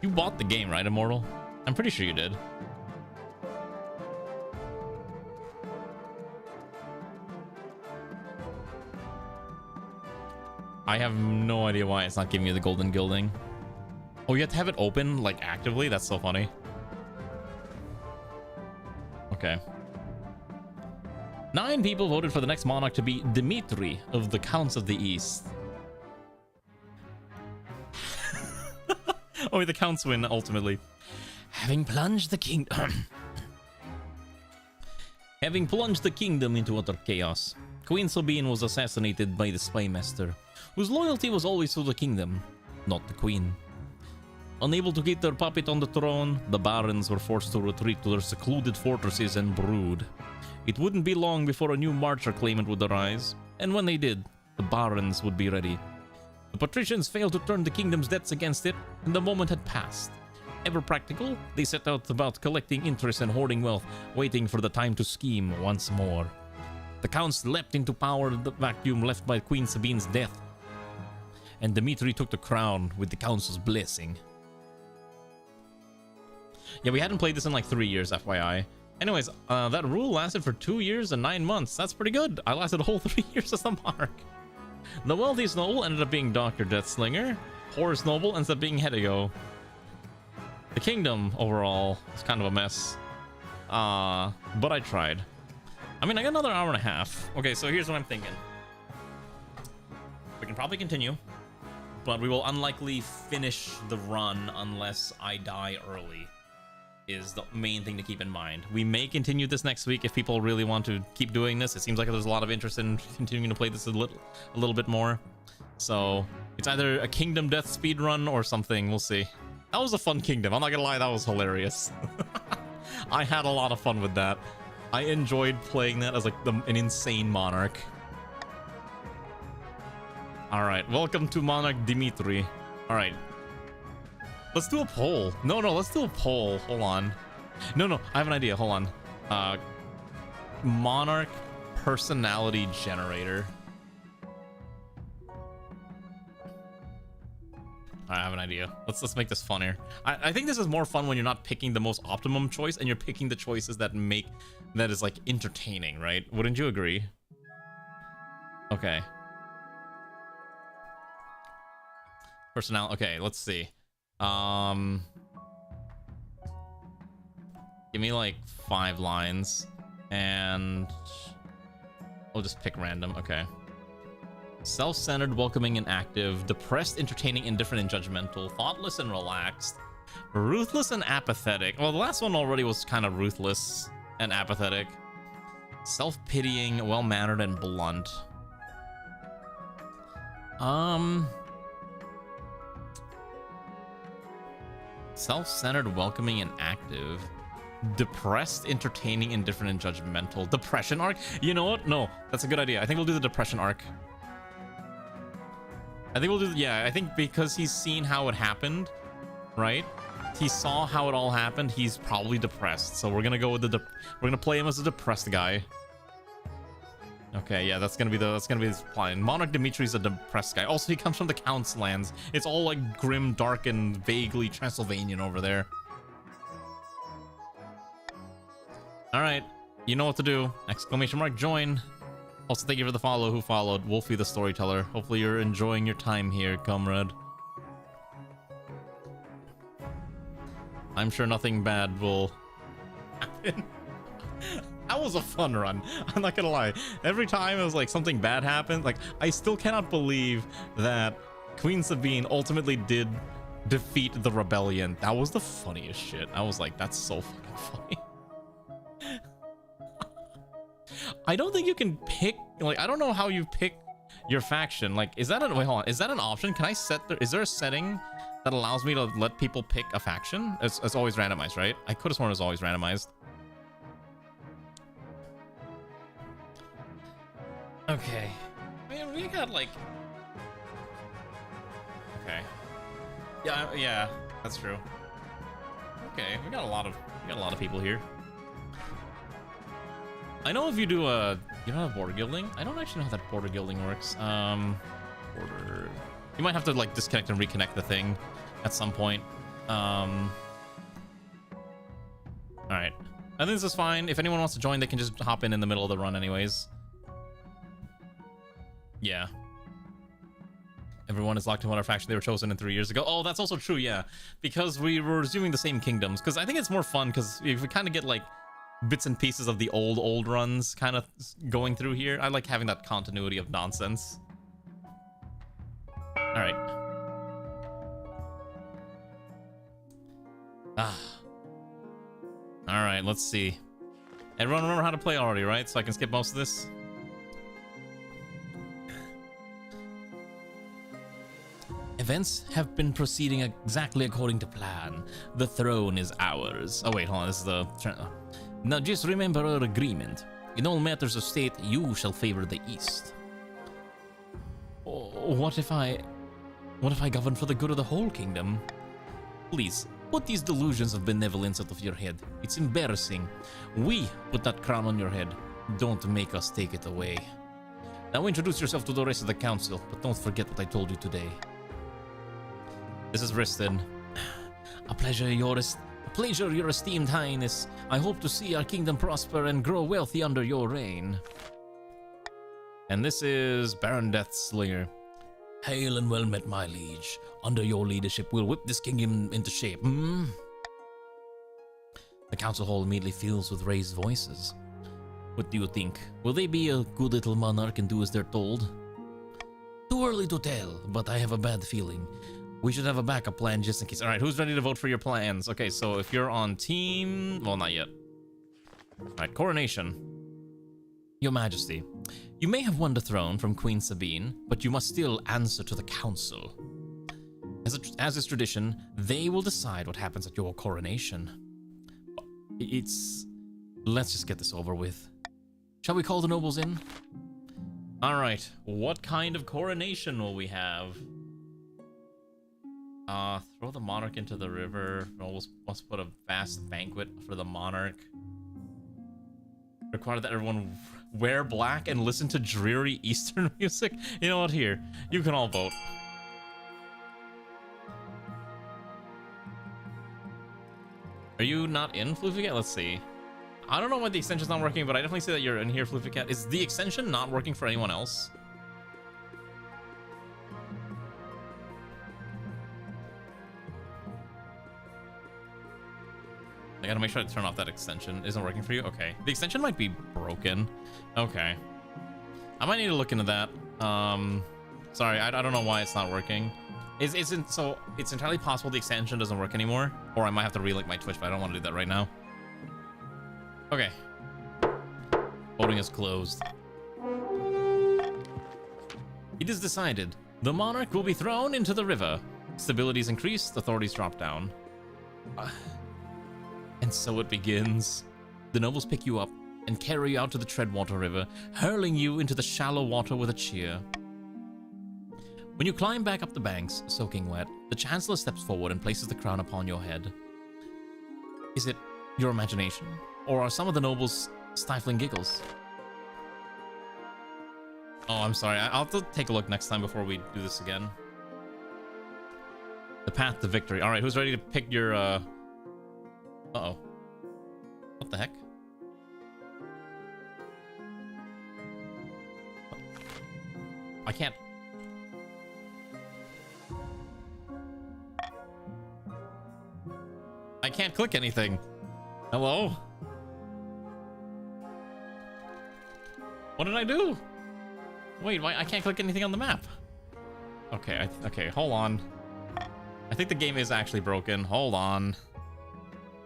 You bought the game, right, Immortal? I'm pretty sure you did. I have no idea why it's not giving you the golden gilding. Oh, you have to have it open, like, actively? That's so funny. Okay. 9 people voted for the next monarch to be Dimitri of the Counts of the East. Oh, the Counts win, ultimately. Having plunged the kingdom into utter chaos, Queen Sabine was assassinated by the Spy Master, whose loyalty was always to the kingdom, not the queen. Unable to keep their puppet on the throne, the barons were forced to retreat to their secluded fortresses and brood. It wouldn't be long before a new marcher claimant would arise, and when they did, the barons would be ready. The patricians failed to turn the kingdom's debts against it, and the moment had passed. Ever practical, they set out about collecting interest and hoarding wealth, waiting for the time to scheme once more. The counts leapt into power in the vacuum left by Queen Sabine's death, and Dimitri took the crown with the council's blessing. Yeah, we hadn't played this in like 3 years, FYI. Anyways, that rule lasted for 2 years and 9 months. That's pretty good. I lasted a whole 3 years as a monarch. The wealthiest noble ended up being Dr. Deathslinger. Poorest noble ends up being Hedigo. The kingdom, overall, is kind of a mess. But I tried. I mean, I got another hour and a half. Okay, so here's what I'm thinking. We can probably continue, but we will unlikely finish the run unless I die early, is the main thing to keep in mind. We may continue this next week if people really want to keep doing this. It seems like there's a lot of interest in continuing to play this a little bit more. So it's either a kingdom death speed run or something. We'll see. That was a fun kingdom. I'm not gonna lie, that was hilarious. I had a lot of fun with that. I enjoyed playing that as like an insane monarch. All right, welcome to Monarch Dimitri. All right. Let's do a poll. No, let's do a poll. Hold on. No, I have an idea. Hold on. Monarch personality generator. I have an idea. Let's make this funnier. I think this is more fun when you're not picking the most optimum choice and you're picking the choices that is like entertaining, right? Wouldn't you agree? Okay. Personality. Okay, let's see. Give me like 5 lines, and we'll just pick random. Okay. Self-centered, welcoming, and active. Depressed, entertaining, indifferent, and judgmental. Thoughtless and relaxed. Ruthless and apathetic. Well, the last one already was kind of ruthless and apathetic. Self-pitying, well-mannered, and blunt. Self-centered, welcoming, and active. Depressed, entertaining, indifferent, and judgmental. Depression arc? You know what? No, that's a good idea. I think we'll do the depression arc. I think we'll do, yeah, I think because he's seen how it happened, right? He saw how it all happened. He's probably depressed. So we're gonna go with we're gonna play him as a depressed guy. Okay, yeah, that's gonna be his plan. Monarch Dimitri's a depressed guy. Also, he comes from the Count's lands. It's all like grim, dark, and vaguely Transylvanian over there. All right, you know what to do. Exclamation mark join. Also, thank you for the follow who followed. Wolfie the storyteller. Hopefully you're enjoying your time here, comrade. I'm sure nothing bad will happen. That was a fun run. I'm not gonna lie. Every time it was like something bad happened, like I still cannot believe that Queen Sabine ultimately did defeat the rebellion. That was the funniest shit. I was like, that's so fucking funny. I don't think you can pick, like, I don't know how you pick your faction. Like, is that wait, hold on. Is that an option? Can I set is there a setting that allows me to let people pick a faction? It's always randomized, right? I could have sworn it was always randomized. Okay. I mean, we got like, okay. Yeah, that's true. Okay, we got a lot of people here. I know if you do you don't have border guilding? I don't actually know how that border guilding works. Border. You might have to like disconnect and reconnect the thing at some point. All right. I think this is fine. If anyone wants to join, they can just hop in the middle of the run anyways. Yeah. Everyone is locked in whatever faction they were chosen in 3 years ago. Oh, that's also true, yeah. Because we were resuming the same kingdoms. Because I think it's more fun because if we kind of get like bits and pieces of the old runs kind of going through here. I like having that continuity of nonsense. All right. All right, let's see. Everyone remember how to play already, right? So I can skip most of this. Events have been proceeding exactly according to plan. The throne is ours. Oh wait, hold on. This is the... Now just remember our agreement. In all matters of state, you shall favor the East. Oh, what if I govern for the good of the whole kingdom? Please, put these delusions of benevolence out of your head. It's embarrassing. We put that crown on your head. Don't make us take it away. Now introduce yourself to the rest of the council, but don't forget what I told you today. This is Riston. A pleasure, your esteemed highness. I hope to see our kingdom prosper and grow wealthy under your reign. And this is Baron Deathslinger. Hail and well met, my liege. Under your leadership, we'll whip this kingdom into shape. The council hall immediately fills with raised voices. What do you think? Will they be a good little monarch and do as they're told? Too early to tell, but I have a bad feeling. We should have a backup plan just in case. All right, who's ready to vote for your plans? Okay, so if you're on team... Well, not yet. All right, coronation. Your Majesty, you may have won the throne from Queen Sabine, but you must still answer to the council. As is tradition, they will decide what happens at your coronation. Let's just get this over with. Shall we call the nobles in? All right, what kind of coronation will we have? Throw the monarch into the river. Let's put a vast banquet for the monarch. Require that everyone wear black and listen to dreary Eastern music. You know what? Here, you can all vote. Are you not in Floofycat? Let's see. I don't know why the extension's not working, but I definitely see that you're in here, Floofycat. Is the extension not working for anyone else? Like, gotta make sure to turn off that extension. Isn't working for you? Okay. The extension might be broken. Okay. I might need to look into that. Sorry, I don't know why it's not working. So it's entirely possible the extension doesn't work anymore, or I might have to relink my Twitch, but I don't want to do that right now. Okay. Voting is closed. It is decided. The Monarch will be thrown into the river. Stability is increased, authorities drop down. And so it begins. The nobles pick you up and carry you out to the Treadwater River, hurling you into the shallow water with a cheer. When you climb back up the banks, soaking wet, the Chancellor steps forward and places the crown upon your head. Is it your imagination, or are some of the nobles stifling giggles? Oh, I'm sorry. I'll have to take a look next time before we do this again. The path to victory. All right, who's ready to pick your, Uh-oh. What the heck? I can't... I can't click anything. Hello? What did I do? Wait, why I can't click anything on the map? Okay, okay, hold on. I think the game is actually broken. Hold on.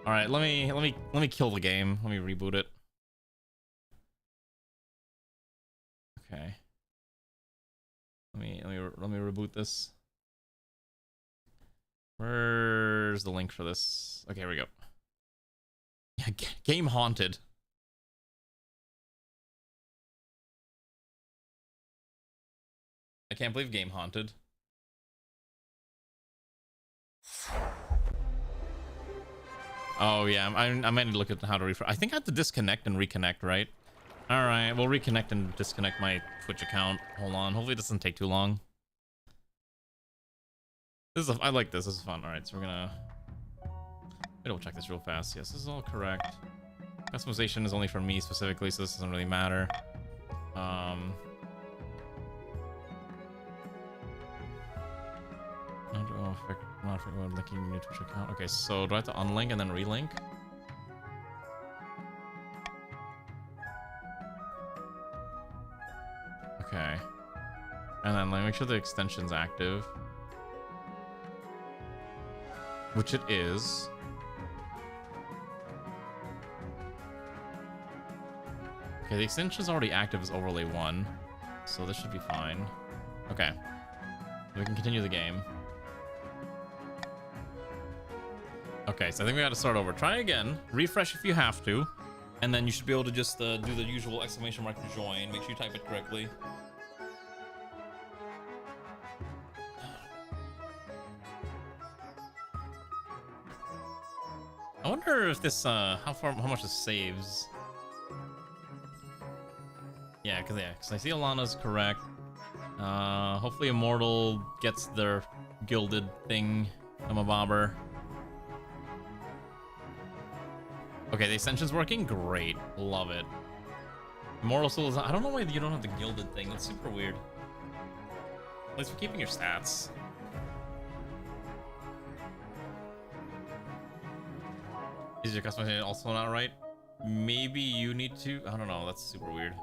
All right, let me kill the game. Let me reboot it. Okay. Let me reboot this. Where's the link for this? Okay, here we go. Yeah, game haunted. I can't believe game haunted. Oh yeah, I might need to look at how to refresh. I think I have to disconnect and reconnect, right? All right, we'll reconnect and disconnect my Twitch account. Hold on, hopefully it doesn't take too long. I like this. This is fun. All right, so we're gonna double check this real fast. Yes, this is all correct. Customization is only for me specifically, so this doesn't really matter. Not affect linking your new Twitch account. Okay, so do I have to unlink and then relink? Okay. And then let me make sure the extension's active. Which it is. Okay, the extension's already active as overlay 1. So this should be fine. Okay. We can continue the game. Okay, so I think we gotta start over. Try again. Refresh if you have to. And then you should be able to just do the usual exclamation mark to join. Make sure you type it correctly. I wonder if this, how much this saves. Yeah, cause I see Alana's correct. Hopefully Immortal gets their gilded thing from a bobber. Okay, the extension's working? Great. Love it. Immortal still is... I don't know why you don't have the gilded thing. That's super weird. At least for keeping your stats. Is your customization also not right? Maybe you need to... I don't know. That's super weird.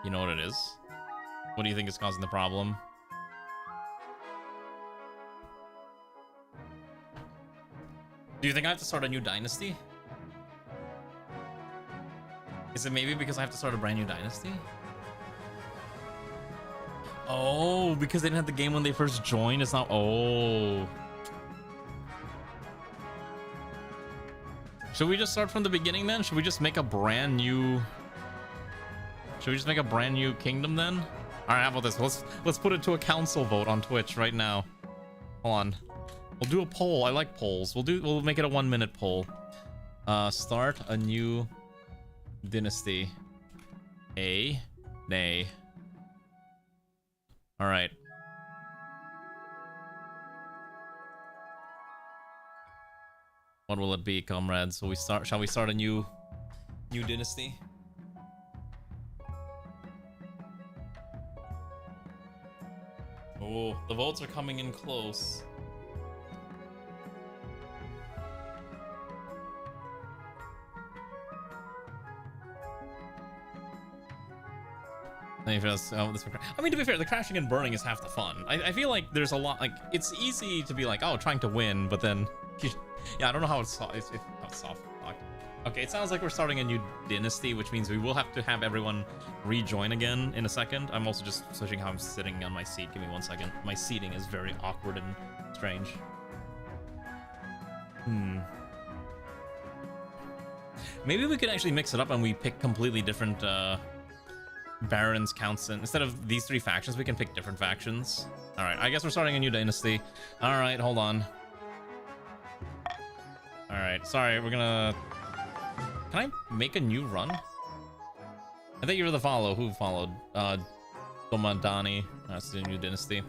You know what it is? What do you think is causing the problem? Do you think I have to start a new dynasty? Is it maybe because I have to start a brand new dynasty? Oh, because they didn't have the game when they first joined. It's not... Oh. Should we just start from the beginning then? Should we just make a brand new... Should we just make a brand new kingdom then? All right, how about this? Let's put it to a council vote on Twitch right now. Hold on. We'll do a poll. I like polls. We'll make it a 1-minute poll. Start a new dynasty. A, nay. All right. What will it be, comrades? Shall we start a new dynasty? Oh, the votes are coming in close. I mean, to be fair, the crashing and burning is half the fun. I feel like there's a lot, like, it's easy to be like, oh, trying to win, but then, yeah, I don't know how it's soft. Okay, it sounds like we're starting a new dynasty, which means we will have to have everyone rejoin again in a second. I'm also just switching how I'm sitting on my seat. Give me 1 second. My seating is very awkward and strange. Maybe we could actually mix it up and we pick completely different barons, counts, and instead of these 3 factions, we can pick different factions. All right, I guess we're starting a new dynasty. All right, hold on. All right, sorry, we're gonna... Can I make a new run? I think you're the follow. Who followed? Domadani. That's the new dynasty.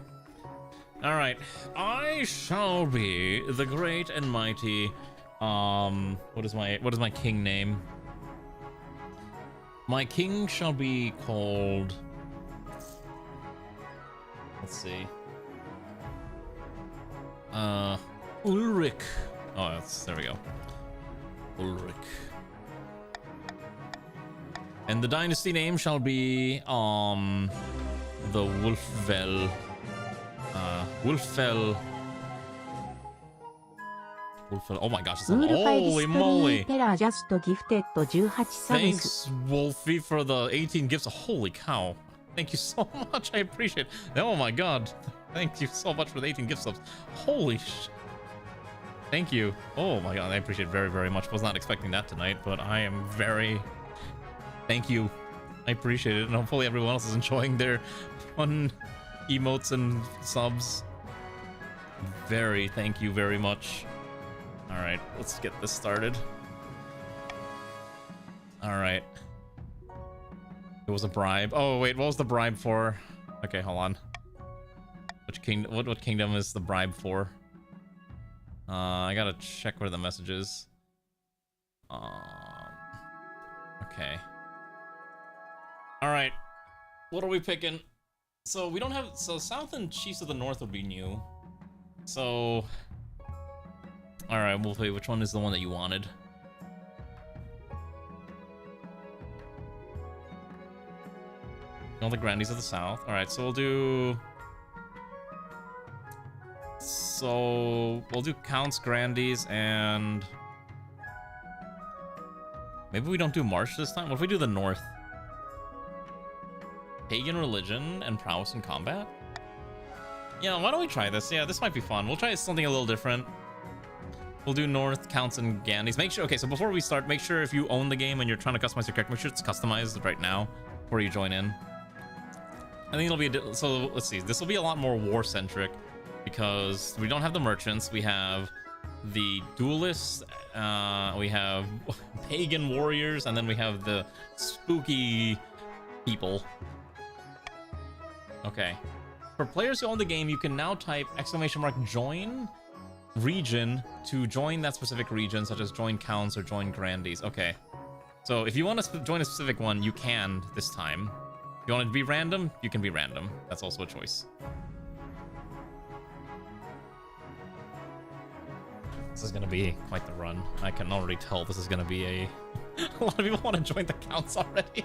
All right, I shall be the great and mighty. What is my king name? My king shall be called... Let's see. Ulrich. Oh, there we go. Ulrich. And the dynasty name shall be, the Wolfvel. Wolfvel. Oh my gosh, it's holy moly! Thanks, Wolfie, for the 18 gifts. Holy cow. Thank you so much. I appreciate it. Oh my god. Thank you so much for the 18 gift subs. Holy sh... Thank you. Oh my god, I appreciate it very, very much. Was not expecting that tonight, but I am very... Thank you. I appreciate it, and hopefully everyone else is enjoying their fun emotes and subs. Thank you very much. Alright, let's get this started. Alright. It was a bribe. Oh, wait, what was the bribe for? Okay, hold on. What kingdom is the bribe for? I gotta check where the message is. Okay. Alright. What are we picking? So we don't have... So South and Chiefs of the North would be new. So... Alright, we'll play. Which one is the one that you wanted? All the Grandies of the South. Alright, so we'll do... So... We'll do Counts, Grandies, and... Maybe we don't do March this time? What if we do the North? Pagan religion and prowess in combat? Yeah, why don't we try this? Yeah, this might be fun. We'll try something a little different. We'll do North, Counts, and Gandhies. Make sure, okay, so before we start, make sure if you own the game and you're trying to customize your character, make sure it's customized right now before you join in. I think it'll be, so let's see, this will be a lot more war-centric because we don't have the merchants, we have the duelists, we have pagan warriors, and then we have the spooky people. Okay. For players who own the game, you can now type !join region to join that specific region, such as join Counts or join Grandies. Okay. So if you want to join a specific one, you can this time. If you want it to be random, you can be random. That's also a choice. This is going to be quite the run. I can already tell this is going to be a... A lot of people want to join the Counts already.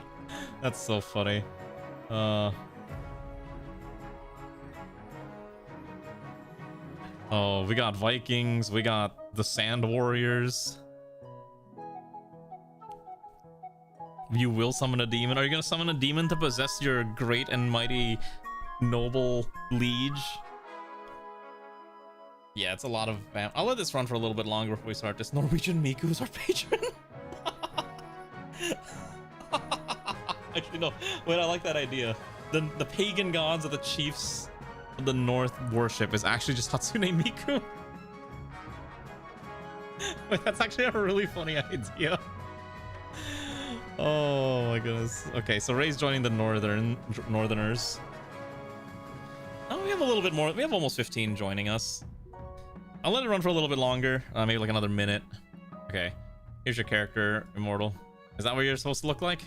That's so funny. Oh, we got Vikings, we got the Sand Warriors. You will summon a demon. Are you gonna summon a demon to possess your great and mighty noble liege? Yeah, it's a lot of... I'll let this run for a little bit longer before we start. This Norwegian Miku is our patron. Actually, no. Wait, I like that idea. The pagan gods of the chiefs of the North worship is actually just Hatsune Miku. Wait, that's actually a really funny idea. Oh my goodness. Okay, so Ray's joining the Northerners. Oh, we have a little bit more. We have almost 15 joining us. I'll let it run for a little bit longer. Maybe like another minute. Okay. Here's your character, Immortal. Is that what you're supposed to look like?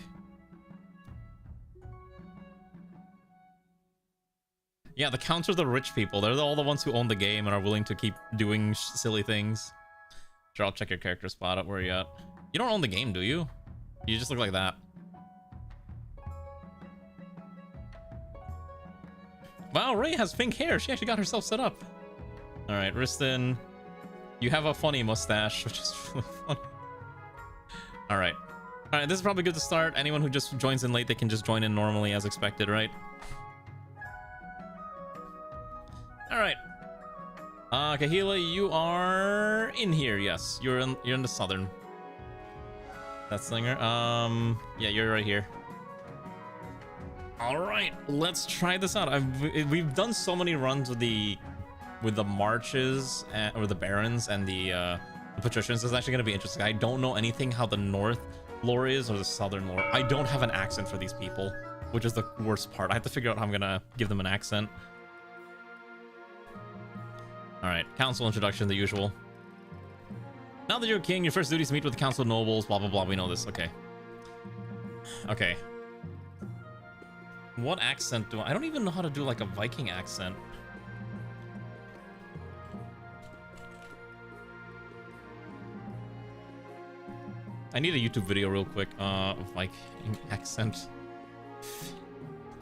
Yeah, the Counts are the rich people. They're all the ones who own the game and are willing to keep doing silly things. Sure, I'll check your character spot up. Where are you at? You don't own the game, do you? You just look like that. Wow, Ray has pink hair. She actually got herself set up. All right, Riston, you have a funny mustache, which is really funny. All right. All right, this is probably good to start. Anyone who just joins in late, they can just join in normally as expected, right? All right. Kahila, you are in here. Yes, you're in the southern. That singer. Yeah, you're right here. All right, let's try this out. We've done so many runs with the marches or the barons and the patricians. This is actually gonna be interesting. I don't know anything how the north lore is or the southern lore. I don't have an accent for these people, which is the worst part. I have to figure out how I'm gonna give them an accent. All right, council introduction, the usual. Now that you're king, your first duty is to meet with the council of nobles, blah, blah, blah. We know this. Okay. Okay. What accent do I don't even know how to do like a Viking accent. I need a YouTube video real quick. Viking accent.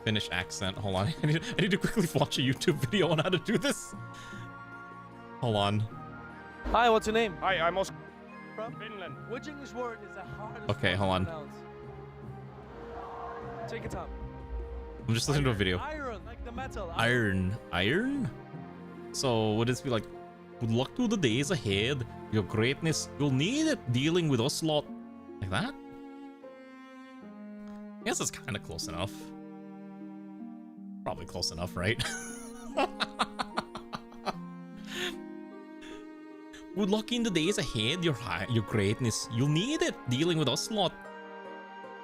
Finnish accent. Hold on. I need to quickly watch a YouTube video on how to do this. Hold on. Hi, what's your name? Hi, I'm Oscar from Finland. Which English word is the hardest Okay, hold on. to pronounce? Take it up. I'm just listening to a video. Iron, like the metal. Iron. Iron? So would this be like, good luck to the days ahead, your greatness, you'll need it dealing with us lot. Like that? I guess it's kind of close enough. Probably close enough, right? Good luck in the days ahead, your greatness. You'll need it dealing with us lot.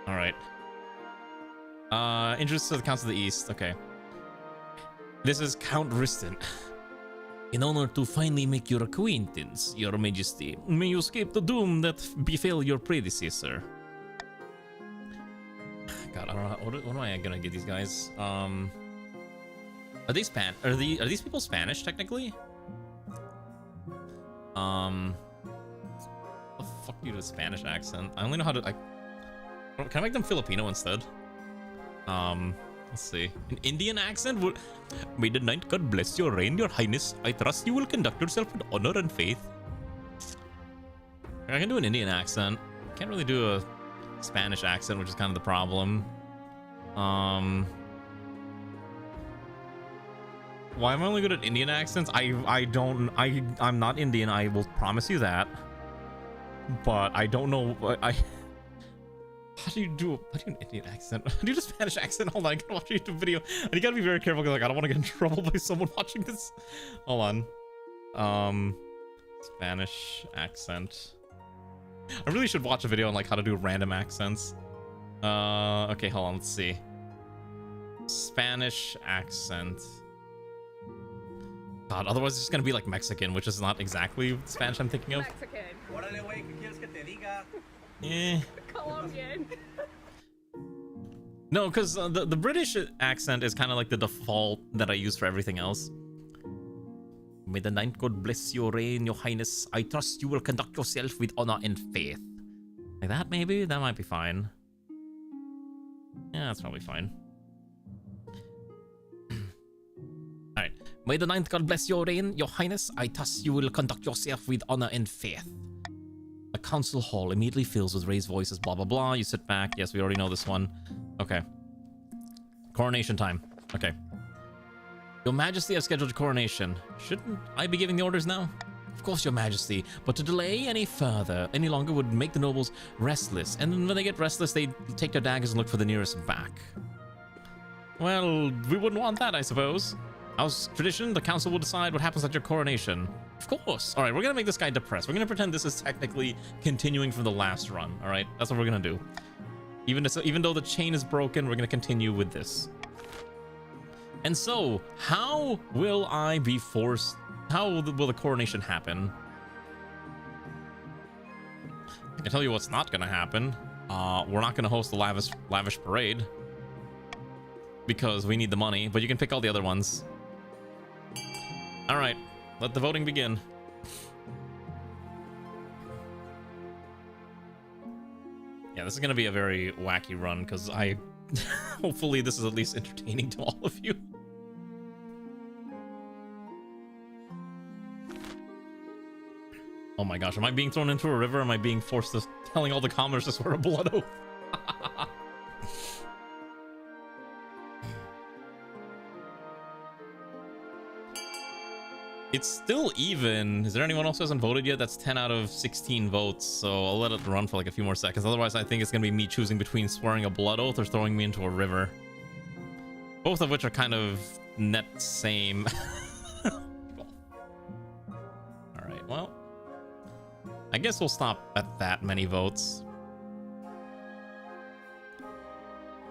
Alright. Introduced to the Council of the East. Okay. This is Count Riston. In honor to finally make your acquaintance, your majesty, may you escape the doom that befell your predecessor. God, I don't know. What am I gonna give these guys? Are these are these people Spanish technically? What the fuck do you do a Spanish accent? I only know how to. Can I make them Filipino instead? Let's see. An Indian accent would. May the night God bless your reign, your highness. I trust you will conduct yourself with honor and faith. I can do an Indian accent. Can't really do a Spanish accent, which is kind of the problem. Why am I only good at Indian accents? I'm not Indian, I will promise you that. But I don't know. How do you do an Indian accent? How do you do a Spanish accent? Hold on, I gotta watch a YouTube video. And you gotta be very careful because like I don't want to get in trouble by someone watching this. Hold on. Spanish accent. I really should watch a video on like how to do random accents. Okay, hold on, let's see. Spanish accent. God, otherwise it's just gonna be like Mexican, which is not exactly Spanish I'm thinking of. Mexican. Eh. Colombian. No, because the British accent is kind of like the default that I use for everything else. May the night God bless your reign, your highness. I trust you will conduct yourself with honor and faith. Like that, maybe? That might be fine. Yeah, that's probably fine. Alright. May the ninth God bless your reign, your highness. I trust you will conduct yourself with honor and faith. The council hall immediately fills with raised voices, blah, blah, blah. You sit back. Yes, we already know this one. Okay. Coronation time. Okay. Your Majesty has scheduled a coronation. Shouldn't I be giving the orders now? Of course, Your Majesty. But to delay any longer would make the nobles restless. And when they get restless, they take their daggers and look for the nearest back. Well, we wouldn't want that, I suppose. How's tradition? The council will decide what happens at your coronation. Of course. All right, we're gonna make this guy depressed. We're gonna pretend this is technically continuing from the last run. All right, that's what we're gonna do. Even though the chain is broken, we're gonna continue with this. And so, how will I be forced? How will the coronation happen? I can tell you what's not gonna happen. We're not gonna host a lavish parade because we need the money. But you can pick all the other ones. All right, let the voting begin. Yeah, this is gonna be a very wacky run because hopefully this is at least entertaining to all of you. Oh my gosh, am I being thrown into a river? Am I being forced to telling all the commoners to swear a blood oath? It's still even. Is there anyone else who hasn't voted yet? That's 10 out of 16 votes, so I'll let it run for like a few more seconds. Otherwise, I think it's gonna be me choosing between swearing a blood oath or throwing me into a river. Both of which are kind of net same. Alright, well. I guess we'll stop at that many votes.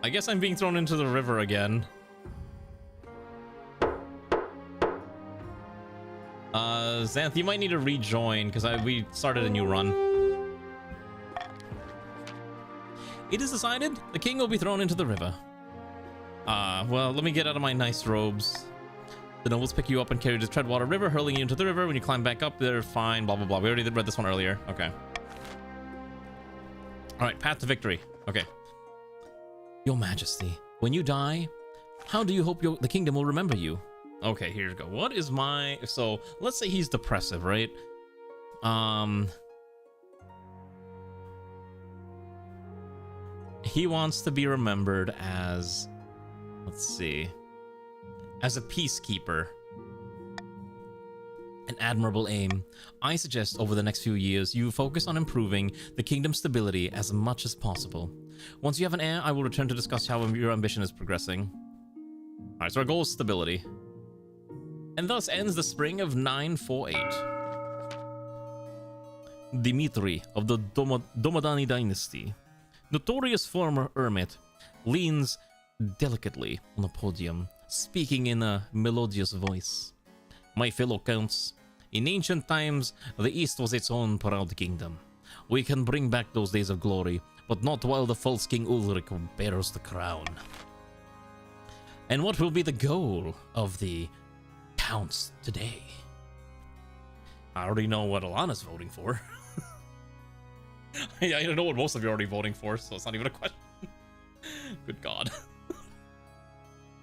I guess I'm being thrown into the river again. Xanth, you might need to rejoin because we started a new run. It is decided the king will be thrown into the river. Well, let me get out of my nice robes. The nobles pick you up and carry you to Treadwater River, hurling you into the river. When you climb back up, they're fine, blah, blah, blah. We already read this one earlier. Okay. All right, path to victory. Okay. Your Majesty, when you die, how do you hope the kingdom will remember you? Okay, here we go. What is my... So, let's say he's depressive, right? He wants to be remembered as... Let's see. As a peacekeeper. An admirable aim. I suggest over the next few years, you focus on improving the kingdom's stability as much as possible. Once you have an heir, I will return to discuss how your ambition is progressing. Alright, so our goal is stability. And thus ends the spring of 948. Dimitri of the Domodani dynasty, notorious former hermit, leans delicately on the podium, speaking in a melodious voice. My fellow counts, in ancient times, the East was its own proud kingdom. We can bring back those days of glory, but not while the false King Ulrich bears the crown. And what will be the goal of the counts today? I already know what Alana's voting for. I don't know what most of you are already voting for, so it's not even a question. Good God.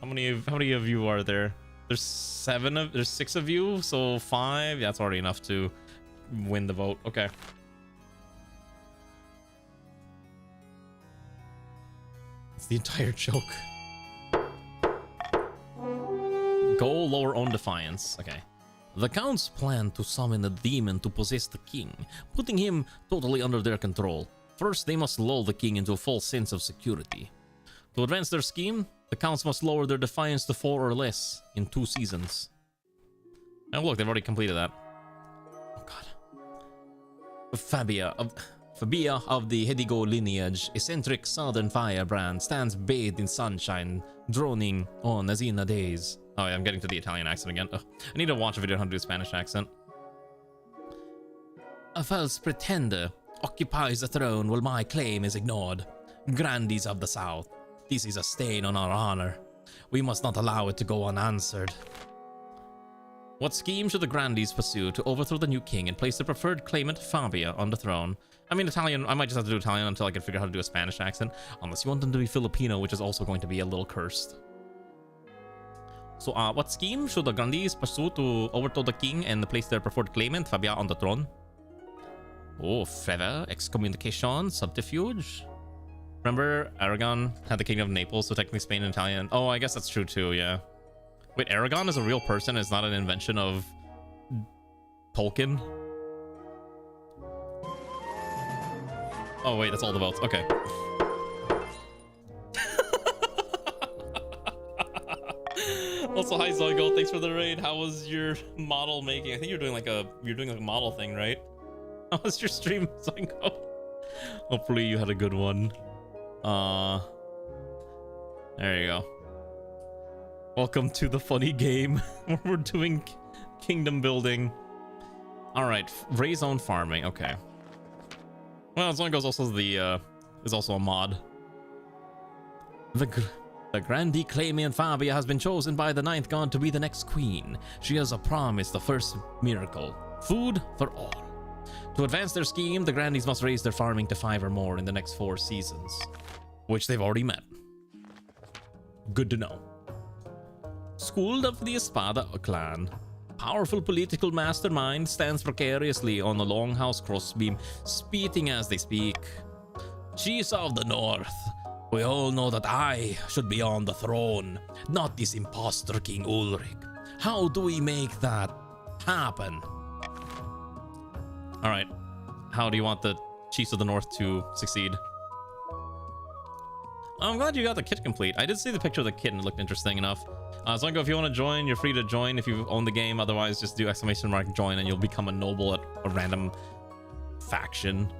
How many of you are there? There's 6 of you, so 5. Yeah, that's already enough to win the vote. Okay. It's the entire joke. Goal, lower own defiance. Okay. The counts plan to summon a demon to possess the king, putting him totally under their control. First, they must lull the king into a false sense of security. To advance their scheme, the counts must lower their defiance to 4 or less in 2 seasons. Oh look, they've already completed that. Oh god. Fabia of the Hedigo lineage, eccentric southern firebrand, stands bathed in sunshine, droning on as in a daze. Oh yeah, I'm getting to the Italian accent again. Ugh. I need to watch a video on how to do a Spanish accent. A false pretender occupies the throne while my claim is ignored. Grandees of the South, this is a stain on our honor. We must not allow it to go unanswered. What scheme should the Grandees pursue to overthrow the new king and place the preferred claimant, Fabia, on the throne? I mean, Italian, I might just have to do Italian until I can figure out how to do a Spanish accent. Unless you want them to be Filipino, which is also going to be a little cursed. So, what scheme should the Grandees pursue to overthrow the king and place their preferred claimant, Fabia, on the throne? Oh, feather, excommunication, subterfuge. Remember, Aragon had the kingdom of Naples, so technically Spain and Italian. Oh, I guess that's true too, yeah. Wait, Aragon is a real person, it's not an invention of Tolkien? Oh wait, that's all the votes, okay. Also, hi Zoigo, thanks for the raid. How was your model making? I think you're doing like a model thing, right? How was your stream, Zoigo? Hopefully you had a good one. There you go. Welcome to the funny game where we're doing kingdom building. All right, raise own farming. Okay. Well, Zoigo's also is also a mod. The grandee claimant Fabia has been chosen by the 9th god to be the next queen. She has promised the first miracle: food for all. To advance their scheme, the grandees must raise their farming to 5 or more in the next 4 seasons, which they've already met. Good to know. School of the Espada clan. powerful political mastermind stands precariously on the longhouse crossbeam, spitting as they speak. Chiefs of the North, we all know that I should be on the throne, not this imposter King Ulrich. How do we make that happen? All right. How do you want the Chiefs of the North to succeed? I'm glad you got the kit complete. I did see the picture of the kit and it looked interesting enough. Zongo, if you want to join, you're free to join if you own the game. Otherwise, just do ! join and you'll become a noble at a random faction.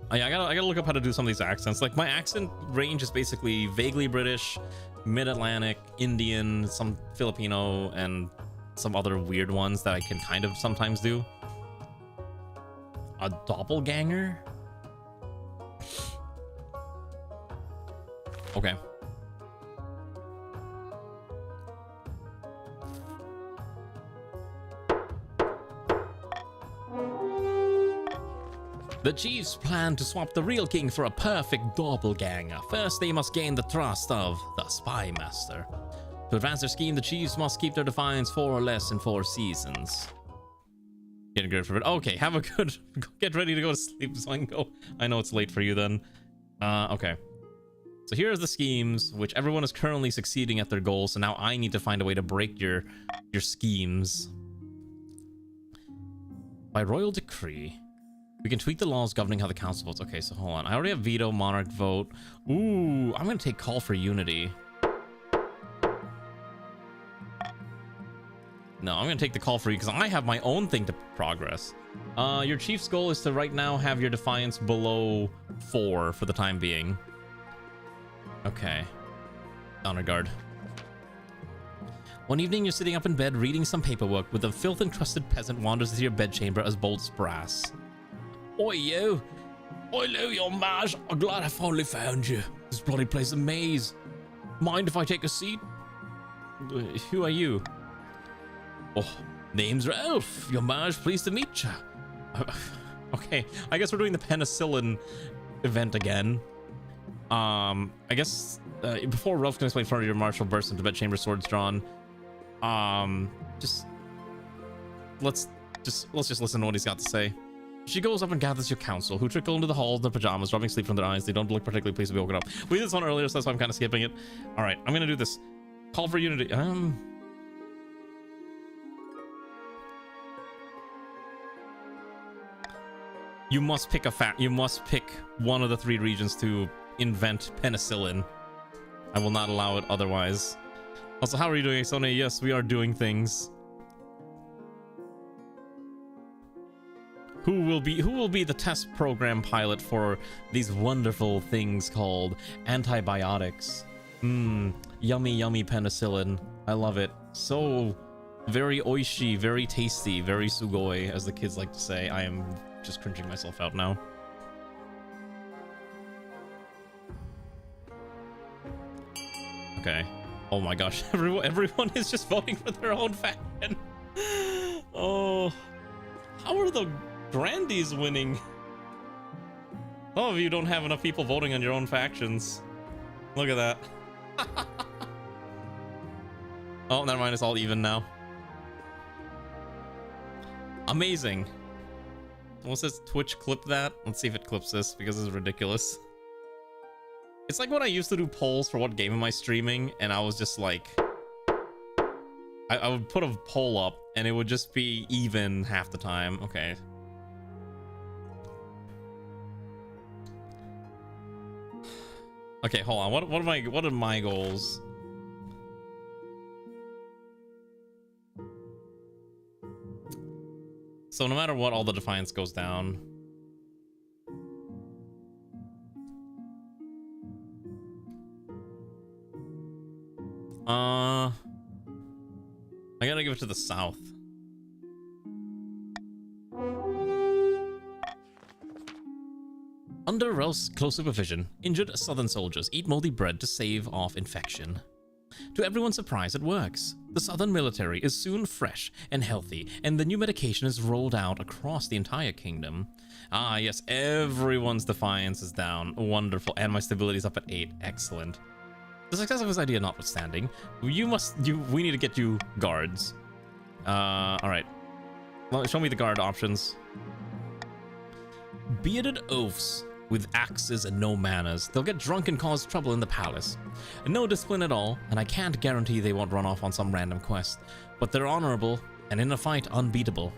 Oh, yeah, I gotta look up how to do some of these accents. Like, my accent range is basically vaguely British, mid-Atlantic, Indian, some Filipino, and some other weird ones that I can kind of sometimes do. A doppelganger? Okay. The chiefs plan to swap the real king for a perfect doppelganger. First, they must gain the trust of the spy master. To advance their scheme, the chiefs must keep their defiance 4 or less in 4 seasons. Getting good for it. Okay, have a good... Get ready to go to sleep, Zongo. I know it's late for you then. Okay. So here's the schemes, which everyone is currently succeeding at their goals. So now I need to find a way to break your schemes. By royal decree, we can tweak the laws governing how the council votes. Okay, so hold on. I already have veto, monarch vote. Ooh, I'm going to take call for unity. No, I'm going to take the call for you because I have my own thing to progress. Your chief's goal is to right now have your defiance below 4 for the time being. Okay. Honor guard. One evening, you're sitting up in bed reading some paperwork with a filth-encrusted peasant wanders into your bedchamber as bold as brass. Oi, you! Oi, Lou, your mage! I'm glad I finally found you. This bloody place is a maze. Mind if I take a seat? Who are you? Oh, name's Ralph. Your mage, pleased to meet you. Okay, I guess we're doing the penicillin event again. I guess before Ralph can explain further, your marshal bursts into bedchamber, swords drawn. Let's just listen to what he's got to say. She goes up and gathers your council, who trickle into the halls in their pajamas, rubbing sleep from their eyes. They don't look particularly pleased to be woken up. We did this one earlier, so that's why I'm kind of skipping it. All right, I'm gonna do this. Call for unity. You must pick you must pick one of the 3 regions to invent penicillin. I will not allow it otherwise. Also, how are you doing, Sony? Yes, we are doing things. Who will be the test program pilot for these wonderful things called antibiotics? Yummy, yummy penicillin. I love it. So very oishi, very tasty, very sugoi, as the kids like to say. I am just cringing myself out now. Okay. Oh my gosh, everyone is just voting for their own faction. Oh, how are the Grandies winning? Some of you don't have enough people voting on your own factions. Look at that. Oh, never mind, it's all even now. Amazing. What's this? Twitch clip that? Let's see if it clips this, because this is ridiculous. It's like when I used to do polls for what game am I streaming, and I was just like... I would put a poll up, and it would just be even half the time. Okay. Okay, hold on. What are my goals? So no matter what, all the defiance goes down. I gotta give it to the south. Under Ralph's close supervision, injured southern soldiers eat moldy bread to stave off infection. To everyone's surprise, it works. The southern military is soon fresh and healthy, and the new medication is rolled out across the entire kingdom. Ah, yes, everyone's defiance is down. Wonderful. And my stability is up at 8. Excellent. The success of his idea notwithstanding, we need to get you guards. All right. Well, show me the guard options. Bearded oafs with axes and no manners. They'll get drunk and cause trouble in the palace. No discipline at all, and I can't guarantee they won't run off on some random quest. But they're honorable, and in a fight, unbeatable.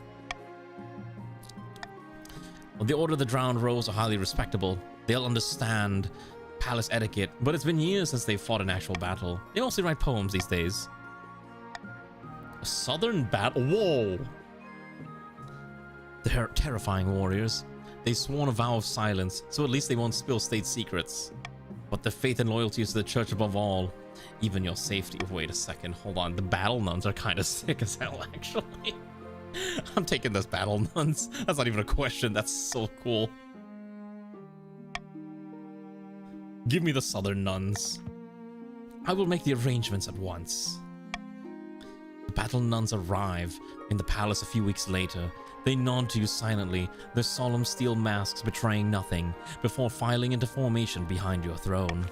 The Order of the Drowned Rose are highly respectable. They'll understand palace etiquette, but it's been years since they've fought an actual battle. They mostly write poems these days. A southern battle? Whoa! They're terrifying warriors. They've sworn a vow of silence, so at least they won't spill state secrets. But their faith and loyalty is to the church above all. Even your safety. Wait a second, hold on. The battle nuns are kind of sick as hell, actually. I'm taking this battle nuns. That's not even a question. That's so cool. Give me the southern nuns. I will make the arrangements at once. The battle nuns arrive in the palace a few weeks later. They nod to you silently, their solemn steel masks betraying nothing, before filing into formation behind your throne.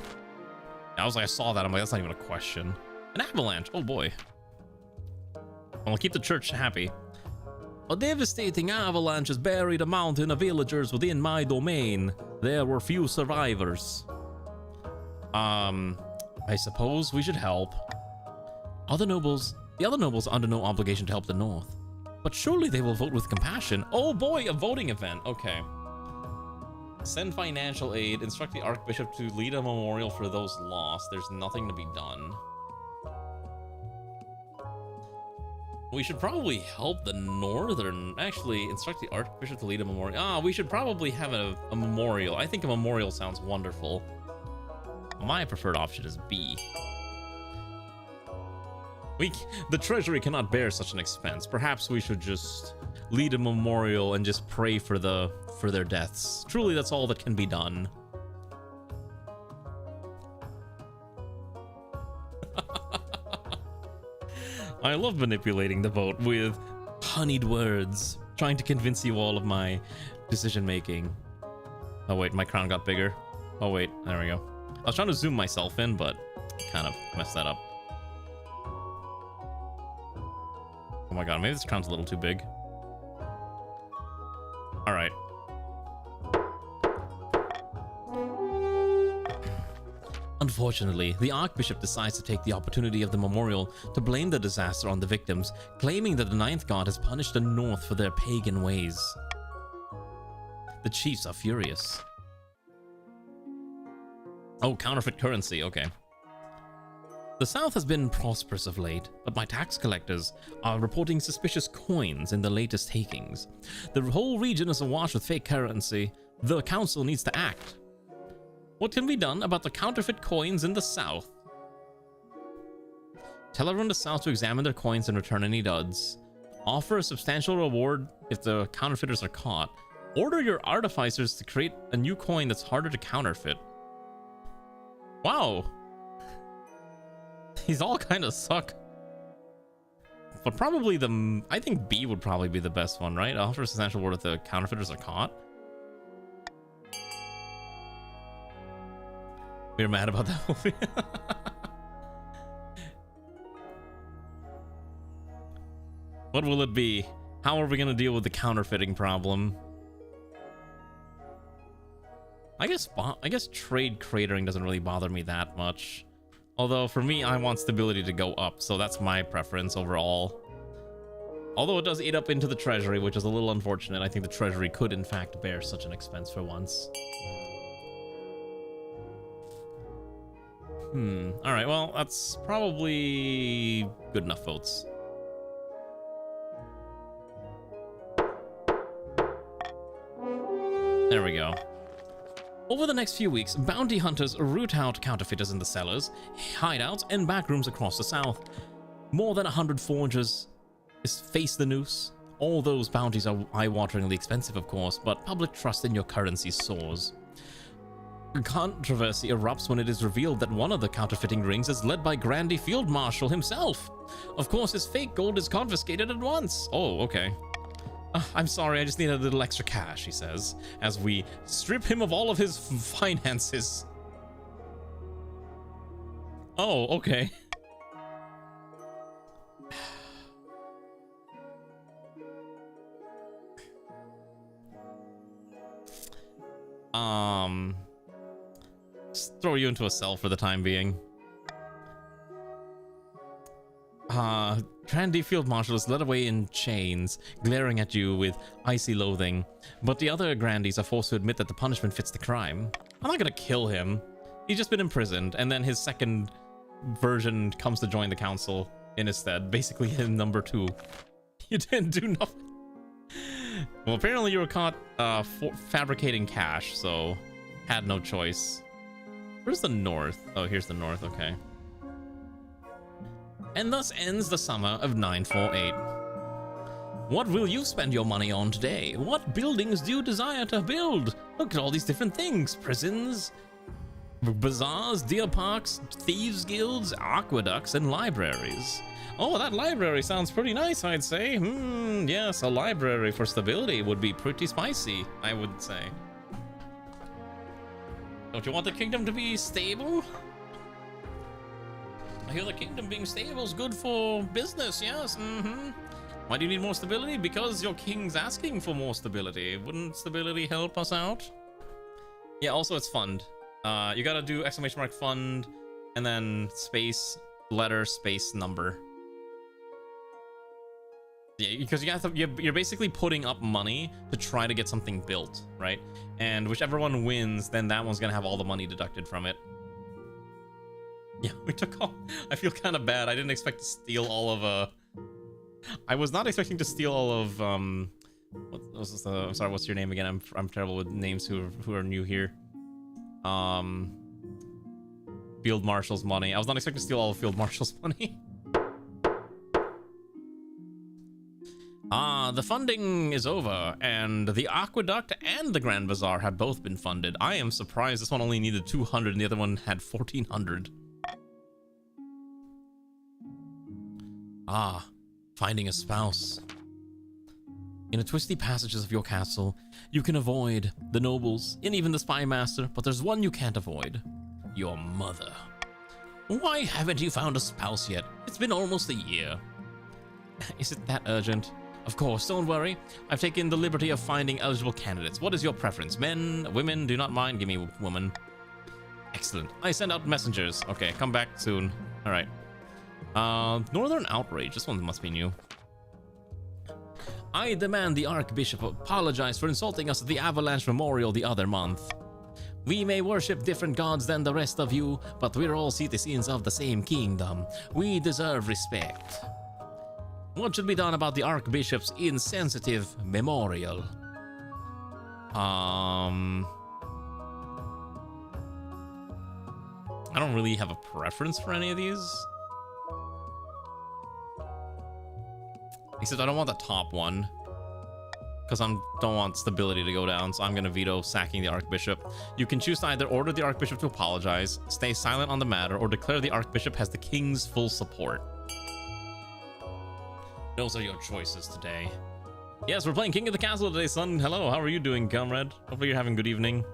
I was like, I saw that. I'm like, that's not even a question. An avalanche. Oh boy. I'll keep the church happy. A devastating avalanche has buried a mountain of villagers within my domain. There were few survivors. I suppose we should help. The other nobles are under no obligation to help the North. But surely they will vote with compassion. Oh boy, a voting event. Okay. Send financial aid. Instruct the Archbishop to lead a memorial for those lost. There's nothing to be done. We should probably help the northern... Actually, instruct the Archbishop to lead a memorial. We should probably have a memorial. I think a memorial sounds wonderful. My preferred option is B. The treasury cannot bear such an expense. Perhaps we should just lead a memorial and just pray for their deaths. Truly, that's all that can be done. I love manipulating the vote with honeyed words, trying to convince you all of my decision making. Oh wait, my crown got bigger. Oh wait, there we go. I was trying to zoom myself in, but kind of messed that up. Oh my god, maybe this crown's a little too big. Alright. Unfortunately, the Archbishop decides to take the opportunity of the memorial to blame the disaster on the victims, claiming that the Ninth God has punished the North for their pagan ways. The chiefs are furious. Oh, counterfeit currency, okay. The South has been prosperous of late, but my tax collectors are reporting suspicious coins in the latest takings. The whole region is awash with fake currency. The council needs to act. What can be done about the counterfeit coins in the South? Tell everyone in the South to examine their coins and return any duds. Offer a substantial reward if the counterfeiters are caught. Order your artificers to create a new coin that's harder to counterfeit. Wow. These all kind of suck. But probably I think B would probably be the best one, right? Offer a substantial reward if the counterfeiters are caught. We're mad about that movie. What will it be? How are we going to deal with the counterfeiting problem? I guess trade cratering doesn't really bother me that much. Although for me, I want stability to go up, so that's my preference overall. Although it does eat up into the treasury, which is a little unfortunate. I think the treasury could in fact bear such an expense for once. Alright, well, that's probably good enough votes. There we go. Over the next few weeks, bounty hunters root out counterfeiters in the cellars, hideouts, and backrooms across the South. More than 100 forgers face the noose. All those bounties are eye-wateringly expensive, of course, but public trust in your currency soars. Controversy erupts when it is revealed that one of the counterfeiting rings is led by Grandy Field Marshal himself. Of course, his fake gold is confiscated at once. Oh, okay. I'm sorry, I just need a little extra cash, he says, as we strip him of all of his finances. Oh, okay. Just throw you into a cell for the time being. Trendy Field Marshal is led away in chains, glaring at you with icy loathing. But the other grandees are forced to admit that the punishment fits the crime. I'm not gonna kill him. He's just been imprisoned, and then his second version comes to join the council in his stead. Basically, him number 2. You didn't do nothing. Well, apparently you were caught fabricating cash, so had no choice. Where's the north? Oh, here's the north, okay. And thus ends the summer of 948. What will you spend your money on today? What buildings do you desire to build? Look at all these different things. Prisons, bazaars, deer parks, thieves guilds, aqueducts, and libraries. Oh, that library sounds pretty nice, I'd say. Yes, a library for stability would be pretty spicy, I would say. Don't you want the kingdom to be stable? I hear the kingdom being stable is good for business, yes, Why do you need more stability? Because your king's asking for more stability. Wouldn't stability help us out? Yeah, also it's fund. You gotta do exclamation mark fund, and then space, letter, space, number. Yeah, because you have to, you're basically putting up money to try to get something built, right? And whichever one wins, then that one's gonna have all the money deducted from it. Yeah, we took all... I feel kind of bad. I didn't expect to steal all of... I was not expecting to steal all of... I'm sorry, what's your name again? I'm terrible with names who are new here. Field Marshal's money. I was not expecting to steal all of Field Marshal's money. The funding is over, and the Aqueduct and the Grand Bazaar have both been funded. I am surprised this one only needed 200 and the other one had 1,400. Finding a spouse. In the twisty passages of your castle, you can avoid the nobles and even the spy master, but there's one you can't avoid. Your mother. Why haven't you found a spouse yet? It's been almost a year. Is it that urgent? Of course, don't worry. I've taken the liberty of finding eligible candidates. What is your preference? Men, women, do not mind. Give me a woman. Excellent. I send out messengers. Okay, come back soon. All right. Northern Outrage. This one must be new. I demand the Archbishop apologize for insulting us at the Avalanche Memorial the other month. We may worship different gods than the rest of you, but we're all citizens of the same kingdom. We deserve respect. What should be done about the Archbishop's insensitive memorial? I don't really have a preference for any of these. Except I don't want the top one, because I don't want stability to go down, so I'm going to veto sacking the Archbishop. You can choose to either order the Archbishop to apologize, stay silent on the matter, or declare the Archbishop has the King's full support. Those are your choices today. Yes, we're playing King of the Castle today, son. Hello, how are you doing, comrade? Hopefully you're having a good evening.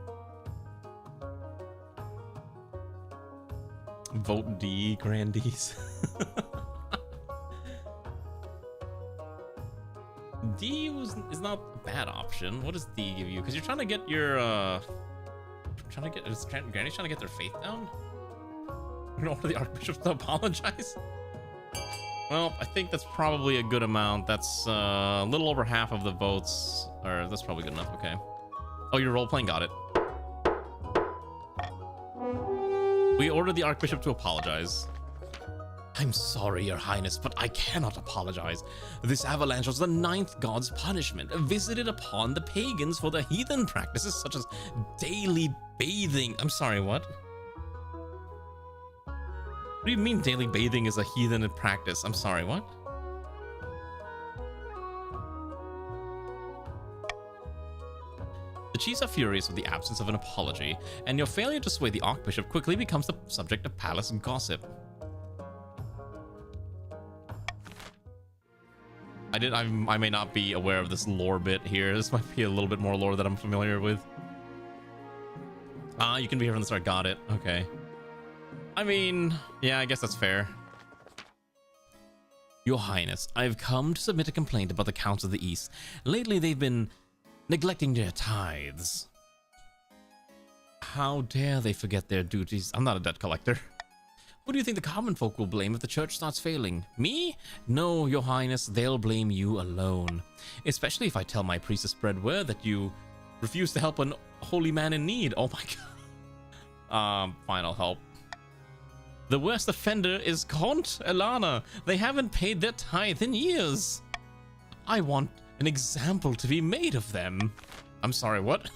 Vote D, grandees. D is not a bad option. What does D give you? Because you're trying to get your Granny's trying to get their faith down? You're gonna order the Archbishop to apologize? Well, I think that's probably a good amount. That's a little over half of the votes. Or that's probably good enough, okay. Oh, you're role-playing, got it. We ordered the Archbishop to apologize. I'm sorry, Your Highness, but I cannot apologize. This avalanche was the 9th god's punishment, visited upon the pagans for their heathen practices such as daily bathing. I'm sorry, what? What do you mean daily bathing is a heathen practice? I'm sorry, what? The chiefs are furious with the absence of an apology, and your failure to sway the Archbishop quickly becomes the subject of palace gossip. I may not be aware of this lore bit here. This might be a little bit more lore that I'm familiar with. You can be here from the start. Got it. Okay. I mean, yeah, I guess that's fair. Your Highness, I've come to submit a complaint about the Counts of the East. Lately, they've been neglecting their tithes. How dare they forget their duties? I'm not a debt collector. Who do you think the common folk will blame if the church starts failing? Me? No, your highness, they'll blame you alone. Especially if I tell my priest to spread word that you refuse to help an holy man in need. Oh my god. Fine, I'll help. The worst offender is Count Elana. They haven't paid their tithe in years. I want an example to be made of them. I'm sorry, what?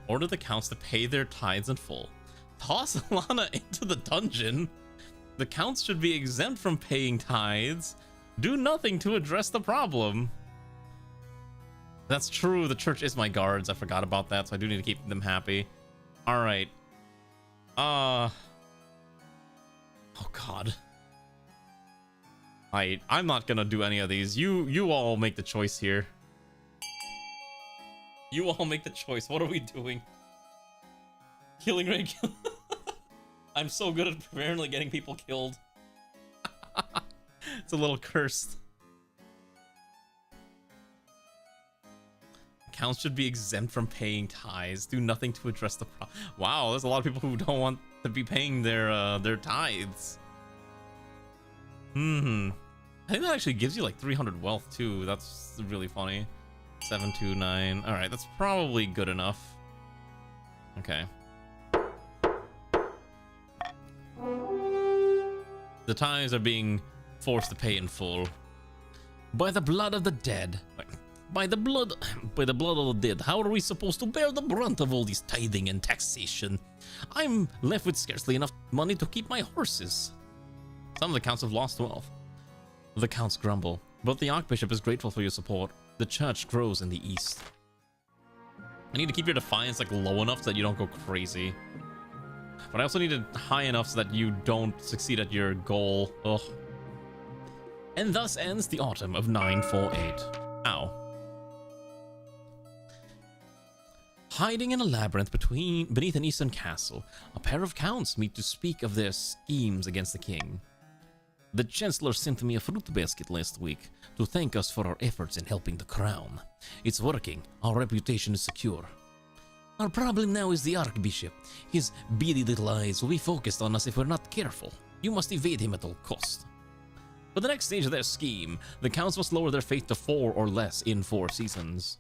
Order the counts to pay their tithes in full. Toss Elana into the dungeon. The counts should be exempt from paying tithes. Do nothing to address the problem. That's true. The church is my guards. I forgot about that, so I do need to keep them happy. All right. Oh god. I'm not gonna do any of these. You all make the choice here. You all make the choice. What are we doing? Killing Ray. I'm so good at apparently getting people killed. It's a little cursed. Counts should be exempt from paying tithes. Do nothing to address the problem. Wow, there's a lot of people who don't want to be paying their tithes. I think that actually gives you like 300 wealth too. That's really funny. 729. All right, that's probably good enough. Okay. The tithes are being forced to pay in full. By the blood of the dead. By the blood of the dead, how are we supposed to bear the brunt of all this tithing and taxation? I'm left with scarcely enough money to keep my horses. Some of the counts have lost wealth. The counts grumble, but the Archbishop is grateful for your support. The church grows in the east. I need to keep your defiance like low enough so that you don't go crazy. But I also need it high enough so that you don't succeed at your goal. Ugh. And thus ends the autumn of 948. Ow. Hiding in a labyrinth beneath an eastern castle, a pair of counts meet to speak of their schemes against the king. The chancellor sent me a fruit basket last week to thank us for our efforts in helping the crown. It's working. Our reputation is secure. Our problem now is the archbishop. His beady little eyes will be focused on us if we're not careful. You must evade him at all cost. For the next stage of their scheme, the counts must lower their faith to 4 or less in 4 seasons.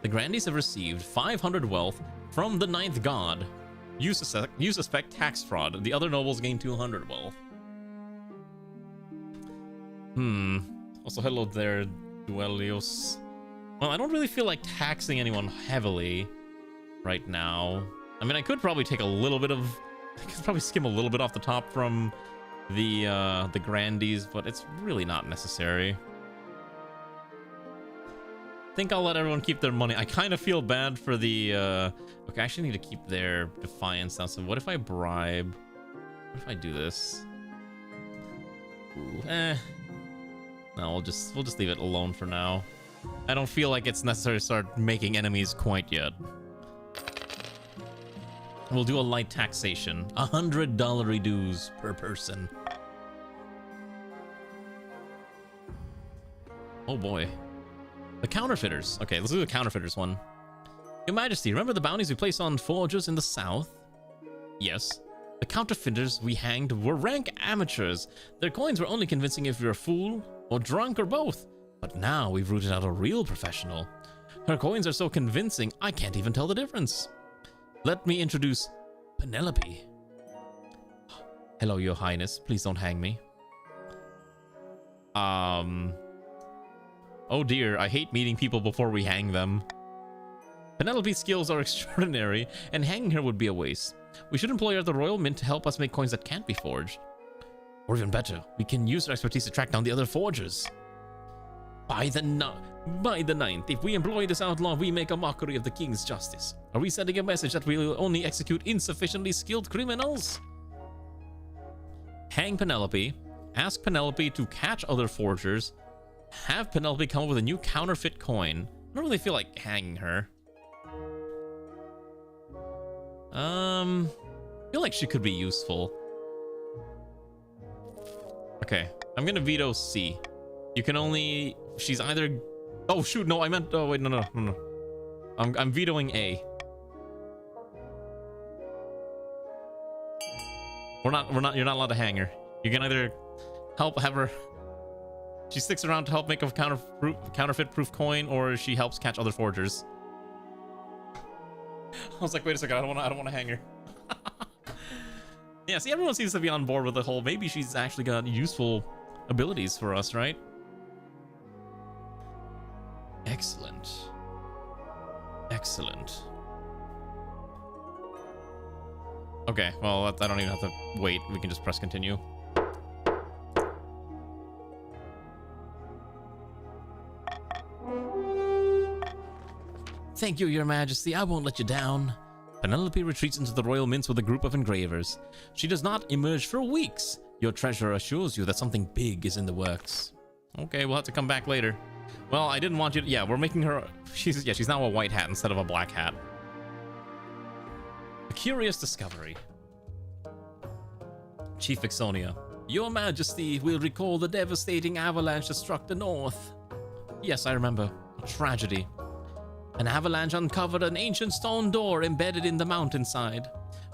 The Grandees have received 500 wealth from the 9th god. You suspect tax fraud. The other nobles gain 200 wealth. Also, hello there, Duelios. Well, I don't really feel like taxing anyone heavily right now. I mean, I could probably take a little bit of... I could probably skim a little bit off the top from the Grandees, but it's really not necessary. I think I'll let everyone keep their money. I kind of feel bad for the... Okay, I actually need to keep their defiance down. So what if I bribe? What if I do this? Ooh, no, we'll just leave it alone for now. I don't feel like it's necessary to start making enemies quite yet. We'll do a light taxation. $100 dues per person. Oh boy. The counterfeiters. Okay, let's do the counterfeiters one. Your Majesty, remember the bounties we placed on forgers in the south? Yes. The counterfeiters we hanged were rank amateurs. Their coins were only convincing if you're a fool, or drunk, or both. But now we've rooted out a real professional. Her coins are so convincing, I can't even tell the difference. Let me introduce Penelope. Hello, Your Highness. Please don't hang me. Oh dear, I hate meeting people before we hang them. Penelope's skills are extraordinary, and hanging her would be a waste. We should employ her at the Royal Mint to help us make coins that can't be forged. Or even better, we can use her expertise to track down the other forgers. By the 9th, if we employ this outlaw, we make a mockery of the king's justice. Are we sending a message that we'll only execute insufficiently skilled criminals? Hang Penelope, ask Penelope to catch other forgers, have Penelope come up with a new counterfeit coin. I don't really feel like hanging her. I feel like she could be useful. Okay, I'm gonna veto C. You can only... She's either... Oh, shoot, no, I meant... Oh, wait, no. I'm vetoing A. You're not allowed to hang her. You can either have her. She sticks around to help make a counterfeit-proof coin, or she helps catch other forgers. I was like, wait a second, I don't want to hang her. Yeah, see, everyone seems to be on board with the whole. Maybe she's actually got useful abilities for us, right? Excellent. Excellent. Okay, well, I don't even have to wait. We can just press continue. Thank you, Your Majesty. I won't let you down. Penelope retreats into the royal mints with a group of engravers. She does not emerge for weeks. Your treasurer assures you that something big is in the works. Okay, we'll have to come back later. Well, I didn't want you to... Yeah, we're making her... She's now a white hat instead of a black hat. A curious discovery. Chief Ixonia. Your Majesty will recall the devastating avalanche that struck the north. Yes, I remember. A tragedy. An avalanche uncovered an ancient stone door embedded in the mountainside.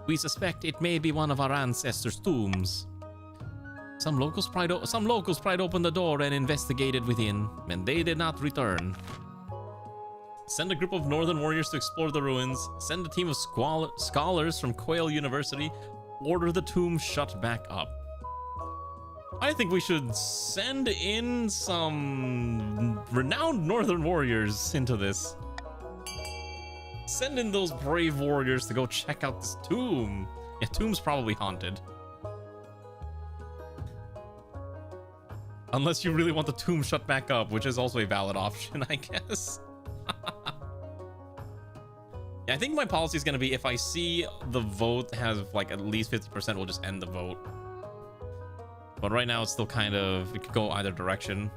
We suspect it may be one of our ancestors' tombs. Some locals pried open the door and investigated within, and they did not return. Send a group of northern warriors to explore the ruins. Send a team of scholars from Quail University. Order the tomb shut back up. I think we should send in some renowned northern warriors into this. Send in those brave warriors to go check out this tomb. Yeah, tomb's probably haunted. Unless you really want the tomb shut back up, which is also a valid option, I guess. Yeah, I think my policy is going to be if I see the vote has like at least 50%, we'll just end the vote. But right now it's still kind of, it could go either direction.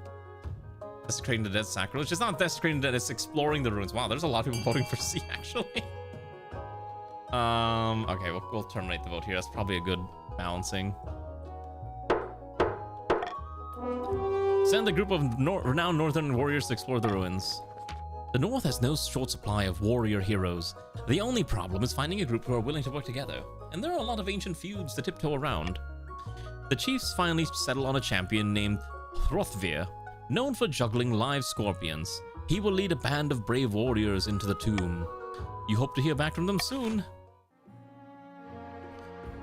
Desecrating the Dead Sacrilege. It's not desecrating the dead, it's exploring the ruins. Wow, there's a lot of people voting for C, actually. Okay, we'll terminate the vote here. That's probably a good balancing. Send a group of renowned northern warriors to explore the ruins. The north has no short supply of warrior heroes. The only problem is finding a group who are willing to work together, and there are a lot of ancient feuds to tiptoe around. The chiefs finally settle on a champion named Hrothvir, known for juggling live scorpions. He will lead a band of brave warriors into the tomb. You hope to hear back from them soon.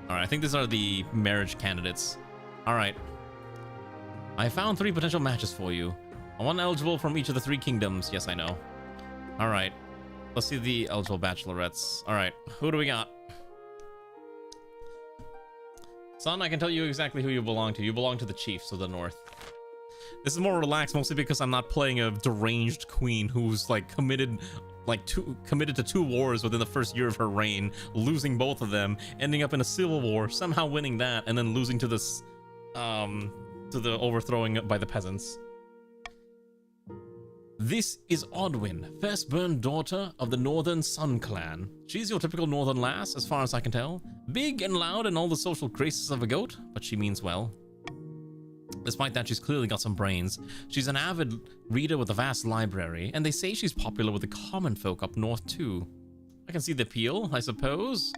Alright, I think these are the marriage candidates. Alright. I found 3 potential matches for you. One eligible from each of the 3 kingdoms. Yes, I know. Alright. Let's see the eligible bachelorettes. Alright, who do we got? Son, I can tell you exactly who you belong to. You belong to the chiefs of the north. This is more relaxed, mostly because I'm not playing a deranged queen who's like committed to 2 wars within the first year of her reign, losing both of them, ending up in a civil war, somehow winning that, and then losing to this, to the overthrowing by the peasants. This is Odwin, firstborn daughter of the Northern Sun Clan. She's your typical northern lass, as far as I can tell. Big and loud and all the social graces of a goat, but she means well. Despite that, she's clearly got some brains. She's an avid reader with a vast library, and they say she's popular with the common folk up north too. I can see the appeal, I suppose.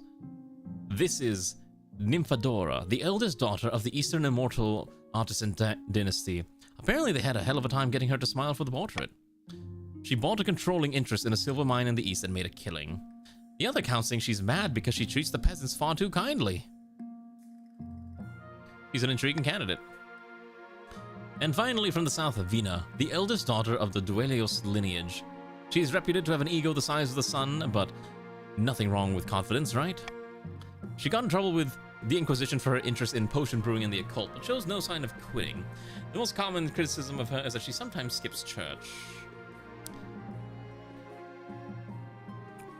This is Nymphadora, the eldest daughter of the Eastern Immortal Artisan Dynasty. Apparently they had a hell of a time getting her to smile for the portrait. She bought a controlling interest in a silver mine in the east and made a killing. The other accounts saying she's mad because she treats the peasants far too kindly. She's an intriguing candidate. And finally, from the south, Vina, the eldest daughter of the Duelios lineage. She is reputed to have an ego the size of the sun, but nothing wrong with confidence, right? She got in trouble with the Inquisition for her interest in potion brewing and the occult, but shows no sign of quitting. The most common criticism of her is that she sometimes skips church.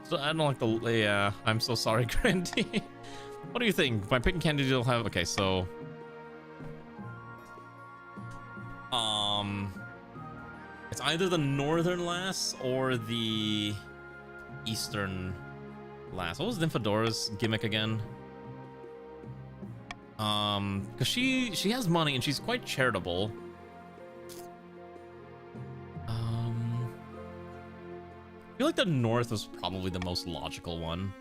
So I don't like the... Yeah, I'm so sorry, Grandy. What do you think? By picking candidate, you'll have... Okay, so... It's either the northern lass or the eastern lass. What was Nymphadora's gimmick again? Because she has money and she's quite charitable. I feel like the north was probably the most logical one.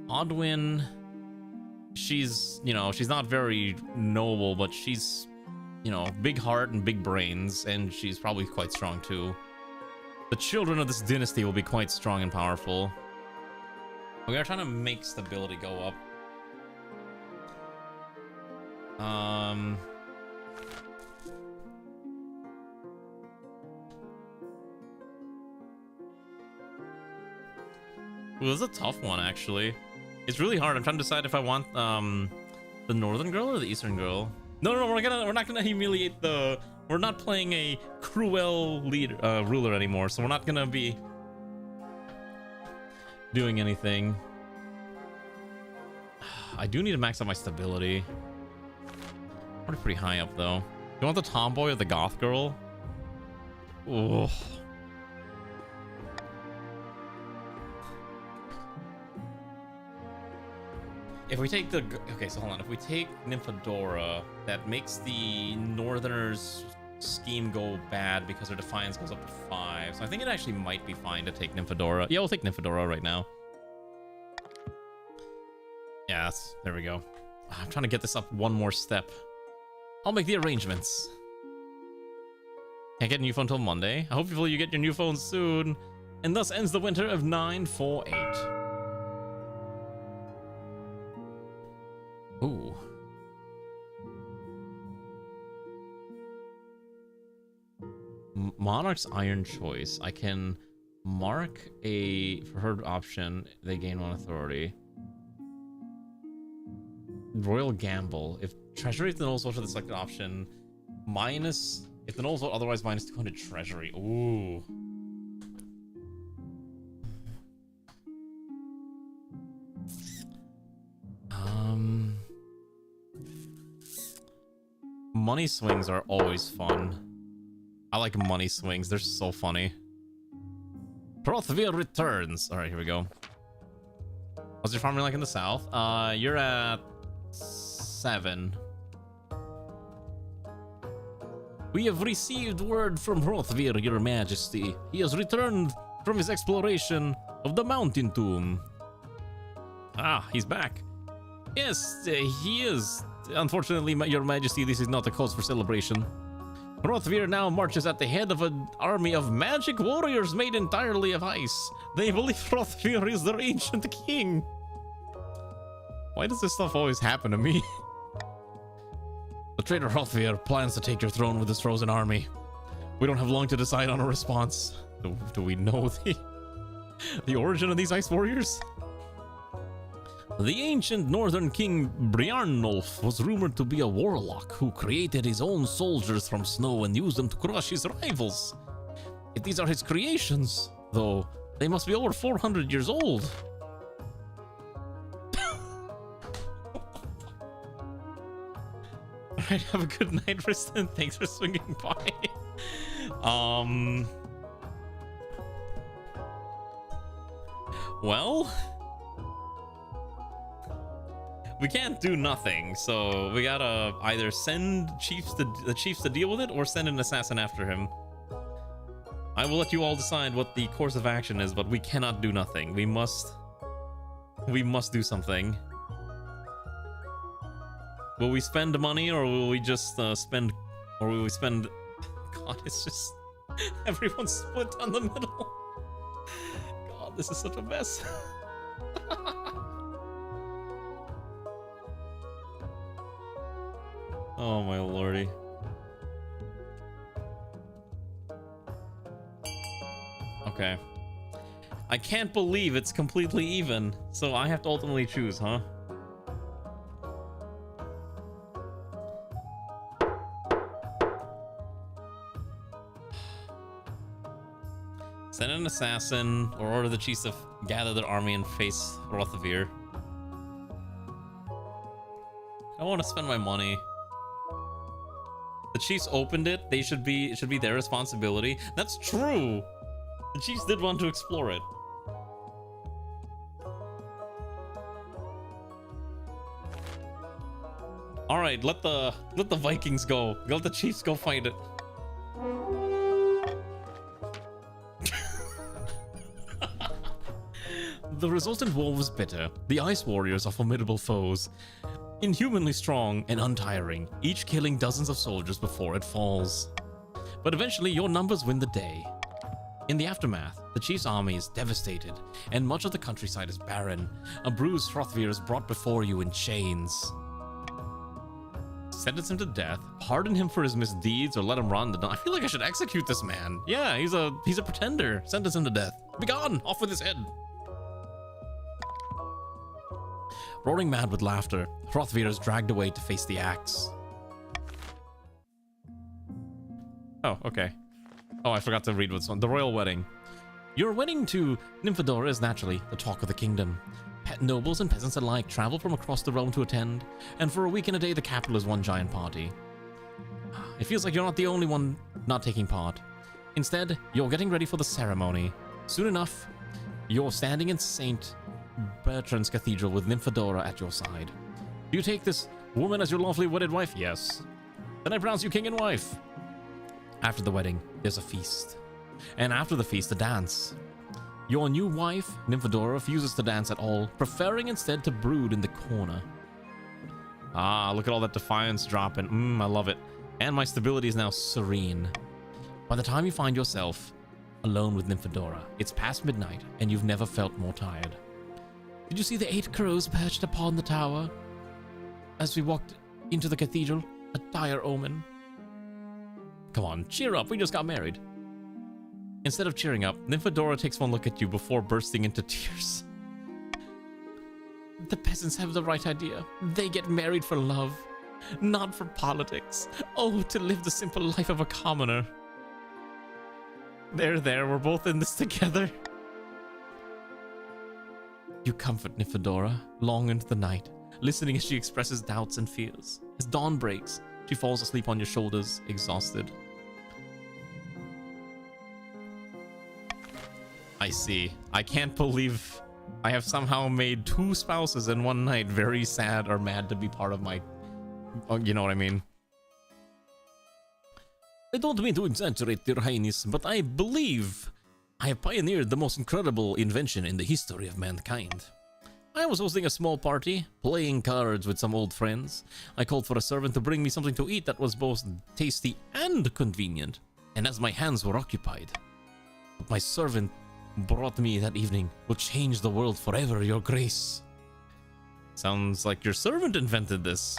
Odwin, she's, you know, she's not very noble, but she's, you know, big heart and big brains, and she's probably quite strong too. The children of this dynasty will be quite strong and powerful. We are trying to make stability go up. It was a tough one, actually. It's really hard. I'm trying to decide if I want the northern girl or the eastern girl. No, we're not gonna humiliate the. We're not playing a cruel ruler anymore, so we're not gonna be doing anything. I do need to max out my stability. Pretty high up though. You want the tomboy or the goth girl? Ooh. If we take the... Okay, so hold on. If we take Nymphadora, that makes the Northerners' scheme go bad because their defiance goes up to 5. So I think it actually might be fine to take Nymphadora. Yeah, we'll take Nymphadora right now. Yes, there we go. I'm trying to get this up one more step. I'll make the arrangements. Can't get a new phone until Monday. Hopefully you get your new phone soon. And thus ends the winter of 948. Ooh. Monarch's Iron Choice. I can mark a preferred option. They gain 1 authority. Royal Gamble. If treasury is the null vote for the selected option, minus... If the null vote, otherwise minus 200 treasury. Ooh. Money swings are always fun. I like money swings. They're so funny. Hrothvir returns. All right, here we go. What's your farming like in the south? You're at 7. We have received word from Hrothvir, your majesty. He has returned from his exploration of the mountain tomb. Ah, he's back. Yes, he is. Unfortunately, your majesty, this is not a cause for celebration. Hrothvir now marches at the head of an army of magic warriors made entirely of ice. They believe Hrothvir is their ancient king. Why does this stuff always happen to me? The traitor Hrothvir plans to take your throne with his frozen army. We don't have long to decide on a response. Do we know the origin of these ice warriors? The ancient northern king Briarnulf was rumored to be a warlock who created his own soldiers from snow and used them to crush his rivals. If these are his creations, though, they must be over 400 years old. Alright, have a good night, Tristan. Thanks for swinging by. Well... We can't do nothing, so we gotta either send the chiefs to deal with it or send an assassin after him. I will let you all decide what the course of action is, but we cannot do nothing. We must do something. Will we spend money or will we just spend... God, it's just... Everyone's split down the middle. God, this is such a mess. Oh my lordy. Okay. I can't believe it's completely even, so I have to ultimately choose, huh? Send an assassin or order the chiefs to gather their army and face Hrothvir. I want to spend my money. The Chiefs opened it. It should be their responsibility. That's true. The Chiefs did want to explore it. All right, let the Vikings go. Let the Chiefs go fight it. The resultant war was bitter. The Ice Warriors are formidable foes, inhumanly strong and untiring, each killing dozens of soldiers before it falls. But eventually, your numbers win the day. In the aftermath, the chief's army is devastated, and much of the countryside is barren. A bruised Hrothgar is brought before you in chains. Sentence him to death, pardon him for his misdeeds, or let him run. I feel like I should execute this man. Yeah, he's a pretender. Sentence him to death. Be gone! Off with his head! Roaring mad with laughter, Hrothgar is dragged away to face the axe. Oh, okay. Oh, I forgot to read what's on. The royal wedding. Your wedding to Nymphadora is naturally the talk of the kingdom. Pet nobles and peasants alike travel from across the realm to attend, and for a week and a day the capital is one giant party. It feels like you're not the only one not taking part. Instead, you're getting ready for the ceremony. Soon enough, you're standing in St. Bertrand's Cathedral with Nymphadora at your side. Do you take this woman as your lawfully wedded wife? Yes. Then I pronounce you king and wife. After the wedding, there's a feast. And after the feast, a dance. Your new wife, Nymphadora, refuses to dance at all, preferring instead to brood in the corner. Ah, look at all that defiance dropping. I love it. And my stability is now serene. By the time you find yourself alone with Nymphadora, it's past midnight, and you've never felt more tired. Did you see the 8 crows perched upon the tower? As we walked into the cathedral, a dire omen. Come on, cheer up, we just got married. Instead of cheering up, Nymphadora takes one look at you before bursting into tears. The peasants have the right idea. They get married for love, not for politics. Oh, to live the simple life of a commoner. There, we're both in this together. You comfort Nymphadora long into the night, listening as she expresses doubts and fears. As dawn breaks, she falls asleep on your shoulders, exhausted. I see. I can't believe I have somehow made 2 spouses in one night very sad or mad to be part of my... Oh, you know what I mean? I don't mean to exaggerate, Your Highness, but I believe I have pioneered the most incredible invention in the history of mankind. I was hosting a small party, playing cards with some old friends. I called for a servant to bring me something to eat that was both tasty and convenient, and as my hands were occupied, what my servant brought me that evening will change the world forever, Your Grace. Sounds like your servant invented this.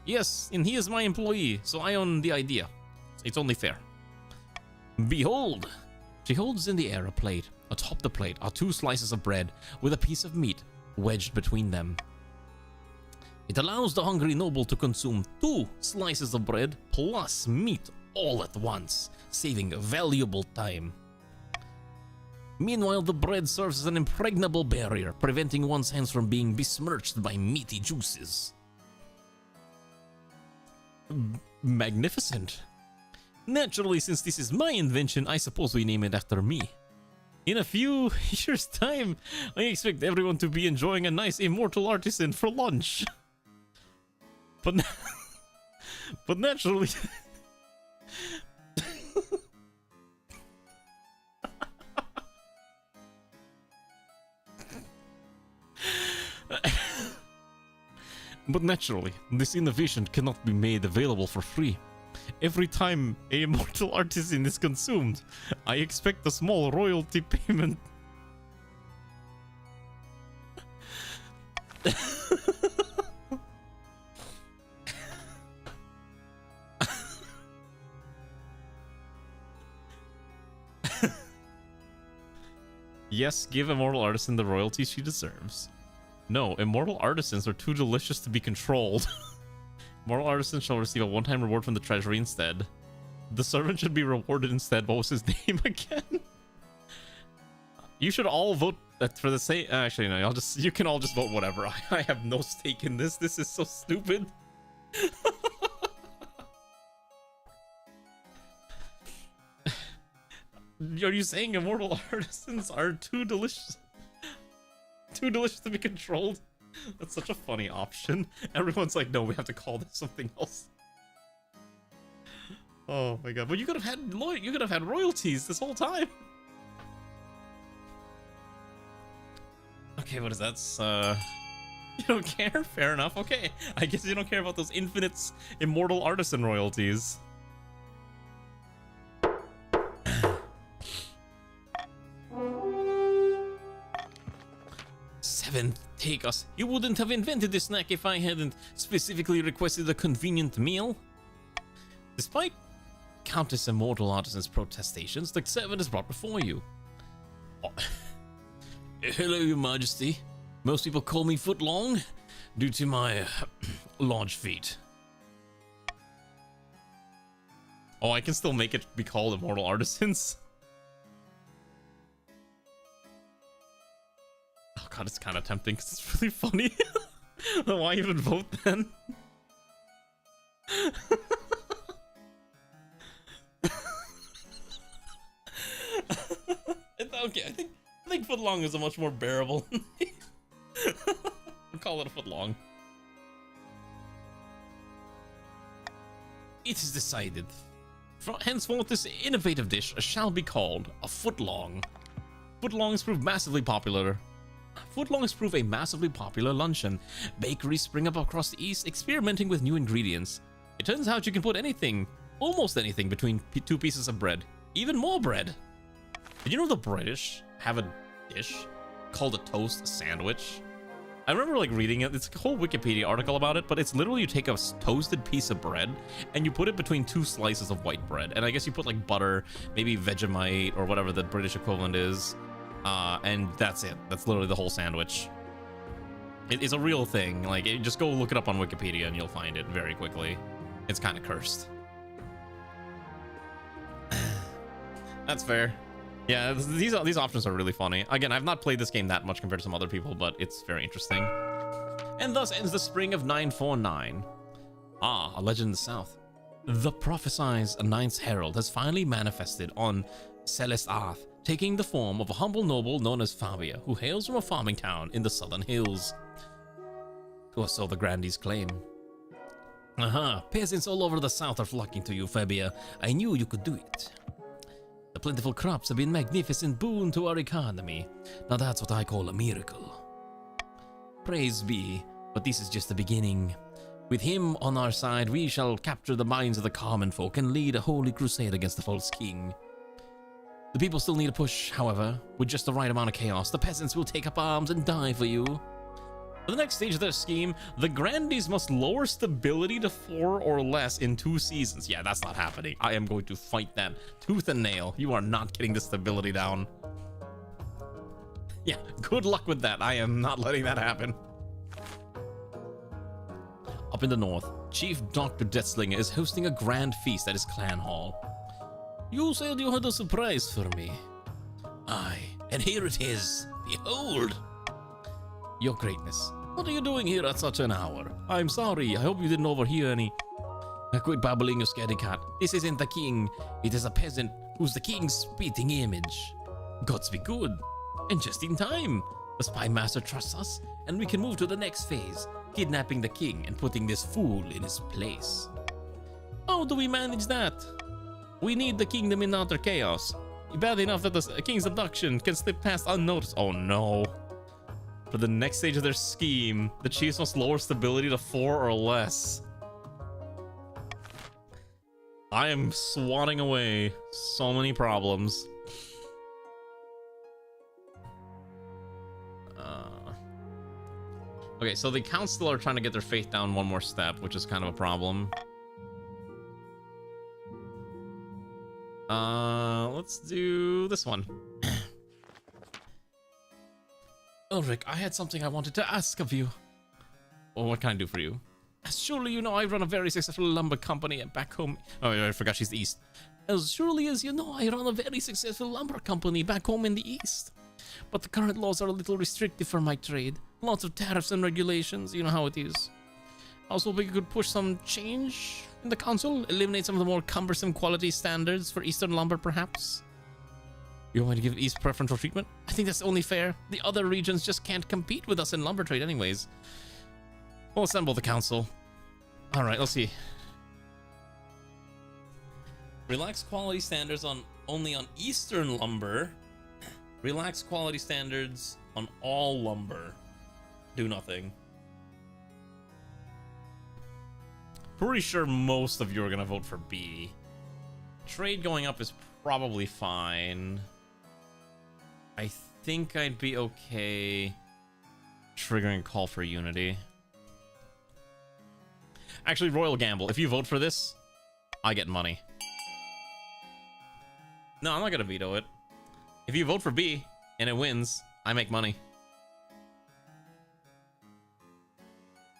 Yes, and he is my employee, so I own the idea. It's only fair. Behold! She holds in the air a plate. Atop the plate are 2 slices of bread with a piece of meat wedged between them. It allows the hungry noble to consume 2 slices of bread plus meat all at once, saving valuable time. Meanwhile, the bread serves as an impregnable barrier, preventing one's hands from being besmirched by meaty juices. Magnificent. Naturally, since this is my invention, I suppose we name it after me. In a few years' time, I expect everyone to be enjoying a nice immortal artisan for lunch. But naturally... But naturally, this innovation cannot be made available for free. Every time an immortal artisan is consumed, I expect a small royalty payment. Yes, give immortal artisan the royalties she deserves. No, immortal artisans are too delicious to be controlled. Immortal artisans shall receive a one-time reward from the treasury instead. The servant should be rewarded instead. What was his name again? You should all vote for the same... Actually, no, you can all just vote whatever. I have no stake in this. This is so stupid. Are you saying immortal artisans are too delicious? Too delicious to be controlled? That's such a funny option. Everyone's like, no, we have to call this something else. Oh my god! But you could have had royalties this whole time. Okay, what is that? You don't care? Fair enough. Okay, I guess you don't care about those infinite immortal artisan royalties. Seventh, take us. You wouldn't have invented this snack if I hadn't specifically requested a convenient meal. Despite Countess Immortal Artisan's protestations, the servant is brought before you. Oh. Hello, Your Majesty. Most people call me Footlong due to my large feet. Oh, I can still make it be called Immortal Artisans. Oh god, it's kind of tempting because it's really funny. Why even vote then? Okay, I think Footlong is a much more bearable name. I'll call it a Footlong. It is decided. Henceforth, this innovative dish shall be called a Footlong. Footlongs prove massively popular. Footlongs prove a massively popular luncheon. Bakeries spring up across the East, experimenting with new ingredients. It turns out you can put anything, almost anything, between two pieces of bread. Even more bread. Did you know the British have a dish called a toast sandwich? I remember like reading it. It's a whole Wikipedia article about it, but it's literally you take a toasted piece of bread and you put it between two slices of white bread. And I guess you put like butter, maybe Vegemite or whatever the British equivalent is. And that's it. That's literally the whole sandwich. It is a real thing. Like, just go look it up on Wikipedia and you'll find it very quickly. It's kind of cursed. That's fair. Yeah, these options are really funny. Again, I've not played this game that much compared to some other people, but it's very interesting. And thus ends the spring of 949. Ah, a legend in the south. The prophesied Ninth Herald has finally manifested on Celeste Arth, taking the form of a humble noble known as Fabia, who hails from a farming town in the southern hills. Or so the grandees claim. Peasants all over the south are flocking to you, Fabia. I knew you could do it. The plentiful crops have been a magnificent boon to our economy. Now that's what I call a miracle. Praise be, but this is just the beginning. With him on our side, we shall capture the minds of the common folk and lead a holy crusade against the false king. The people still need a push, however. With just the right amount of chaos, the peasants will take up arms and die for you. For the next stage of their scheme, the grandees must lower stability to 4 or less in 2 seasons. Yeah, that's not happening. I am going to fight that tooth and nail. You are not getting the stability down. Yeah, good luck with that. I am not letting that happen. Up in the north, Chief Dr. Deathslinger is hosting a grand feast at his clan hall. You said you had a surprise for me. Aye, and here it is. Behold! Your Greatness, what are you doing here at such an hour? I'm sorry, I hope you didn't overhear any. Quit babbling, you scaredy cat. This isn't the king. It is a peasant who's the king's spitting image. Gods be good. And just in time. The spy master trusts us, and we can move to the next phase, kidnapping the king and putting this fool in his place. How do we manage that? We need the kingdom in utter chaos. Bad enough that the king's abduction can slip past unnoticed. Oh no. For the next stage of their scheme, the chiefs must lower stability to 4 or less. I am swatting away so many problems. Okay, so the council are trying to get their faith down one more step, which is kind of a problem. Let's do this one. Ulrich, I had something I wanted to ask of you. Well, what can I do for you? Surely you know I run a very successful lumber company back home. Oh, I forgot she's the East. As surely as you know, I run a very successful lumber company back home in the East. But the current laws are a little restrictive for my trade. Lots of tariffs and regulations, you know how it is. I was hoping you could push some change in the council, eliminate some of the more cumbersome quality standards for Eastern lumber, perhaps. You want me to give East preferential treatment? I think that's only fair. The other regions just can't compete with us in lumber trade anyways. We'll assemble the council. Alright, let's see. Relax quality standards only on Eastern lumber. Relax quality standards on all lumber. Do nothing. Pretty sure most of you are gonna vote for B. Trade going up is probably fine. I think I'd be okay triggering a call for unity. Actually, Royal Gamble. If you vote for this, I get money. No, I'm not gonna veto it. If you vote for B and it wins, I make money.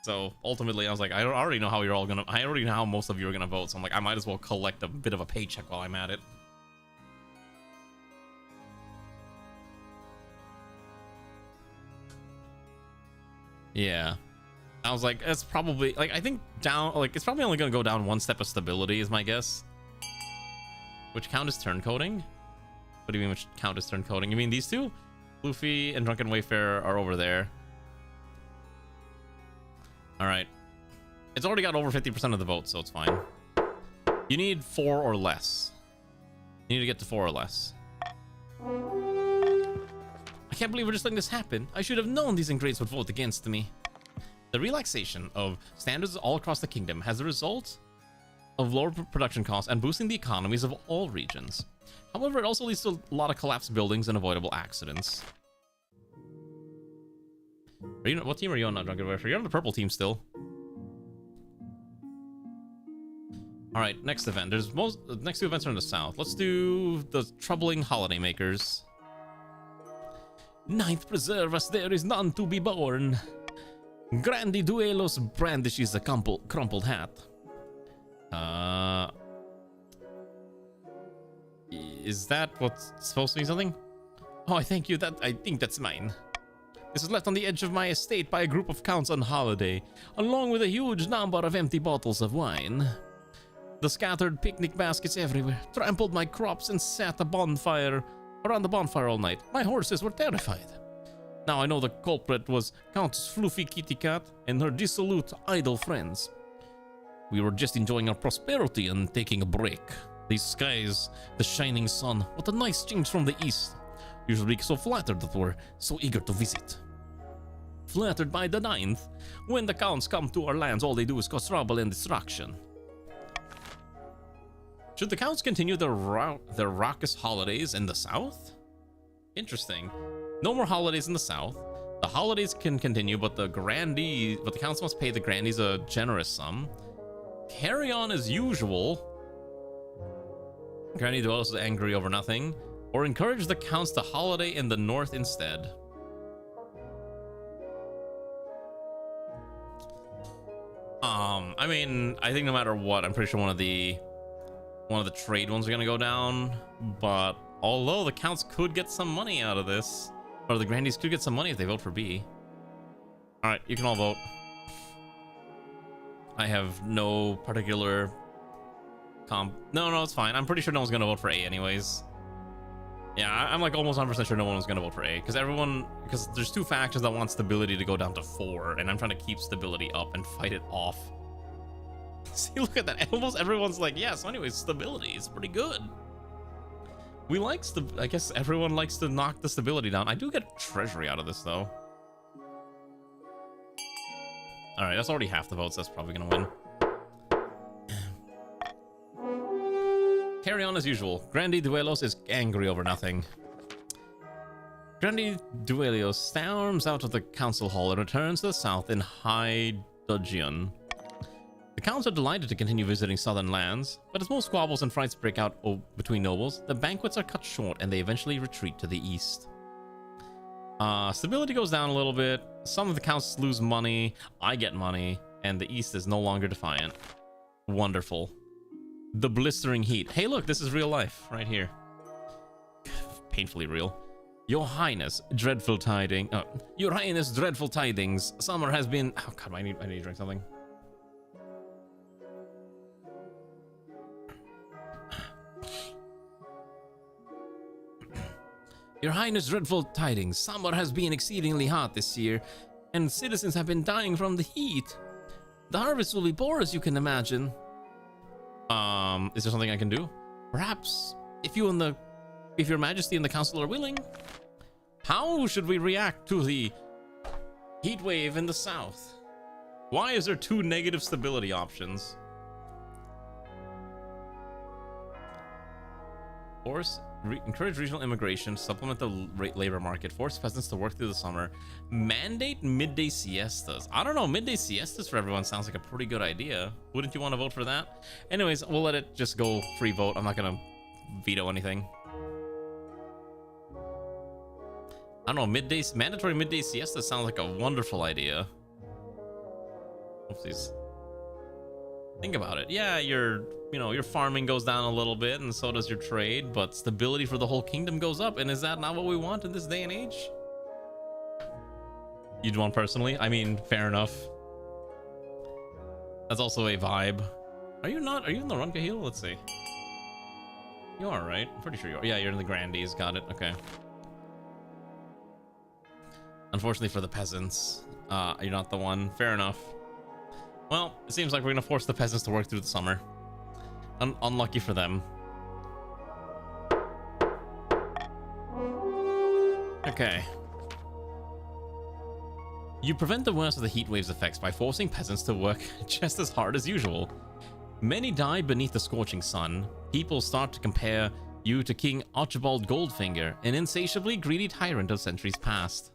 So ultimately, I was like, I already know how you're all gonna. I already know how most of you are gonna vote. So I'm like, I might as well collect a bit of a paycheck while I'm at it. Yeah, I was like, it's probably like I think down. Like it's probably only gonna go down one step of stability, is my guess. Which count as turn coding? What do you mean? Which count as turn coding? You mean these two? Luffy and Drunken Wayfarer are over there. All right. It's already got over 50% of the vote, so it's fine. You need 4 or less. You need to get to 4 or less. I can't believe we're just letting this happen. I should have known these ingrates would vote against me. The relaxation of standards all across the kingdom has the result of lower production costs and boosting the economies of all regions. However, it also leads to a lot of collapsed buildings and avoidable accidents. Are you, what team are you on now, Drunken Wayfarer? You're on the purple team still. Alright, next event. The next 2 events are in the south. Let's do the troubling holiday makers. Ninth preserve us, there is none to be born. Grandi Duelos brandishes a crumpled hat. Is that what's supposed to mean something? Oh, I thank you. I think that's mine. This is left on the edge of my estate by a group of counts on holiday, along with a huge number of empty bottles of wine. The scattered picnic baskets everywhere trampled my crops and sat around the bonfire all night. My horses were terrified. Now I know the culprit was Countess Fluffy Kitty Cat and her dissolute, idle friends. We were just enjoying our prosperity and taking a break. These skies, the shining sun, what a nice change from the east. Usually so flattered that we're so eager to visit. Flattered by the 9th. When the counts come to our lands, all they do is cause trouble and destruction. Should the counts continue their raucous holidays in the south? Interesting. No more holidays in the south. The holidays can continue, but the counts must pay the grandees a generous sum. Carry on as usual. Granny Dwellers is angry over nothing. Or encourage the counts to holiday in the north instead. I mean, I think no matter what, I'm pretty sure one of the trade ones are gonna go down. But although the counts could get some money out of this, or the grandees could get some money if they vote for B. All right, you can all vote. I have no particular No, it's fine. I'm pretty sure no one's gonna vote for A anyways. Yeah, I'm like almost 100% sure no one was gonna vote for A because there's 2 factions that want stability to go down to 4, and I'm trying to keep stability up and fight it off. See, look at that. Almost everyone's like, yeah, so anyways, stability is pretty good. We like I guess everyone likes to knock the stability down. I do get treasury out of this though. All right, that's already half the votes. That's probably gonna win. Carry on as usual. Grandi Duelos is angry over nothing. Grandi Duelos storms out of the council hall and returns to the south in high dudgeon. The counts are delighted to continue visiting southern lands, but as most squabbles and fights break out between nobles, the banquets are cut short and they eventually retreat to the east. Stability goes down a little bit. Some of the counts lose money. I get money, and the east is no longer defiant. Wonderful. The blistering heat. Hey, look, this is real life right here. Painfully real. Your Highness, dreadful tidings. Your Highness, dreadful tidings. Summer has been. Oh God, I need to drink something. Your Highness, dreadful tidings. Summer has been exceedingly hot this year, and citizens have been dying from the heat. The harvest will be poor, as you can imagine. Is there something I can do? Perhaps, if your Majesty and the council are willing, How should we react to the heat wave in the south? Why is there 2 negative stability options? Encourage regional immigration, supplement the labor market, force peasants to work through the summer, mandate midday siestas. I don't know, midday siestas for everyone sounds like a pretty good idea. Wouldn't you want to vote for that? Anyways, we'll let it just go free vote. I'm not gonna veto anything. I don't know, mandatory midday siesta sounds like a wonderful idea. Oopsies. Think about it. Yeah, your farming goes down a little bit and so does your trade, but stability for the whole kingdom goes up. And is that not what we want in this day and age? You'd want personally? I mean, fair enough. That's also a vibe. Are you in the Run Kahil? Let's see. You are, right? I'm pretty sure you are. Yeah, you're in the Grandees. Got it. Okay. Unfortunately for the peasants, you're not the one. Fair enough. Well, it seems like we're gonna force the peasants to work through the summer. Unlucky for them. Okay. You prevent the worst of the heat wave's effects by forcing peasants to work just as hard as usual. Many die beneath the scorching sun. People start to compare you to King Archibald Goldfinger, an insatiably greedy tyrant of centuries past.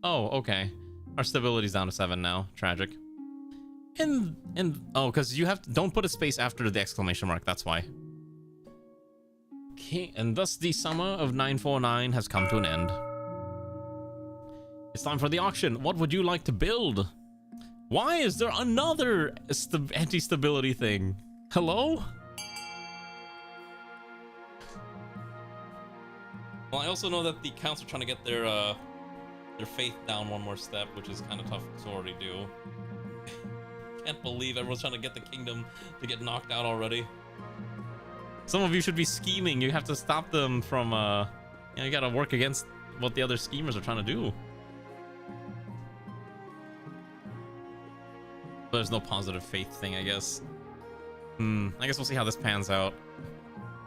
Oh, okay. Our stability's down to 7 now. Tragic. Oh, because you have to, don't put a space after the exclamation mark, that's why. Okay, and thus the summer of 949 has come to an end. It's time for the auction. What would you like to build? Why is there another anti-stability thing? Hello? Well, I also know that the counts are trying to get their faith down one more step, which is kind of tough to already do. Can't believe everyone's trying to get the kingdom to get knocked out already. Some of you should be scheming. You have to stop them from, you gotta work against what the other schemers are trying to do. But there's no positive faith thing, I guess. I guess we'll see how this pans out.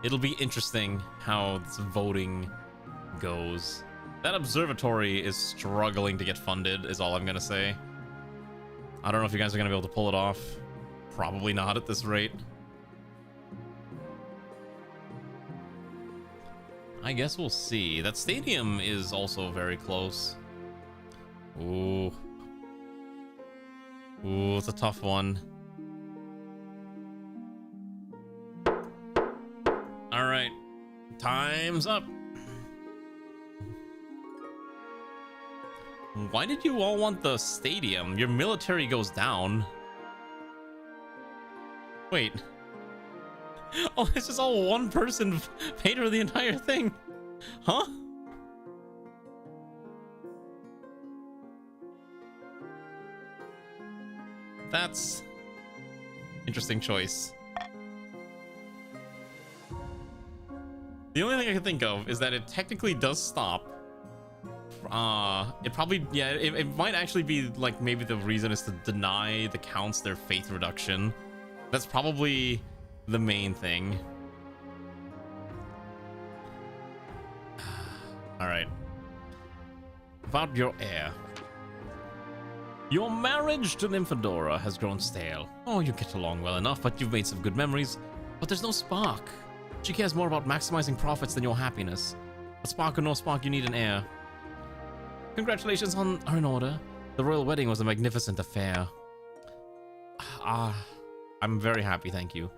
It'll be interesting how this voting goes. That observatory is struggling to get funded, is all I'm gonna say. I don't know if you guys are gonna be able to pull it off. Probably not at this rate. I guess we'll see. That stadium is also very close. Ooh. Ooh, it's a tough one. Alright. Time's up. Why did you all want the stadium? Your military goes down. Wait. Oh, it's just all one person paid for the entire thing. Huh? That's interesting choice. The only thing I can think of is that it technically does stop. It probably, yeah, it might actually be like maybe the reason is to deny the counts their faith reduction. That's probably the main thing. All right. About your heir. Your marriage to Nymphadora has grown stale. Oh, you get along well enough, but you've made some good memories. But there's no spark. She cares more about maximizing profits than your happiness. A spark or no spark, you need an heir. Congratulations on our order. The royal wedding was a magnificent affair. I'm very happy, thank you.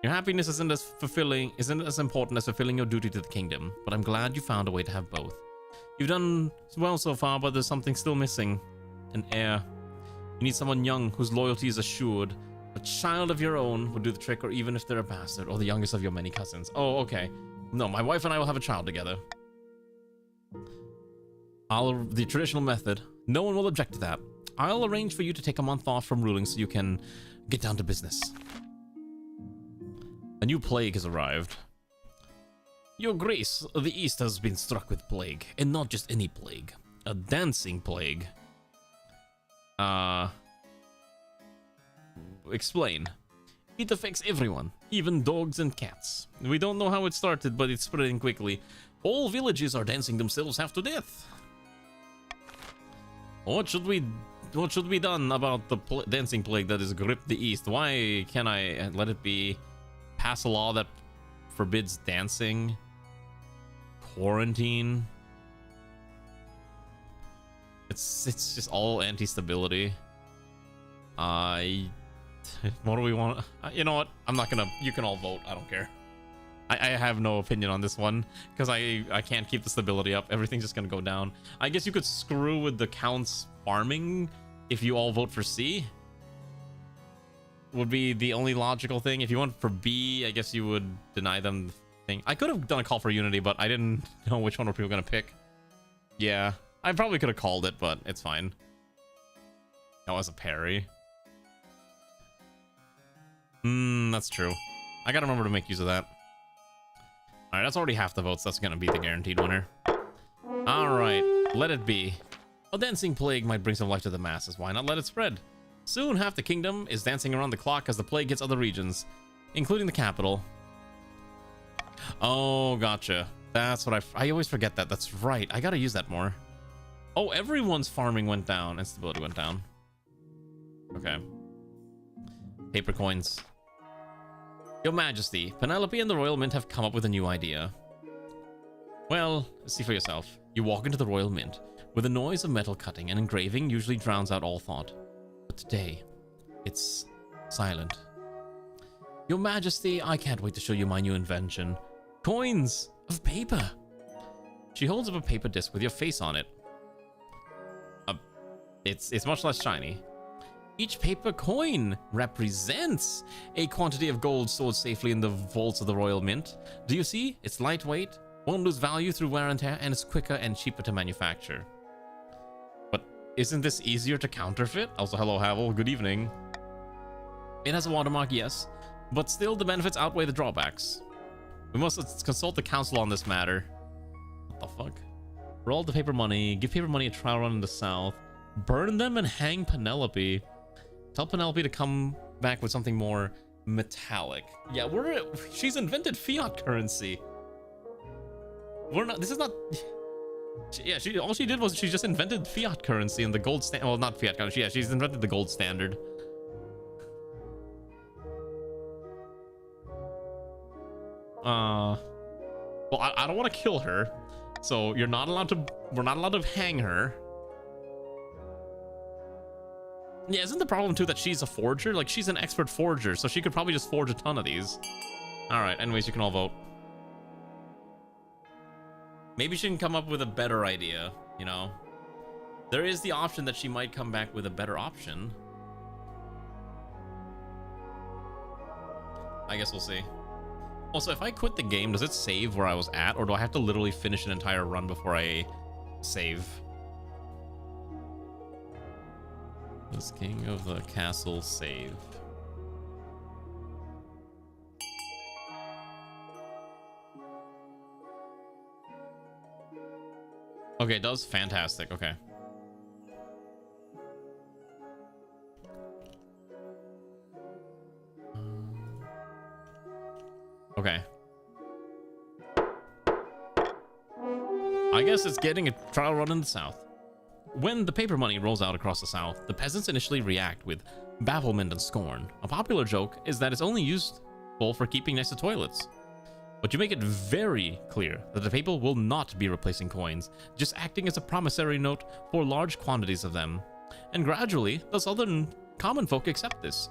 Your happiness isn't as important as fulfilling your duty to the kingdom, but I'm glad you found a way to have both. You've done well so far, but there's something still missing. An heir. You need someone young whose loyalty is assured. A child of your own would do the trick, or even if they're a bastard, or the youngest of your many cousins. Oh, okay. No, my wife and I will have a child together. The traditional method. No one will object to that. I'll arrange for you to take a month off from ruling so you can get down to business. A new plague has arrived. Your Grace, the East has been struck with plague, and not just any plague. A dancing plague. Explain. It affects everyone, even dogs and cats. We don't know how it started, but it's spreading quickly. All villages are dancing themselves half to death. What should be done about the dancing plague that has gripped the East? Why can't I let it be? Pass a law that forbids dancing? Quarantine? It's just all anti-stability. What do we want? You know what? I'm not gonna. You can all vote. I don't care. I have no opinion on this one because I can't keep the stability up. Everything's just gonna go down. I guess you could screw with the counts farming if you all vote for C. Would be the only logical thing. If you went for B, I guess you would deny them the thing. I could have done a call for unity, but I didn't know which one were people gonna pick. Yeah, I probably could have called it, but it's fine. That was a parry. That's true. I gotta remember to make use of that. Alright, that's already half the votes. That's gonna be the guaranteed winner. Alright, let it be. A dancing plague might bring some life to the masses. Why not let it spread? Soon half the kingdom is dancing around the clock as the plague hits other regions, including the capital. Oh, gotcha. That's what I always forget that. That's right. I gotta use that more. Oh, everyone's farming went down and stability went down. Okay. Paper coins. Your Majesty, Penelope and the Royal Mint have come up with a new idea. Well, see for yourself. You walk into the Royal Mint, where the noise of metal cutting and engraving usually drowns out all thought. But today, it's silent. Your Majesty, I can't wait to show you my new invention. Coins of paper. She holds up a paper disc with your face on it. It's much less shiny. Each paper coin represents a quantity of gold stored safely in the vaults of the Royal Mint. Do you see? It's lightweight, won't lose value through wear and tear, and it's quicker and cheaper to manufacture. But isn't this easier to counterfeit? Also, hello, Havel. Good evening. It has a watermark, yes, but still the benefits outweigh the drawbacks. We must consult the council on this matter. What the fuck? Roll the paper money, give paper money a trial run in the south, burn them and hang Penelope. Tell Penelope to come back with something more metallic. Yeah, she's invented fiat currency. This is not... Yeah, all she did was she just invented fiat currency and the gold standard. Well, not fiat currency. Yeah, she's invented the gold standard. Well, I don't want to kill her, so we're not allowed to hang her. Yeah, isn't the problem too that she's a forger? Like, she's an expert forger, so she could probably just forge a ton of these. All right, anyways, you can all vote. Maybe she can come up with a better idea, you know? There is the option that she might come back with a better option. I guess we'll see. Also, if I quit the game, does it save where I was at, or do I have to literally finish an entire run before I save? This king of the castle save. Okay, it does. Fantastic. Okay. Okay. I guess it's getting a trial run in the south. When the paper money rolls out across the south, the peasants initially react with bafflement and scorn. A popular joke is that it's only useful for keeping next to toilets. But you make it very clear that the paper will not be replacing coins, just acting as a promissory note for large quantities of them. And gradually, the southern common folk accept this.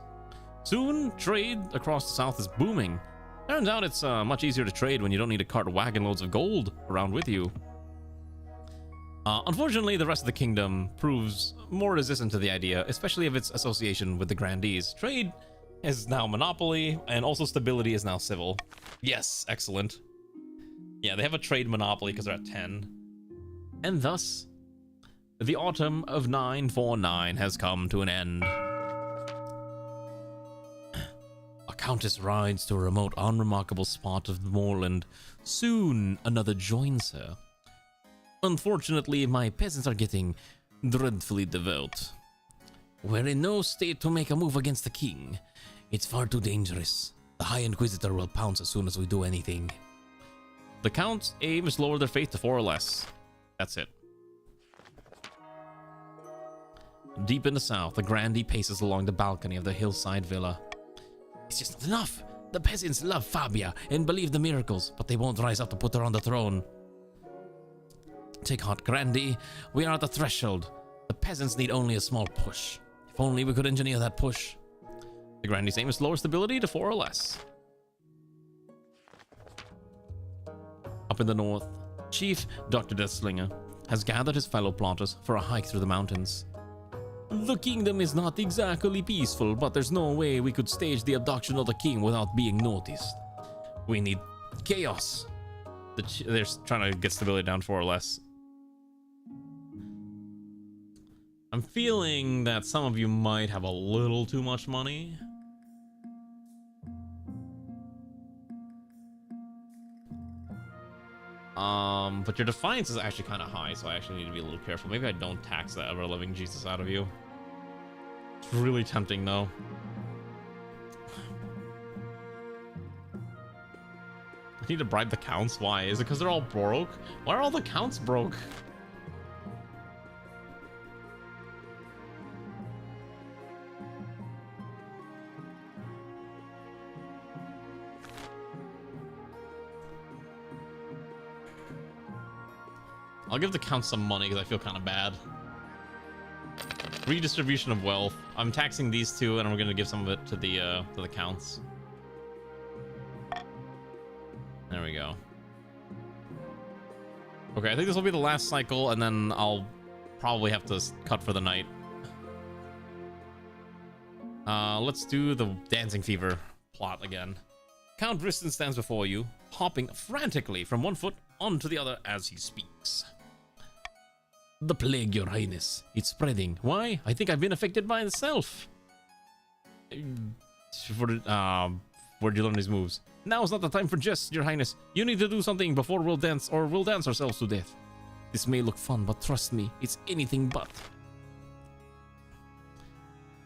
Soon, trade across the south is booming. Turns out it's much easier to trade when you don't need to cart wagon loads of gold around with you. Unfortunately, the rest of the kingdom proves more resistant to the idea, especially of its association with the grandees. Trade is now monopoly, and also stability is now civil. Yes, excellent. Yeah, they have a trade monopoly because they're at 10. And thus, the autumn of 949 has come to an end. A countess rides to a remote, unremarkable spot of the moorland. Soon, another joins her. Unfortunately, my peasants are getting dreadfully devout. We're in no state to make a move against the king. It's far too dangerous. The High Inquisitor will pounce as soon as we do anything. The Count's aim is to lower their faith to 4 or less. That's it. Deep in the south, the grandee paces along the balcony of the hillside villa. It's just not enough. The peasants love Fabia and believe the miracles, but they won't rise up to put her on the throne. Take heart, grandee. We are at the threshold. The peasants need only a small push. If only we could engineer that push. The grandee's aim is lower stability to 4 or less. Up in the north, Chief Dr. Deathslinger has gathered his fellow plotters for a hike through the mountains. The kingdom is not exactly peaceful, but there's no way we could stage the abduction of the king without being noticed. We need chaos. They're trying to get stability down 4 or less. I'm feeling that some of you might have a little too much money. But your defiance is actually kind of high, so I actually need to be a little careful. Maybe I don't tax the ever-loving Jesus out of you. It's really tempting, though. I need to bribe the counts. Why? Is it because they're all broke? Why are all the counts broke? I'll give the counts some money because I feel kind of bad. Redistribution of wealth. I'm taxing these two, and I'm going to give some of it to the counts. There we go. Okay, I think this will be the last cycle, and then I'll probably have to cut for the night. Let's do the dancing fever plot again. Count Riston stands before you, hopping frantically from one foot onto the other as he speaks. The plague, your highness. It's spreading. Why? I think I've been affected by itself. Where'd you learn these moves? Now is not the time for jests, your highness. You need to do something before we'll dance ourselves to death. This may look fun, but trust me, it's anything but.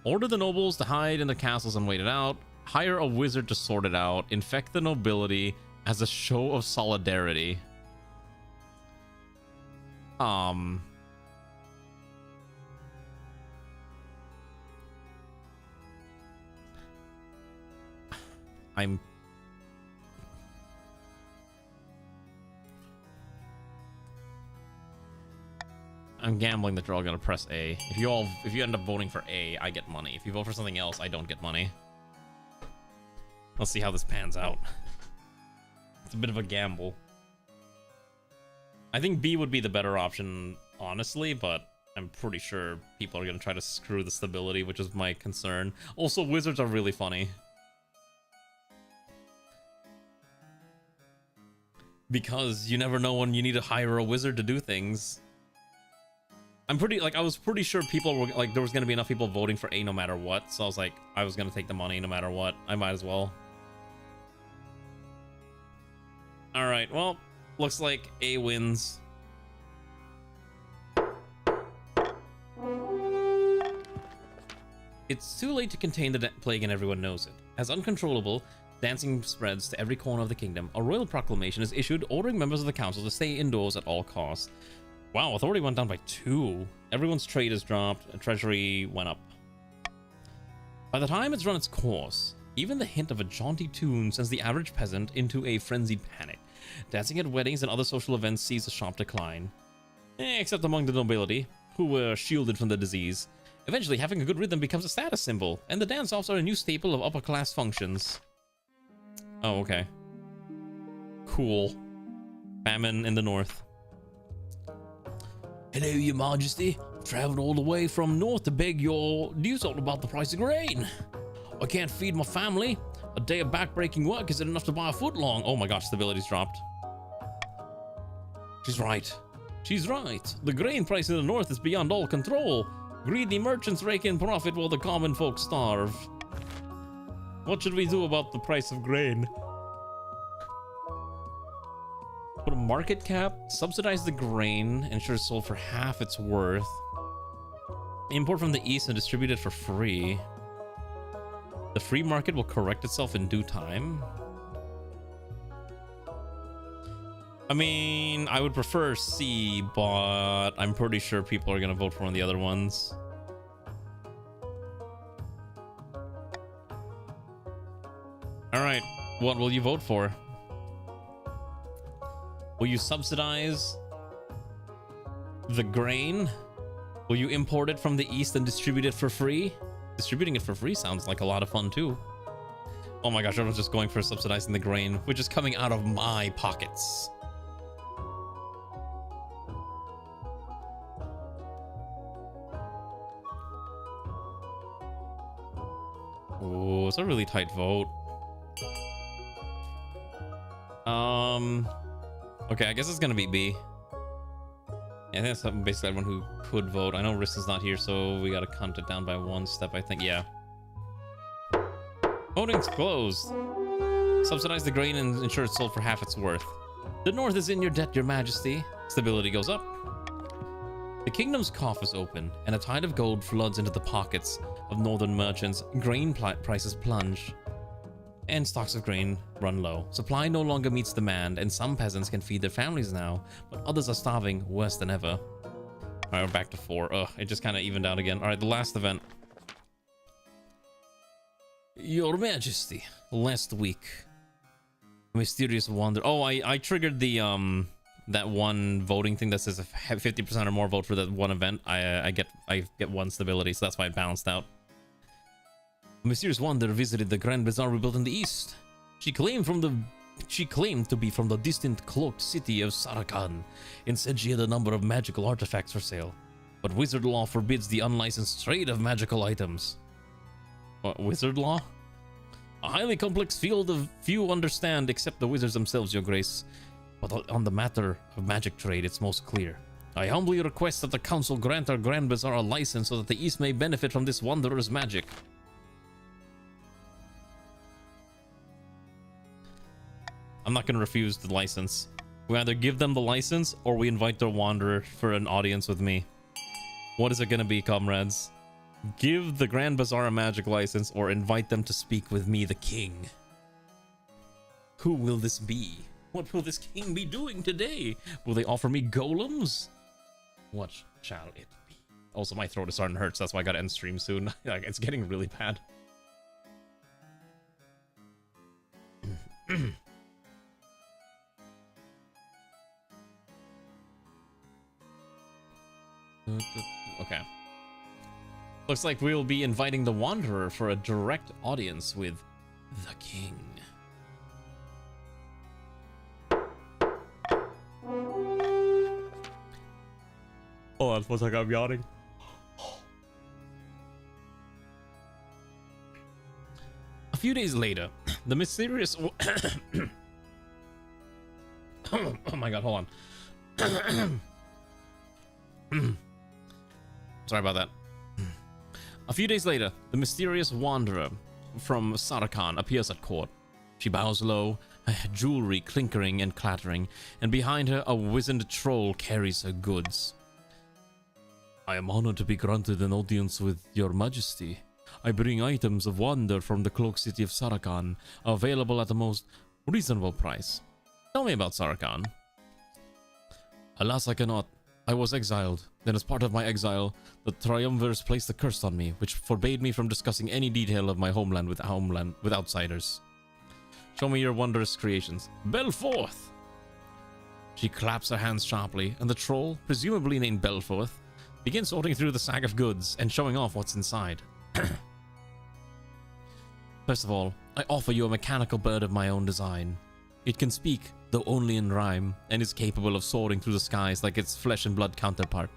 Order the nobles to hide in the castles and wait it out. Hire a wizard to sort it out. Infect the nobility as a show of solidarity. I'm gambling that you're all gonna press A. If you end up voting for A, I get money. If you vote for something else, I don't get money. Let's see how this pans out. It's a bit of a gamble. I think B would be the better option, honestly, but I'm pretty sure people are gonna try to screw the stability, which is my concern. Also, wizards are really funny. Because you never know when you need to hire a wizard to do things. I was pretty sure people were, like, there was gonna be enough people voting for A no matter what, so I was like, I was gonna take the money no matter what. I might as well. Alright, well, looks like A wins. It's too late to contain the plague and everyone knows it. As uncontrollable, dancing spreads to every corner of the kingdom. A royal proclamation is issued ordering members of the council to stay indoors at all costs. Wow, authority went down by 2. Everyone's trade has dropped, and treasury went up. By the time it's run its course, even the hint of a jaunty tune sends the average peasant into a frenzied panic. Dancing at weddings and other social events sees a sharp decline. Except among the nobility, who were shielded from the disease. Eventually, having a good rhythm becomes a status symbol, and the dance-offs are a new staple of upper-class functions. Oh, okay. Cool. Famine in the north. Hello, your majesty. Traveled all the way from north to beg your news out about the price of grain. I can't feed my family. A day of back-breaking work isn't enough to buy a foot long. Oh my gosh, stability's dropped. She's right. She's right. The grain price in the north is beyond all control. Greedy merchants rake in profit while the common folk starve. What should we do about the price of grain? Put a market cap, subsidize the grain, ensure it's sold for half its worth. Import from the east and distribute it for free. The free market will correct itself in due time. I mean, I would prefer C, but I'm pretty sure people are gonna vote for one of the other ones. All right, what will you vote for? Will you subsidize the grain? Will you import it from the east and distribute it for free? Distributing it for free sounds like a lot of fun too. Oh my gosh, everyone's just going for subsidizing the grain, which is coming out of my pockets. Oh, it's a really tight vote. Okay, I guess it's gonna be B. Yeah, I think that's basically everyone who could vote. I know Riss is not here, so we gotta count it down by one step, I think. Yeah. Voting's closed. Subsidize the grain and ensure it's sold for half its worth. The north is in your debt, your majesty. Stability goes up. The kingdom's coffers open, and a tide of gold floods into the pockets of northern merchants. Grain prices plunge, and stocks of grain run low. Supply no longer meets demand, and some peasants can feed their families now, but others are starving worse than ever. All right, we're back to 4. Ugh, it just kind of evened out again. All right, the last event. Your Majesty, last week, mysterious wonder. Oh, I triggered the that one voting thing that says if 50% or more vote for that one event, I get 1 stability, so that's why it balanced out. A mysterious wanderer visited the grand bazaar we built in the east. She claimed to be from the distant cloaked city of Sarakhan and said she had a number of magical artifacts for sale. But wizard law forbids the unlicensed trade of magical items. What, wizard law? A highly complex field of few understand except the wizards themselves, your grace. But on the matter of magic trade, it's most clear. I humbly request that the council grant our grand bazaar a license so that the east may benefit from this wanderer's magic. I'm not going to refuse the license. We either give them the license or we invite their wanderer for an audience with me. What is it going to be, comrades? Give the Grand Bazaar a magic license or invite them to speak with me, the king. Who will this be? What will this king be doing today? Will they offer me golems? What shall it be? Also, my throat is starting to hurt, so that's why I gotta end stream soon. Like, it's getting really bad. Okay. Looks like we'll be inviting the Wanderer for a direct audience with the king. Hold on, one second, I'm yawning. A few days later, the mysterious... oh my god, hold on. Sorry about that. A few days later, the mysterious wanderer from Sarakhan appears at court. She bows low, her jewelry clinkering and clattering, and behind her a wizened troll carries her goods. I am honored to be granted an audience with your majesty. I bring items of wonder from the cloak city of Sarakhan, available at the most reasonable price. Tell me about Sarakhan. Alas, I cannot. I was exiled. Then as part of my exile, the triumvirs placed a curse on me, which forbade me from discussing any detail of my homeland with outsiders. Show me your wondrous creations. Belforth! She claps her hands sharply, and the troll, presumably named Belforth, begins sorting through the sack of goods and showing off what's inside. First of all, I offer you a mechanical bird of my own design. It can speak, though only in rhyme, and is capable of soaring through the skies like its flesh and blood counterpart.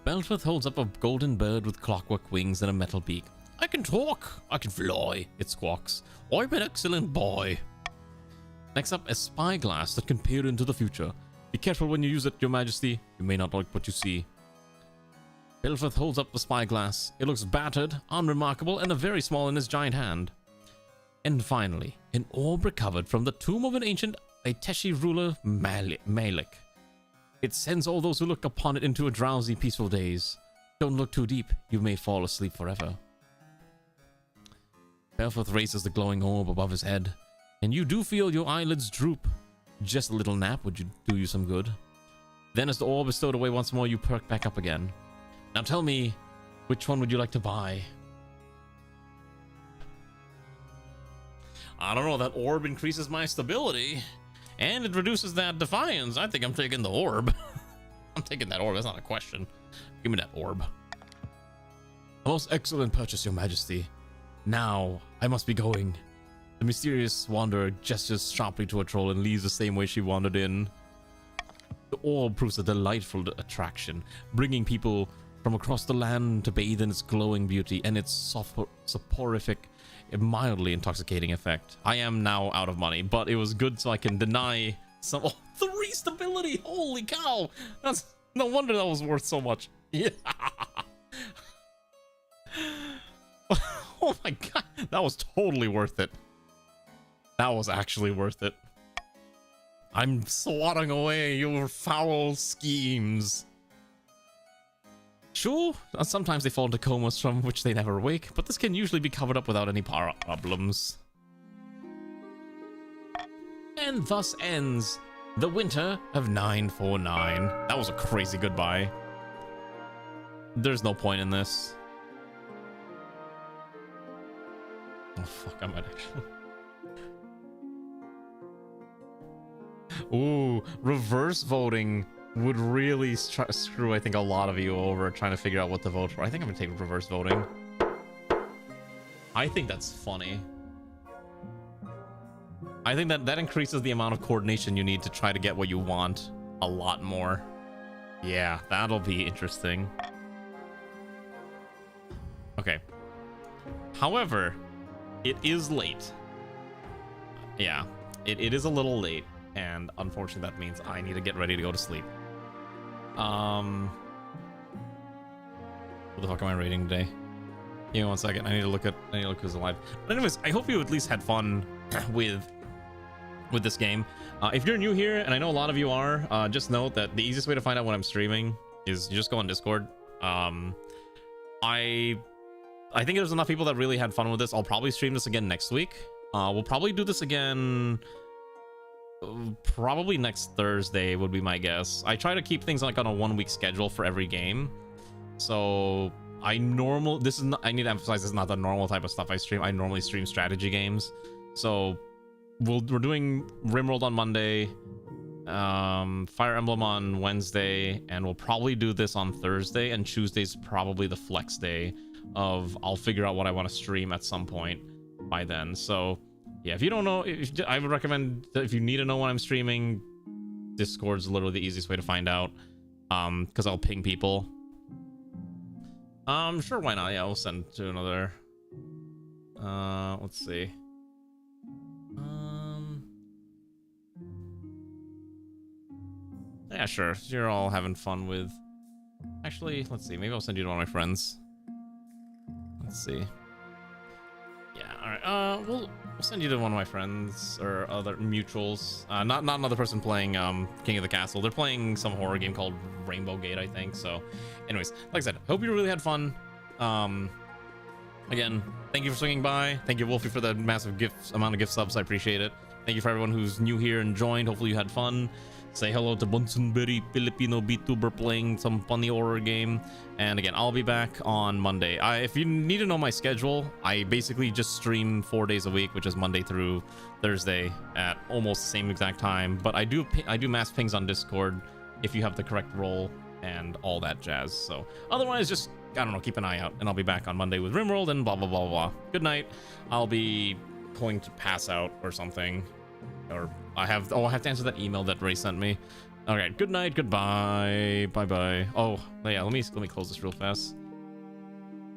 Belforth holds up a golden bird with clockwork wings and a metal beak. I can talk, I can fly, it squawks. I'm an excellent boy. Next up, a spyglass that can peer into the future. Be careful when you use it, your majesty. You may not like what you see. Belforth holds up the spyglass. It looks battered, unremarkable, and very small in his giant hand. And finally, an orb recovered from the tomb of an ancient Aiteshi ruler, Malik. It sends all those who look upon it into a drowsy, peaceful daze. Don't look too deep, you may fall asleep forever. Belforth raises the glowing orb above his head, and you do feel your eyelids droop. Just a little nap would do you some good. Then as the orb is stowed away once more, you perk back up again. Now tell me, which one would you like to buy? I don't know, that orb increases my stability. And it reduces that defiance. I think I'm taking the orb. I'm taking that orb, that's not a question. Give me that orb. A most excellent purchase, your majesty. Now, I must be going. The mysterious wanderer gestures sharply to a troll and leaves the same way she wandered in. The orb proves a delightful attraction, bringing people from across the land to bathe in its glowing beauty and its soporific, mildly intoxicating effect. I am now out of money, but it was good so I can deny some... Oh, 3 stability! Holy cow! That's no wonder that was worth so much. Yeah. Oh my god, that was totally worth it. That was actually worth it. I'm swatting away your foul schemes. Sure, sometimes they fall into comas from which they never wake, but this can usually be covered up without any problems. And thus ends the winter of 949. That was a crazy goodbye. There's no point in this. Oh fuck, I might actually... Ooh, reverse voting would really screw, I think, a lot of you over trying to figure out what to vote for. I think I'm gonna take reverse voting. I think that's funny. I think that increases the amount of coordination you need to try to get what you want a lot more. Yeah, that'll be interesting. Okay. However, it is late. Yeah, it is a little late. And unfortunately, that means I need to get ready to go to sleep. What the fuck am I rating today? Give me 1 second. I need to look who's alive. But anyways, I hope you at least had fun with this game. If you're new here, and I know a lot of you are, just note that the easiest way to find out when I'm streaming is you just go on Discord. I think there's enough people that really had fun with this. I'll probably stream this again next week. We'll probably do this again. Probably next Thursday would be my guess. I try to keep things like on a 1-week schedule for every game. So I need to emphasize, this is not the normal type of stuff I stream. I normally stream strategy games. So we're doing Rimworld on Monday, Fire Emblem on Wednesday, and we'll probably do this on Thursday, and Tuesday's probably the flex day of I'll figure out what I want to stream at some point by then. So yeah, if you don't know, I would recommend that if you need to know when I'm streaming, Discord's literally the easiest way to find out, because I'll ping people. Sure, why not? Yeah, we'll send to another. Let's see. Yeah, sure. You're all having fun with. Actually, let's see. Maybe I'll send you to one of my friends. Let's see. Yeah, all right. We'll send you to one of my friends or other mutuals. Not another person playing King of the Castle. They're playing some horror game called Rainbow Gate, I think. So, anyways, like I said, hope you really had fun. Again, thank you for swinging by. Thank you, Wolfie, for the massive amount of gift subs. I appreciate it. Thank you for everyone who's new here and joined. Hopefully you had fun. Say hello to Bunsenberry, Filipino Vtuber playing some funny horror game. And again, I'll be back on Monday. If you need to know my schedule, I basically just stream 4 days a week, which is Monday through Thursday at almost the same exact time. But I do mass pings on Discord if you have the correct role and all that jazz. So otherwise, just, I don't know, keep an eye out. And I'll be back on Monday with Rimworld and blah, blah, blah, blah. Good night. I'll be going to pass out or something. Or I have to answer that email that Ray sent me. All right, good night, goodbye, bye bye. Oh yeah, let me close this real fast.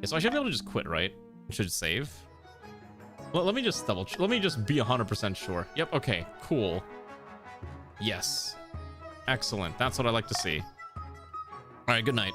Yeah, so I should be able to just quit, right? Should save. Let me just let me just be 100% sure. Yep, okay, cool. Yes, excellent. That's what I like to see. All right, good night.